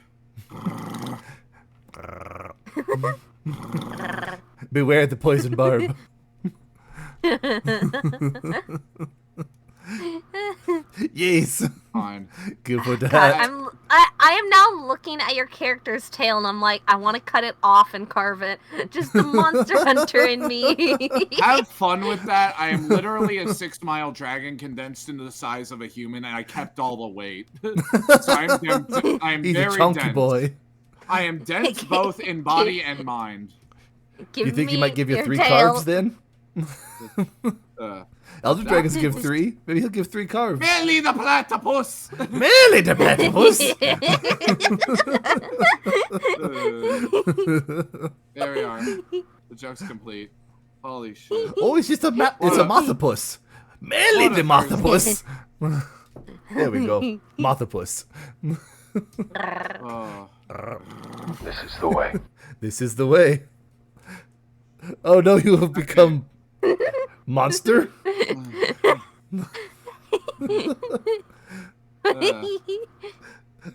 Speaker 2: Beware the poison barb. Yes.
Speaker 3: Fine.
Speaker 2: Good for
Speaker 5: God,
Speaker 2: that.
Speaker 5: I am now looking at your character's tail and I'm like, I want to cut it off and carve it. Just the Monster Hunter in me.
Speaker 3: Have fun with that. I am literally a 6-mile dragon condensed into the size of a human, and I kept all the weight. So I'm
Speaker 2: He's
Speaker 3: very
Speaker 2: a chunky
Speaker 3: dense.
Speaker 2: boy.
Speaker 3: I am dense both in body and mind.
Speaker 5: Give
Speaker 2: You think he
Speaker 5: me
Speaker 2: might give you
Speaker 5: your
Speaker 2: 3
Speaker 5: tail.
Speaker 2: carbs then? Elder Dragons give 3. Maybe he'll give 3 carbs.
Speaker 3: Melly the platypus!
Speaker 2: Melly the platypus!
Speaker 3: There we are. The joke's complete. Holy shit.
Speaker 2: Oh, it's just it's a mothopus. Melly the mothopus. There we go. Mothopus.
Speaker 3: Oh.
Speaker 1: This is the way.
Speaker 2: This is the way. Oh no, you have become monster?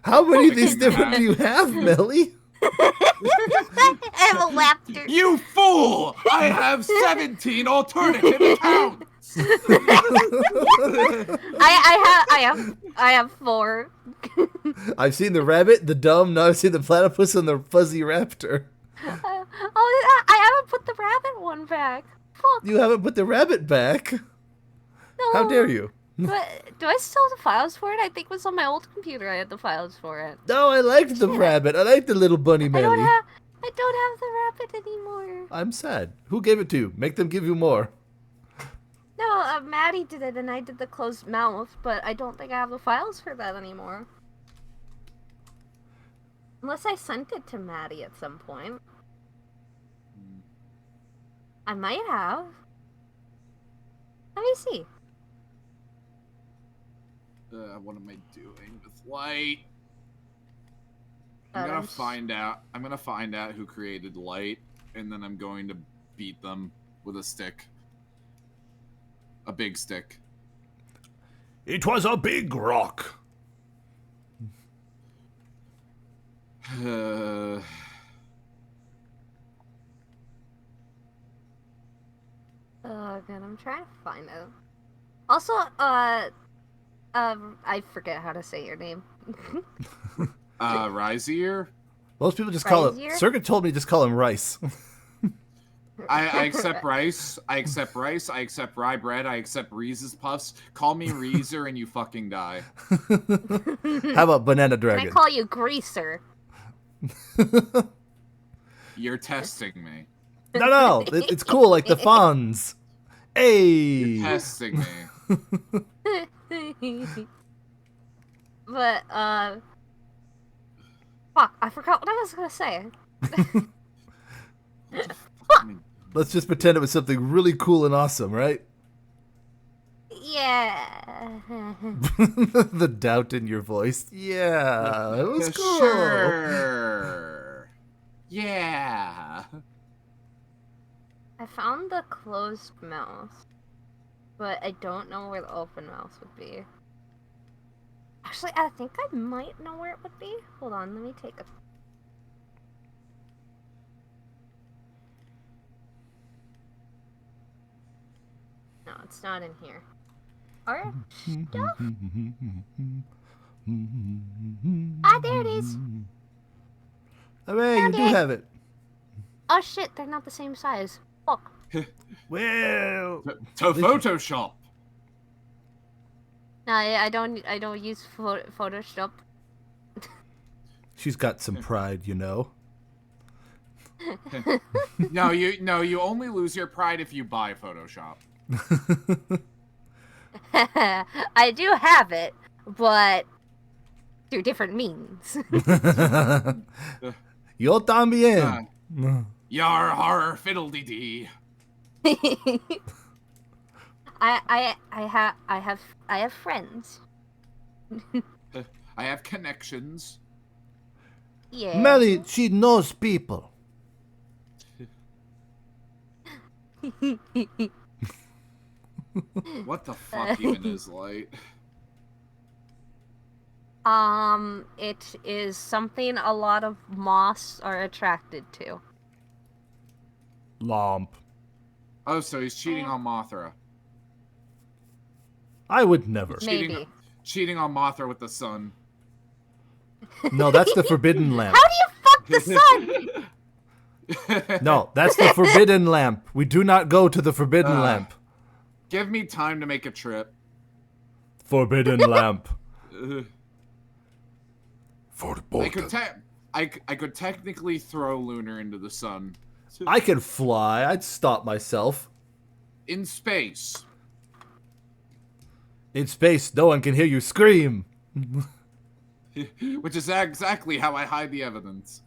Speaker 2: How many of these different do you have, Melly?
Speaker 5: I have a laughter.
Speaker 3: You fool! I have 17 alternative accounts.
Speaker 5: I have 4.
Speaker 2: I've seen the rabbit, the dumb, now I've seen the platypus and the fuzzy raptor.
Speaker 5: I haven't put the rabbit one back. Fuck.
Speaker 2: You haven't put the rabbit back.
Speaker 5: No.
Speaker 2: How dare you?
Speaker 5: But do I still have the files for it? I think it was on my old computer. I had the files for it.
Speaker 2: No, I liked the rabbit. I liked the little bunny
Speaker 5: I
Speaker 2: Melly.
Speaker 5: don't have the rabbit anymore.
Speaker 2: I'm sad. Who gave it to you? Make them give you more.
Speaker 5: No, Maddie did it and I did the closed mouth, but I don't think I have the files for that anymore. Unless I sent it to Maddie at some point. I might have. Let me see.
Speaker 3: What am I doing with light? I'm
Speaker 5: I'm
Speaker 3: gonna
Speaker 5: s-
Speaker 3: find out. I'm gonna find out who created light, and then I'm going to beat them with a stick. A big stick.
Speaker 2: It was a big rock.
Speaker 5: Oh god, I'm trying to find it. Also, I forget how to say your name.
Speaker 3: Rizier?
Speaker 2: Most people just call
Speaker 5: Rizier?
Speaker 2: it. Circuit told me just call him Rice.
Speaker 3: I accept rice. I accept rice. I accept rye bread. I accept Reese's Puffs. Call me Reezer and you fucking die.
Speaker 2: How about Banana
Speaker 5: Can I
Speaker 2: Dragon?
Speaker 5: call you Greaser?
Speaker 3: You're testing me.
Speaker 2: No, it's cool like the Fonz. Hey.
Speaker 3: Testing me.
Speaker 5: But, fuck, I forgot what I was gonna say.
Speaker 2: Let's just pretend it was something really cool and awesome, right?
Speaker 5: Yeah.
Speaker 2: The doubt in your voice. Yeah, it was cool.
Speaker 3: Sure. Yeah.
Speaker 5: I found the closed mouth, but I don't know where the open mouth would be. Actually, I think I might know where it would be. Hold on, let me take a... No, it's not in here. Or stuff? Ah, there it is.
Speaker 2: Hooray, you do have it.
Speaker 5: Oh shit, they're not the same size. Fuck.
Speaker 2: Well,
Speaker 3: To Photoshop.
Speaker 5: No, I don't use Photoshop.
Speaker 2: she's got some pride, you know.
Speaker 3: No, you only lose your pride if you buy Photoshop.
Speaker 5: I do have it, but through different means.
Speaker 2: Yo también.
Speaker 3: Yar har fiddle-dee dee.
Speaker 5: I have friends.
Speaker 3: I have connections.
Speaker 5: Yeah.
Speaker 2: Melly, she knows people.
Speaker 3: What the fuck even is light?
Speaker 5: It is something a lot of moths are attracted to.
Speaker 2: Lomp.
Speaker 3: Oh, so he's cheating on Mothra.
Speaker 2: I would never.
Speaker 5: Maybe.
Speaker 3: Cheating on Mothra with the sun.
Speaker 2: No, that's the forbidden lamp.
Speaker 5: How do you fuck the sun?
Speaker 2: No, that's the forbidden lamp. We do not go to the forbidden lamp.
Speaker 3: Give me time to make a trip.
Speaker 2: Forbidden lamp.
Speaker 1: For the
Speaker 3: I
Speaker 1: both
Speaker 3: could
Speaker 1: of
Speaker 3: I could technically throw Lunar into the sun.
Speaker 2: I could fly. I'd stop myself.
Speaker 3: In space.
Speaker 2: In space, no one can hear you scream.
Speaker 3: Which is exactly how I hide the evidence.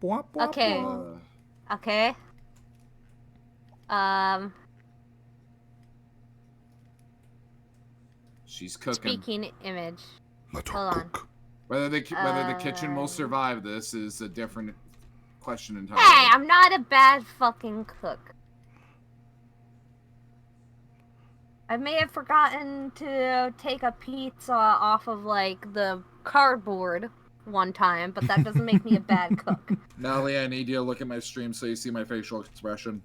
Speaker 5: Okay. Okay.
Speaker 3: She's cooking.
Speaker 5: Speaking image.
Speaker 1: Let her
Speaker 5: Hold on.
Speaker 1: cook.
Speaker 3: Whether the kitchen will survive this is a different question entirely.
Speaker 5: Hey, I'm not a bad fucking cook. I may have forgotten to take a pizza off of, like, the cardboard one time, but that doesn't make me a bad cook.
Speaker 3: Natalie, I need you to look at my stream so you see my facial expression.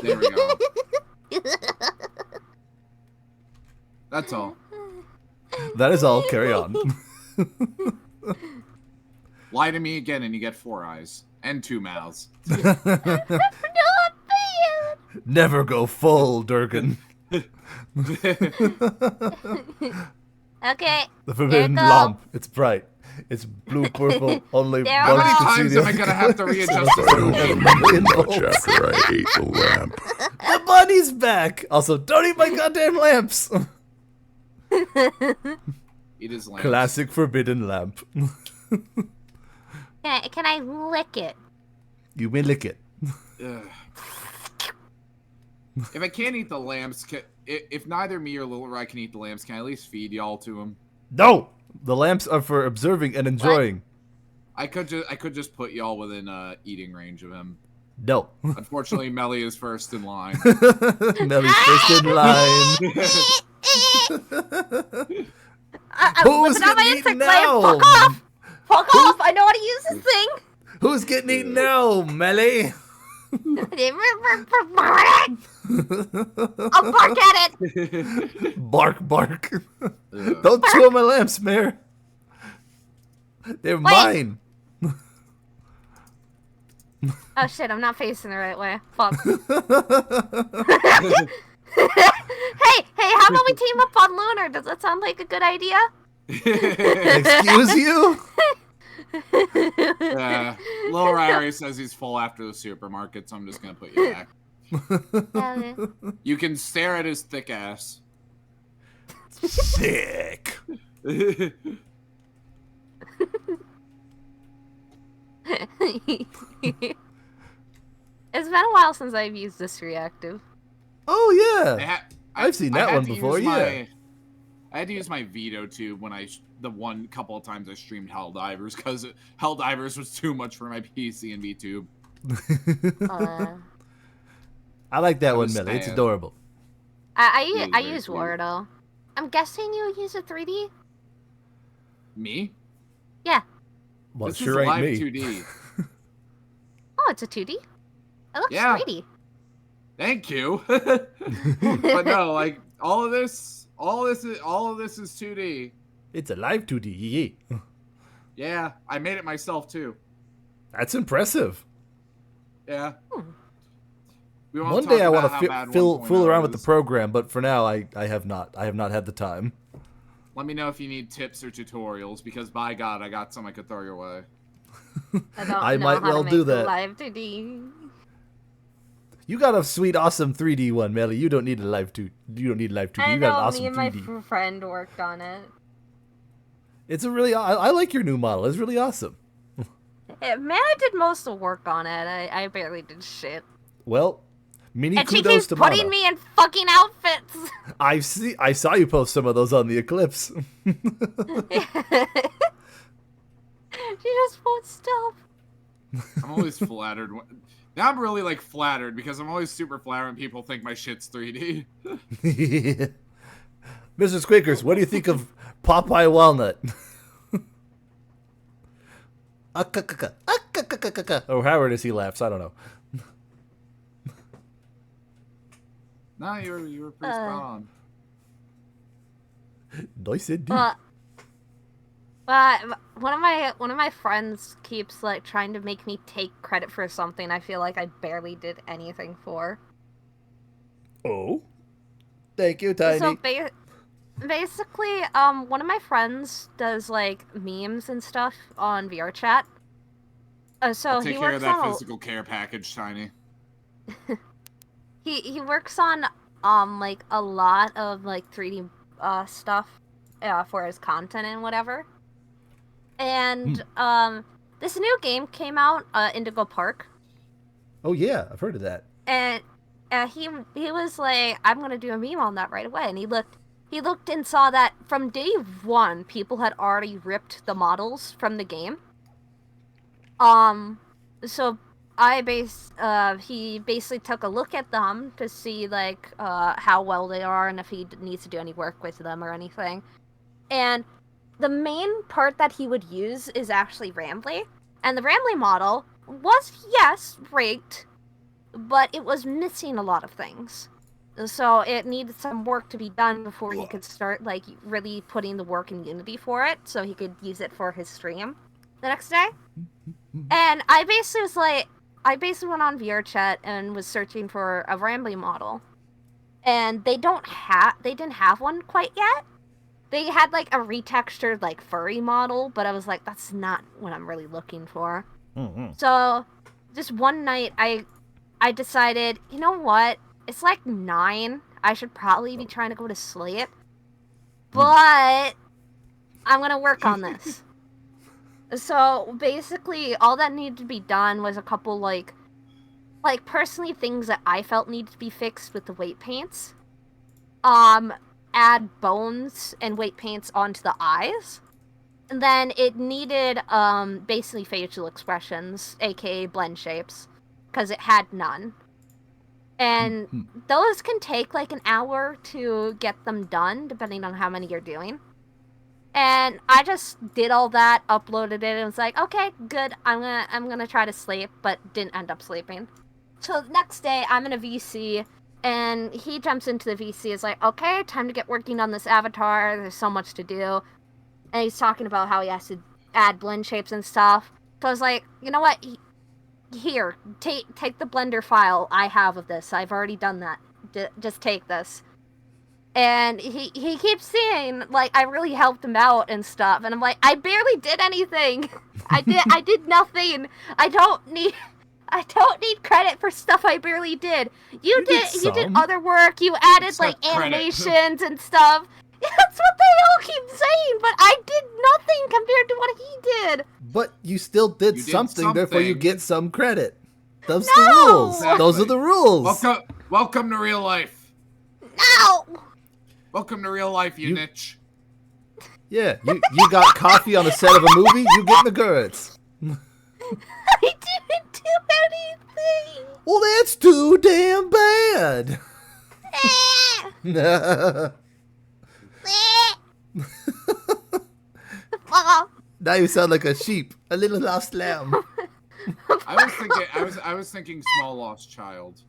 Speaker 3: There we go. That's all.
Speaker 2: That is all. Carry on.
Speaker 3: Lie to me again and you get 4 eyes. And 2 mouths.
Speaker 5: Not bad.
Speaker 2: Never go full, Durgan.
Speaker 5: Okay.
Speaker 2: The forbidden
Speaker 5: go.
Speaker 2: lamp. It's bright. It's blue purple. Only
Speaker 5: There
Speaker 3: How
Speaker 2: bugs
Speaker 3: many
Speaker 5: are-
Speaker 2: can see
Speaker 3: times
Speaker 2: the
Speaker 3: am I gonna have to readjust
Speaker 1: I
Speaker 3: this?
Speaker 1: don't remember much after I ate the lamp.
Speaker 2: The bunny's back. Also, don't eat my goddamn lamps.
Speaker 3: Eat his lamp.
Speaker 2: Classic forbidden lamp.
Speaker 5: Can I lick it?
Speaker 2: You may lick it.
Speaker 3: Ugh. If I can't eat the lambs, if neither me or Little Ry can eat the lambs, can I at least feed y'all to him?
Speaker 2: No, the lamps are for observing and enjoying.
Speaker 3: I could just put y'all within eating range of him.
Speaker 2: No.
Speaker 3: Unfortunately, Melly is first in line.
Speaker 2: Melly's first in line. Who's
Speaker 5: Whip it out my
Speaker 2: getting eaten
Speaker 5: insect layer.
Speaker 2: now?
Speaker 5: Fuck off! Fuck off! I know how to use this thing!
Speaker 2: Who's getting eaten now, Melly?
Speaker 5: I'll bark at it!
Speaker 2: Bark, bark.
Speaker 3: Ugh.
Speaker 2: Don't chew on my lamps, Mare. They're mine.
Speaker 5: Oh shit, I'm not facing the right way. Fuck. Hey, how about we team up on Lunar? Does that sound like a good idea?
Speaker 2: Excuse you?
Speaker 3: Lil Ryrie says he's full after the supermarket, so I'm just gonna put you back. You can stare at his thick ass.
Speaker 2: Sick.
Speaker 5: It's been a while since I've used this reactive.
Speaker 2: Oh, yeah. I've seen that
Speaker 3: I had
Speaker 2: one
Speaker 3: to
Speaker 2: before,
Speaker 3: use
Speaker 2: yeah.
Speaker 3: I had to use my veto tube when the one couple of times I streamed Helldivers because Helldivers was too much for my PC and VTube.
Speaker 2: I like that
Speaker 3: I
Speaker 2: one,
Speaker 3: was
Speaker 2: Melly. It's
Speaker 3: sad.
Speaker 2: adorable.
Speaker 5: I
Speaker 3: very
Speaker 5: use
Speaker 3: cute.
Speaker 5: Wardo. I'm guessing you use a 3D?
Speaker 3: Me?
Speaker 5: Yeah.
Speaker 2: Well,
Speaker 3: This
Speaker 2: sure
Speaker 3: is
Speaker 2: ain't
Speaker 3: live
Speaker 2: me.
Speaker 3: 2D.
Speaker 5: Oh, it's a 2D? It looks
Speaker 3: Yeah.
Speaker 5: 3D.
Speaker 3: Thank you. But no, like all of this is 2D.
Speaker 2: It's a live 2D. Yee.
Speaker 3: Yeah, I made it myself too.
Speaker 2: That's impressive.
Speaker 3: Yeah. We won't
Speaker 2: One
Speaker 3: talk
Speaker 2: day I want
Speaker 3: about how
Speaker 2: to
Speaker 3: bad
Speaker 2: fool
Speaker 3: 1.0
Speaker 2: around with the
Speaker 3: is.
Speaker 2: program, but for now I have not had the time.
Speaker 3: Let me know if you need tips or tutorials, because by God, I got some I could throw your way.
Speaker 5: I don't
Speaker 2: I
Speaker 5: know
Speaker 2: might
Speaker 5: how
Speaker 2: well
Speaker 5: to
Speaker 2: do
Speaker 5: make the
Speaker 2: that.
Speaker 5: live 2D.
Speaker 2: You got a sweet, awesome 3D one, Melly. You don't need a live 2. You don't need live 2D.
Speaker 5: I
Speaker 2: You
Speaker 5: know,
Speaker 2: got an awesome
Speaker 5: me and my
Speaker 2: 3D.
Speaker 5: friend worked on it.
Speaker 2: It's a really. I like your new model. It's really awesome.
Speaker 5: Man, I did most of the work on it. I barely did shit.
Speaker 2: Well, mini
Speaker 5: And she
Speaker 2: kudos
Speaker 5: keeps
Speaker 2: to
Speaker 5: putting
Speaker 2: Mana.
Speaker 5: me in fucking outfits.
Speaker 2: I saw you post some of those on the Eclipse.
Speaker 5: She just posts stuff.
Speaker 3: I'm always flattered. Now I'm really like flattered because I'm always super flattered when people think my shit's 3D.
Speaker 2: Mr. Squeakers, what do you think of Popeye Walnut? Or however it is he laughs, I don't know.
Speaker 3: No, you were pretty spot on.
Speaker 2: Nice indeed.
Speaker 5: One of my friends keeps like trying to make me take credit for something I feel like I barely did anything for.
Speaker 2: Oh. Thank you, Tiny.
Speaker 5: So basically, one of my friends does like memes and stuff on VRChat. So
Speaker 3: I'll
Speaker 5: he
Speaker 3: take care
Speaker 5: works
Speaker 3: of that
Speaker 5: on
Speaker 3: physical care package, Tiny.
Speaker 5: he works on like a lot of like 3D stuff for his content and whatever. And this new game came out, Indigo Park.
Speaker 2: Oh yeah, I've heard of that.
Speaker 5: And he was like, I'm gonna do a meme on that right away. And he looked and saw that from day one, people had already ripped the models from the game. So he basically took a look at them to see like how well they are and if he needs to do any work with them or anything. And the main part that he would use is actually Rambly. And the Rambly model was, yes, rigged, but it was missing a lot of things. So it needed some work to be done before he could start like really putting the work in Unity for it, so he could use it for his stream the next day. And I basically went on VRChat and was searching for a Rambly model, and they didn't have one quite yet. They had like a retextured like furry model, but I was like, that's not what I'm really looking for.
Speaker 2: Mm-hmm.
Speaker 5: So just one night I decided, you know what? It's like 9. I should probably be trying to go to sleep. But I'm gonna work on this. So basically all that needed to be done was a couple like personally things that I felt needed to be fixed with the weight paints. Add bones and weight paints onto the eyes. And then it needed basically facial expressions, aka blend shapes, because it had none. And those can take like an hour to get them done, depending on how many you're doing. And I just did all that, uploaded it, and was like, okay, good, I'm gonna try to sleep, but didn't end up sleeping. So the next day, I'm in a VC, and he jumps into the VC, is like, okay, time to get working on this avatar, there's so much to do. And he's talking about how he has to add blend shapes and stuff. So I was like, you know what, here, take the Blender file I have of this, I've already done that, just take this. And he keeps saying, like, I really helped him out and stuff. And I'm like, I barely did anything. I did nothing. I don't need credit for stuff I barely did. You did other work. You added
Speaker 3: It's
Speaker 5: like
Speaker 3: not credit.
Speaker 5: animations and stuff. That's what they all keep saying, but I did nothing compared to what he did.
Speaker 2: But you still did,
Speaker 3: You did
Speaker 2: something, therefore you
Speaker 3: something.
Speaker 2: get some credit. Those
Speaker 5: No!
Speaker 2: are the rules.
Speaker 3: Exactly.
Speaker 2: Those are the rules.
Speaker 3: Welcome to real life.
Speaker 5: No!
Speaker 3: Welcome to real life, you niche.
Speaker 2: Yeah, you got coffee on the set of a movie, you get the goods.
Speaker 5: I didn't do anything.
Speaker 2: Well, that's too damn bad. Now you sound like a sheep, a little lost lamb.
Speaker 3: I was thinking small lost child.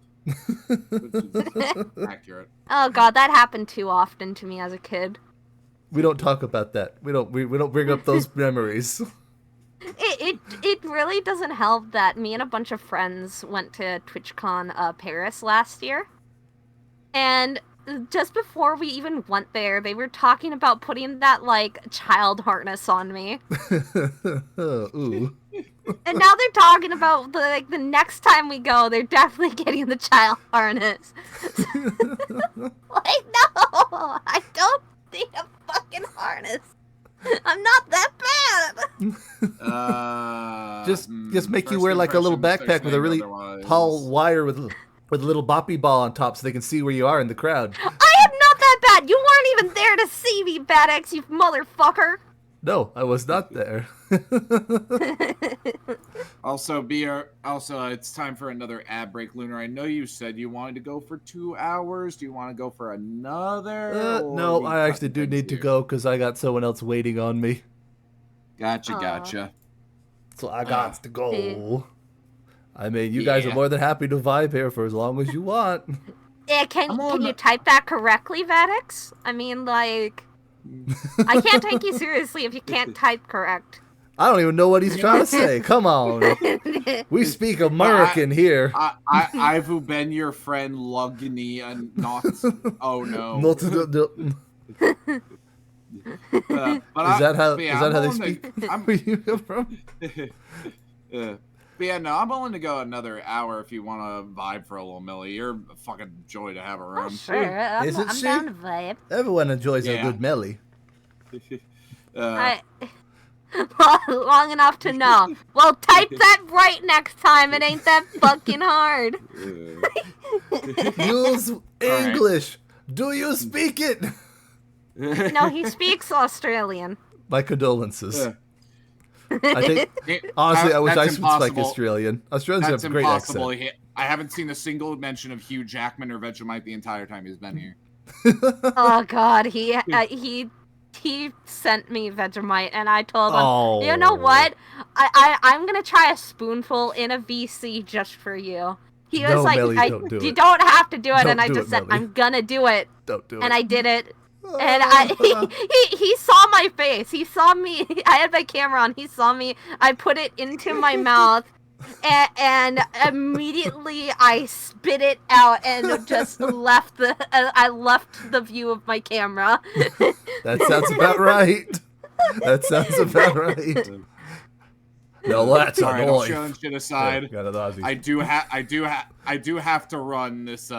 Speaker 3: Which is accurate.
Speaker 5: Oh god, that happened too often to me as a kid.
Speaker 2: We don't talk about that. We don't bring up those memories.
Speaker 5: It really doesn't help that me and a bunch of friends went to TwitchCon Paris last year. And just before we even went there, they were talking about putting that, like, child harness on me.
Speaker 2: Ooh.
Speaker 5: And now they're talking about, the next time we go, they're definitely getting the child harness. Like, no! I don't need a fucking harness. I'm not that bad!
Speaker 2: Just make you
Speaker 3: First
Speaker 2: wear like a little
Speaker 3: impressions,
Speaker 2: backpack with a
Speaker 3: there's
Speaker 2: really
Speaker 3: otherwise.
Speaker 2: tall wire with a little boppy ball on top so they can see where you are in the crowd.
Speaker 5: I am not that bad! You weren't even there to see me, Bad X, you motherfucker!
Speaker 2: No, I was not there.
Speaker 3: Also, it's time for another ad break, Lunar. I know you said you wanted to go for 2 hours. Do you want to go for another? or
Speaker 2: No,
Speaker 3: we
Speaker 2: I
Speaker 3: cut
Speaker 2: actually do
Speaker 3: things
Speaker 2: need to
Speaker 3: here?
Speaker 2: go because I got someone else waiting on me.
Speaker 3: Gotcha.
Speaker 2: So I got to go. I mean, you guys are
Speaker 3: Yeah.
Speaker 2: more than happy to vibe here for as long as you want.
Speaker 5: Yeah,
Speaker 3: I'm
Speaker 5: can
Speaker 3: on
Speaker 5: you
Speaker 3: the-
Speaker 5: type that correctly, Vadix? I mean, like... I can't take you seriously if you can't type correct.
Speaker 2: I don't even know what he's trying to say. Come on. We speak American here.
Speaker 3: I've been your friend Lugny and not. Oh no.
Speaker 2: Not to-
Speaker 3: But
Speaker 2: Is that how
Speaker 3: yeah,
Speaker 2: they
Speaker 3: I'm
Speaker 2: speak?
Speaker 3: I'm,
Speaker 2: Where you come from?
Speaker 3: But yeah, no, I'm willing to go another hour if you want to vibe for a little Millie. You're a fucking joy to have
Speaker 5: Oh,
Speaker 3: around.
Speaker 5: sure. I'm
Speaker 2: Isn't she?
Speaker 5: down to vibe.
Speaker 2: Everyone enjoys a
Speaker 3: Yeah.
Speaker 2: good Melly.
Speaker 5: I, long enough to know. Well, type that right next time. It ain't that fucking hard.
Speaker 2: Use
Speaker 3: right.
Speaker 2: English. Do you speak it?
Speaker 5: No, he speaks Australian.
Speaker 2: My condolences.
Speaker 3: Yeah.
Speaker 2: I think, honestly, I wish I
Speaker 3: That's
Speaker 2: could speak
Speaker 3: impossible.
Speaker 2: Australian. Australians
Speaker 3: That's
Speaker 2: have a great
Speaker 3: impossible.
Speaker 2: accent.
Speaker 3: I haven't seen a single mention of Hugh Jackman or Vegemite the entire time he's been here.
Speaker 5: Oh God, he sent me Vegemite, and I told him,
Speaker 2: Oh.
Speaker 5: you know what? I'm gonna try a spoonful in a VC just for you. He was
Speaker 2: No,
Speaker 5: like,
Speaker 2: Melly, don't do
Speaker 5: you
Speaker 2: it.
Speaker 5: don't have to do it,
Speaker 2: Don't
Speaker 5: and I
Speaker 2: do
Speaker 5: just
Speaker 2: it,
Speaker 5: said,
Speaker 2: Melly.
Speaker 5: I'm gonna do it,
Speaker 2: Don't do
Speaker 5: and
Speaker 2: it.
Speaker 5: I did it. And he saw my face. He saw me. I had my camera on. He saw me. I put it into my mouth, and immediately I spit it out and just left the. I left the view of my camera.
Speaker 2: That sounds about right. That sounds about right. No, that's
Speaker 3: All
Speaker 2: a
Speaker 3: right, I'm
Speaker 2: noise.
Speaker 3: showing shit aside.
Speaker 2: Got it, Ozzy.
Speaker 3: I do have to run this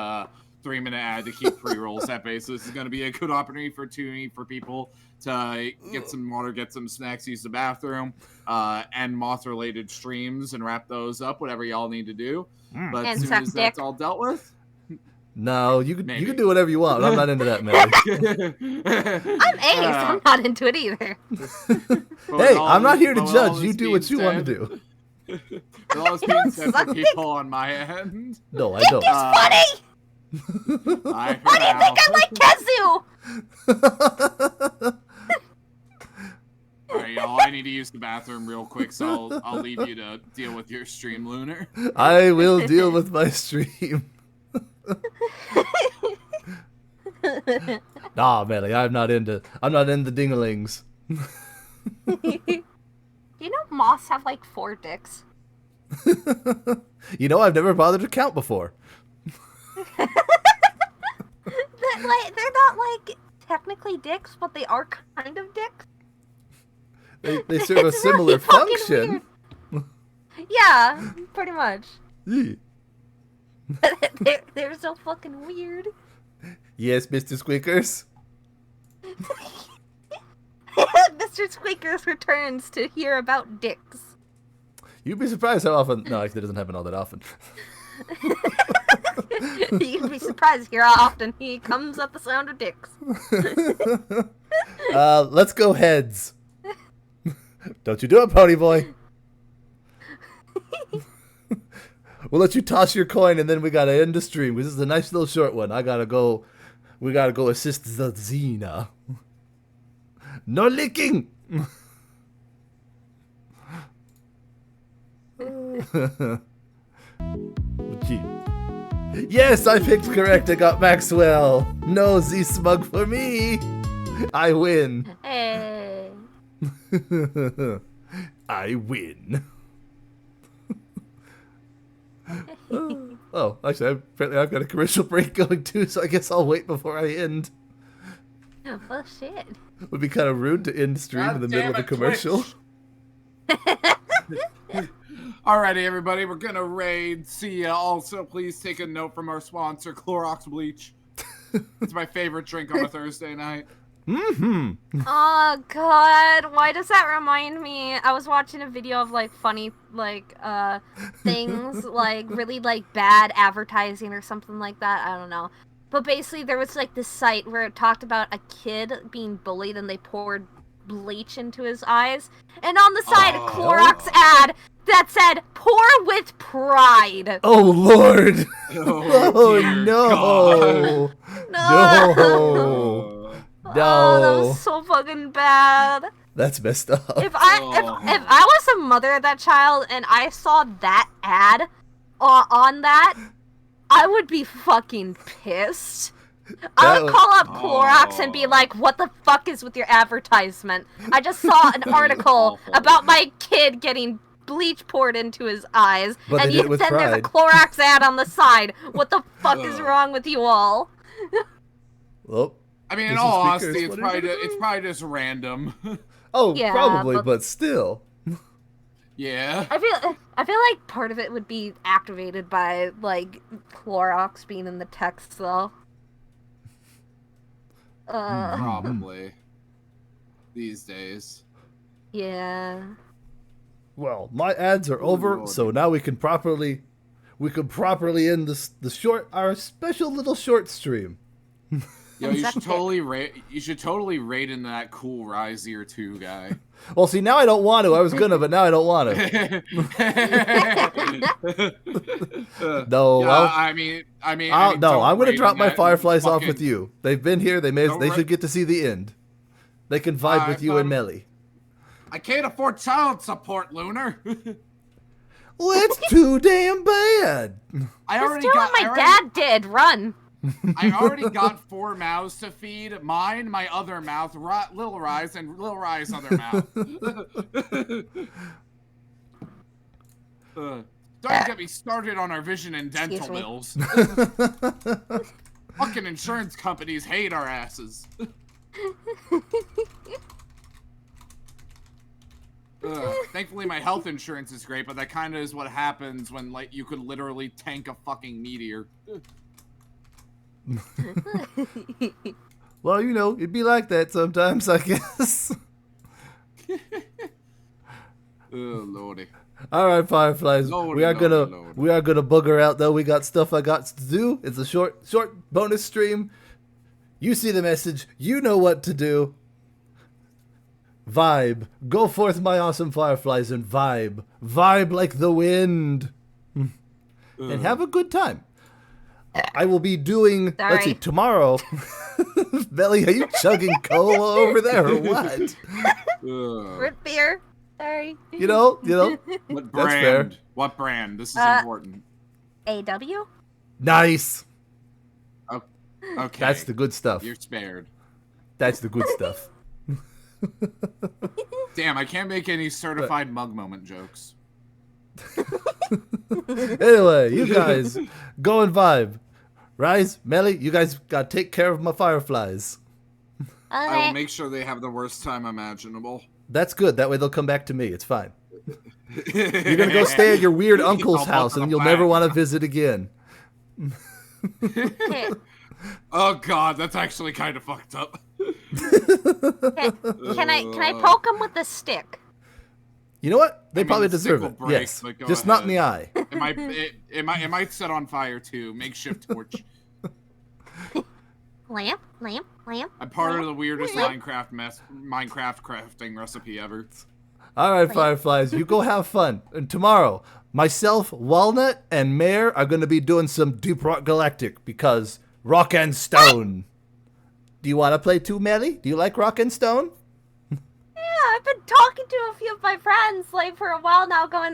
Speaker 3: 3-minute ad to keep pre-rolls at base. So this is going to be a good opportunity for people to get some water, get some snacks, use the bathroom, end moth-related streams, and wrap those up. Whatever y'all need to do. But
Speaker 5: And
Speaker 3: as soon
Speaker 5: suck
Speaker 3: as that's
Speaker 5: dick.
Speaker 3: all dealt with,
Speaker 2: No, you can
Speaker 3: Maybe.
Speaker 2: do whatever you want. I'm not into that, Melly.
Speaker 5: I'm Ace. I'm not into it either.
Speaker 2: Hey, I'm not here to judge. You do what you want to do.
Speaker 3: With all this being said,
Speaker 5: Suck
Speaker 3: for
Speaker 5: dick.
Speaker 3: people on my end,
Speaker 2: No, I don't.
Speaker 5: Funny.
Speaker 3: I
Speaker 5: Why do you think I like Kezu?
Speaker 3: All right, y'all. I need to use the bathroom real quick, so I'll leave you to deal with your stream, Lunar.
Speaker 2: I will deal with my stream. Nah, Melly, I'm not into dinglings.
Speaker 5: You know moths have like 4 dicks.
Speaker 2: You know, I've never bothered to count before.
Speaker 5: They're not like technically dicks, but they are kind of dicks.
Speaker 2: They serve a
Speaker 5: It's
Speaker 2: similar
Speaker 5: really fucking
Speaker 2: function.
Speaker 5: weird. Yeah, pretty much.
Speaker 2: Yeah.
Speaker 5: They're so fucking weird.
Speaker 2: Yes, Mr. Squeakers.
Speaker 5: Mr. Squeakers returns to hear about dicks.
Speaker 2: You'd be surprised how often. No, actually, it doesn't happen all that often.
Speaker 5: You'd be surprised to hear how often he comes at the sound of dicks.
Speaker 2: Let's go heads. Don't you do it, Pony Boy. We'll let you toss your coin, and then we gotta end the stream. This is a nice little short one. We gotta go assist the Xena. No licking. Gee. Yes, I picked correct. I got Maxwell. No Z smug for me. I win.
Speaker 5: Hey.
Speaker 2: I win. Oh, actually, apparently I've got a commercial break going too, so I guess I'll wait before I end.
Speaker 5: Oh shit.
Speaker 2: Would be kind of rude to end stream in the
Speaker 3: God
Speaker 2: middle of
Speaker 3: damn
Speaker 2: a
Speaker 3: it,
Speaker 2: commercial.
Speaker 3: Alrighty, everybody, we're gonna raid. See ya. Also, please take a note from our sponsor, Clorox Bleach. It's my favorite drink on a Thursday night.
Speaker 2: Mm-hmm.
Speaker 5: Oh god, why does that remind me? I was watching a video of like funny things, like really like bad advertising or something like that. I don't know. But basically there was like this site where it talked about a kid being bullied and they poured bleach into his eyes. And on the side a Clorox ad that said pour with pride.
Speaker 2: Oh Lord!
Speaker 3: Oh,
Speaker 2: Oh
Speaker 3: dear
Speaker 2: no!
Speaker 3: God.
Speaker 2: No!
Speaker 5: Oh, that
Speaker 2: No!
Speaker 5: was so fucking bad.
Speaker 2: That's messed up.
Speaker 5: If I was a mother of that child and I saw that ad on that, I would be fucking pissed. I would call up Clorox and be like, "What the fuck is with your advertisement? I just saw an article
Speaker 3: Awful.
Speaker 5: about my kid getting bleach poured into his eyes,
Speaker 2: But
Speaker 5: and
Speaker 2: they did it with
Speaker 5: then there's a
Speaker 2: pride.
Speaker 5: Clorox ad on the side. What the fuck is wrong with you all?"
Speaker 2: Well,
Speaker 3: I mean, in
Speaker 2: Mr.
Speaker 3: all
Speaker 2: Speakers,
Speaker 3: honesty,
Speaker 2: what are you gonna
Speaker 3: it's probably just random.
Speaker 2: oh,
Speaker 5: Yeah,
Speaker 2: probably,
Speaker 5: but-
Speaker 2: but still.
Speaker 3: Yeah.
Speaker 5: I I feel like part of it would be activated by, like, Clorox being in the text, though.
Speaker 3: Probably. These days.
Speaker 5: Yeah.
Speaker 2: Well, my ads are over,
Speaker 3: Lord.
Speaker 2: so now we can properly end our special little short stream.
Speaker 3: Yo, you should
Speaker 5: Exactly.
Speaker 3: totally rate in that cool Rizier 2 guy.
Speaker 2: Well, see, now I don't want to. I was gonna, but now I don't want to. No,
Speaker 3: Yeah,
Speaker 2: I'm
Speaker 3: don't
Speaker 2: gonna
Speaker 3: rate
Speaker 2: drop
Speaker 3: in
Speaker 2: my
Speaker 3: that
Speaker 2: Fireflies off
Speaker 3: fucking-
Speaker 2: with you. They've been here. They
Speaker 3: Don't
Speaker 2: should get to see the end. They can vibe with you and Melly.
Speaker 3: I can't afford child support, Lunar.
Speaker 2: Well, it's too damn bad.
Speaker 3: I
Speaker 5: Just
Speaker 3: already
Speaker 5: do
Speaker 3: got.
Speaker 5: what my dad did. Run.
Speaker 3: I already got 4 mouths to feed. Mine, my other mouth, Little Rise, and Little Rise other mouth. Don't get me started on our vision and dental
Speaker 5: Excuse me.
Speaker 3: bills. Fucking insurance companies hate our asses. Thankfully, my health insurance is great, but that kind of is what happens when, like, you could literally tank a fucking meteor.
Speaker 2: Well, you know, it'd be like that sometimes, I guess.
Speaker 3: Oh, lordy.
Speaker 2: All right, Fireflies.
Speaker 3: Lord,
Speaker 2: we are
Speaker 3: Lord,
Speaker 2: gonna
Speaker 3: Lord.
Speaker 2: booger out though. We got stuff I got to do. It's a short bonus stream. You see the message. You know what to do. Vibe. Go forth, my awesome Fireflies, and vibe. Vibe like the wind. And have a good time. I will be doing. Let's see.
Speaker 5: Sorry.
Speaker 2: Tomorrow. Belly, are you chugging cola over there or what?
Speaker 5: Root beer. Sorry.
Speaker 2: You know.
Speaker 3: What
Speaker 2: That's fair.
Speaker 3: brand? What brand? This is important.
Speaker 5: AW?
Speaker 2: Nice.
Speaker 3: Okay.
Speaker 2: That's the good stuff.
Speaker 3: You're spared.
Speaker 2: That's the good stuff.
Speaker 3: Damn, I can't make any certified mug moment jokes.
Speaker 2: Anyway, you guys go and vibe. Rise, Melly, you guys gotta take care of my Fireflies.
Speaker 3: I will
Speaker 5: Okay.
Speaker 3: make sure they have the worst time imaginable.
Speaker 2: That's good. That way they'll come back to me. It's fine. You're gonna go stay at your weird uncle's
Speaker 3: I'll
Speaker 2: house,
Speaker 3: buckle
Speaker 2: and
Speaker 3: the
Speaker 2: you'll never
Speaker 3: plan.
Speaker 2: want to visit again.
Speaker 5: Okay.
Speaker 3: Oh god, that's actually kind of fucked up.
Speaker 5: Okay. Can I poke him with a stick?
Speaker 2: You know what? They
Speaker 3: I mean,
Speaker 2: probably
Speaker 3: the stick
Speaker 2: deserve
Speaker 3: will
Speaker 2: it.
Speaker 3: break,
Speaker 2: Yes,
Speaker 3: but go
Speaker 2: just not in the
Speaker 3: ahead.
Speaker 2: eye.
Speaker 3: It might set on fire too. Makeshift torch.
Speaker 5: Lamp.
Speaker 3: I'm part of the weirdest Minecraft crafting recipe ever.
Speaker 2: All right, Fireflies, you go have fun. And tomorrow, myself, Walnut, and Mare are gonna be doing some Deep Rock Galactic because Rock and Stone. Do you want to play too, Melly? Do you like Rock and Stone?
Speaker 5: Yeah, I've been talking to a few of my friends like for a while now, going,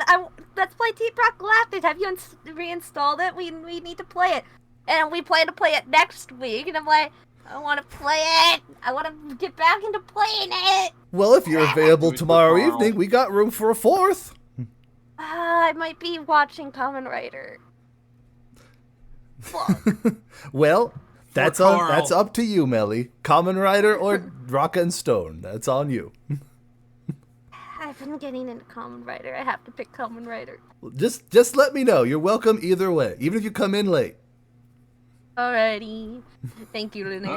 Speaker 5: "Let's play Deep Rock Galactic. Have you reinstalled it? We need to play it." And we plan to play it next week. And I'm like, I want to play it. I want to get back into playing it.
Speaker 2: Well, if you're available
Speaker 3: Do it
Speaker 2: tomorrow
Speaker 3: tomorrow.
Speaker 2: evening, we got room for a fourth.
Speaker 5: I might be watching Kamen Rider.
Speaker 2: Well, that's
Speaker 3: Carl.
Speaker 2: that's up to you, Melly. Kamen Rider or Rock and Stone. That's on you.
Speaker 5: I've been getting into Kamen Rider. I have to pick Kamen Rider.
Speaker 2: Just let me know. You're welcome either way, even if you come in late.
Speaker 5: Alrighty. Thank you, Luna.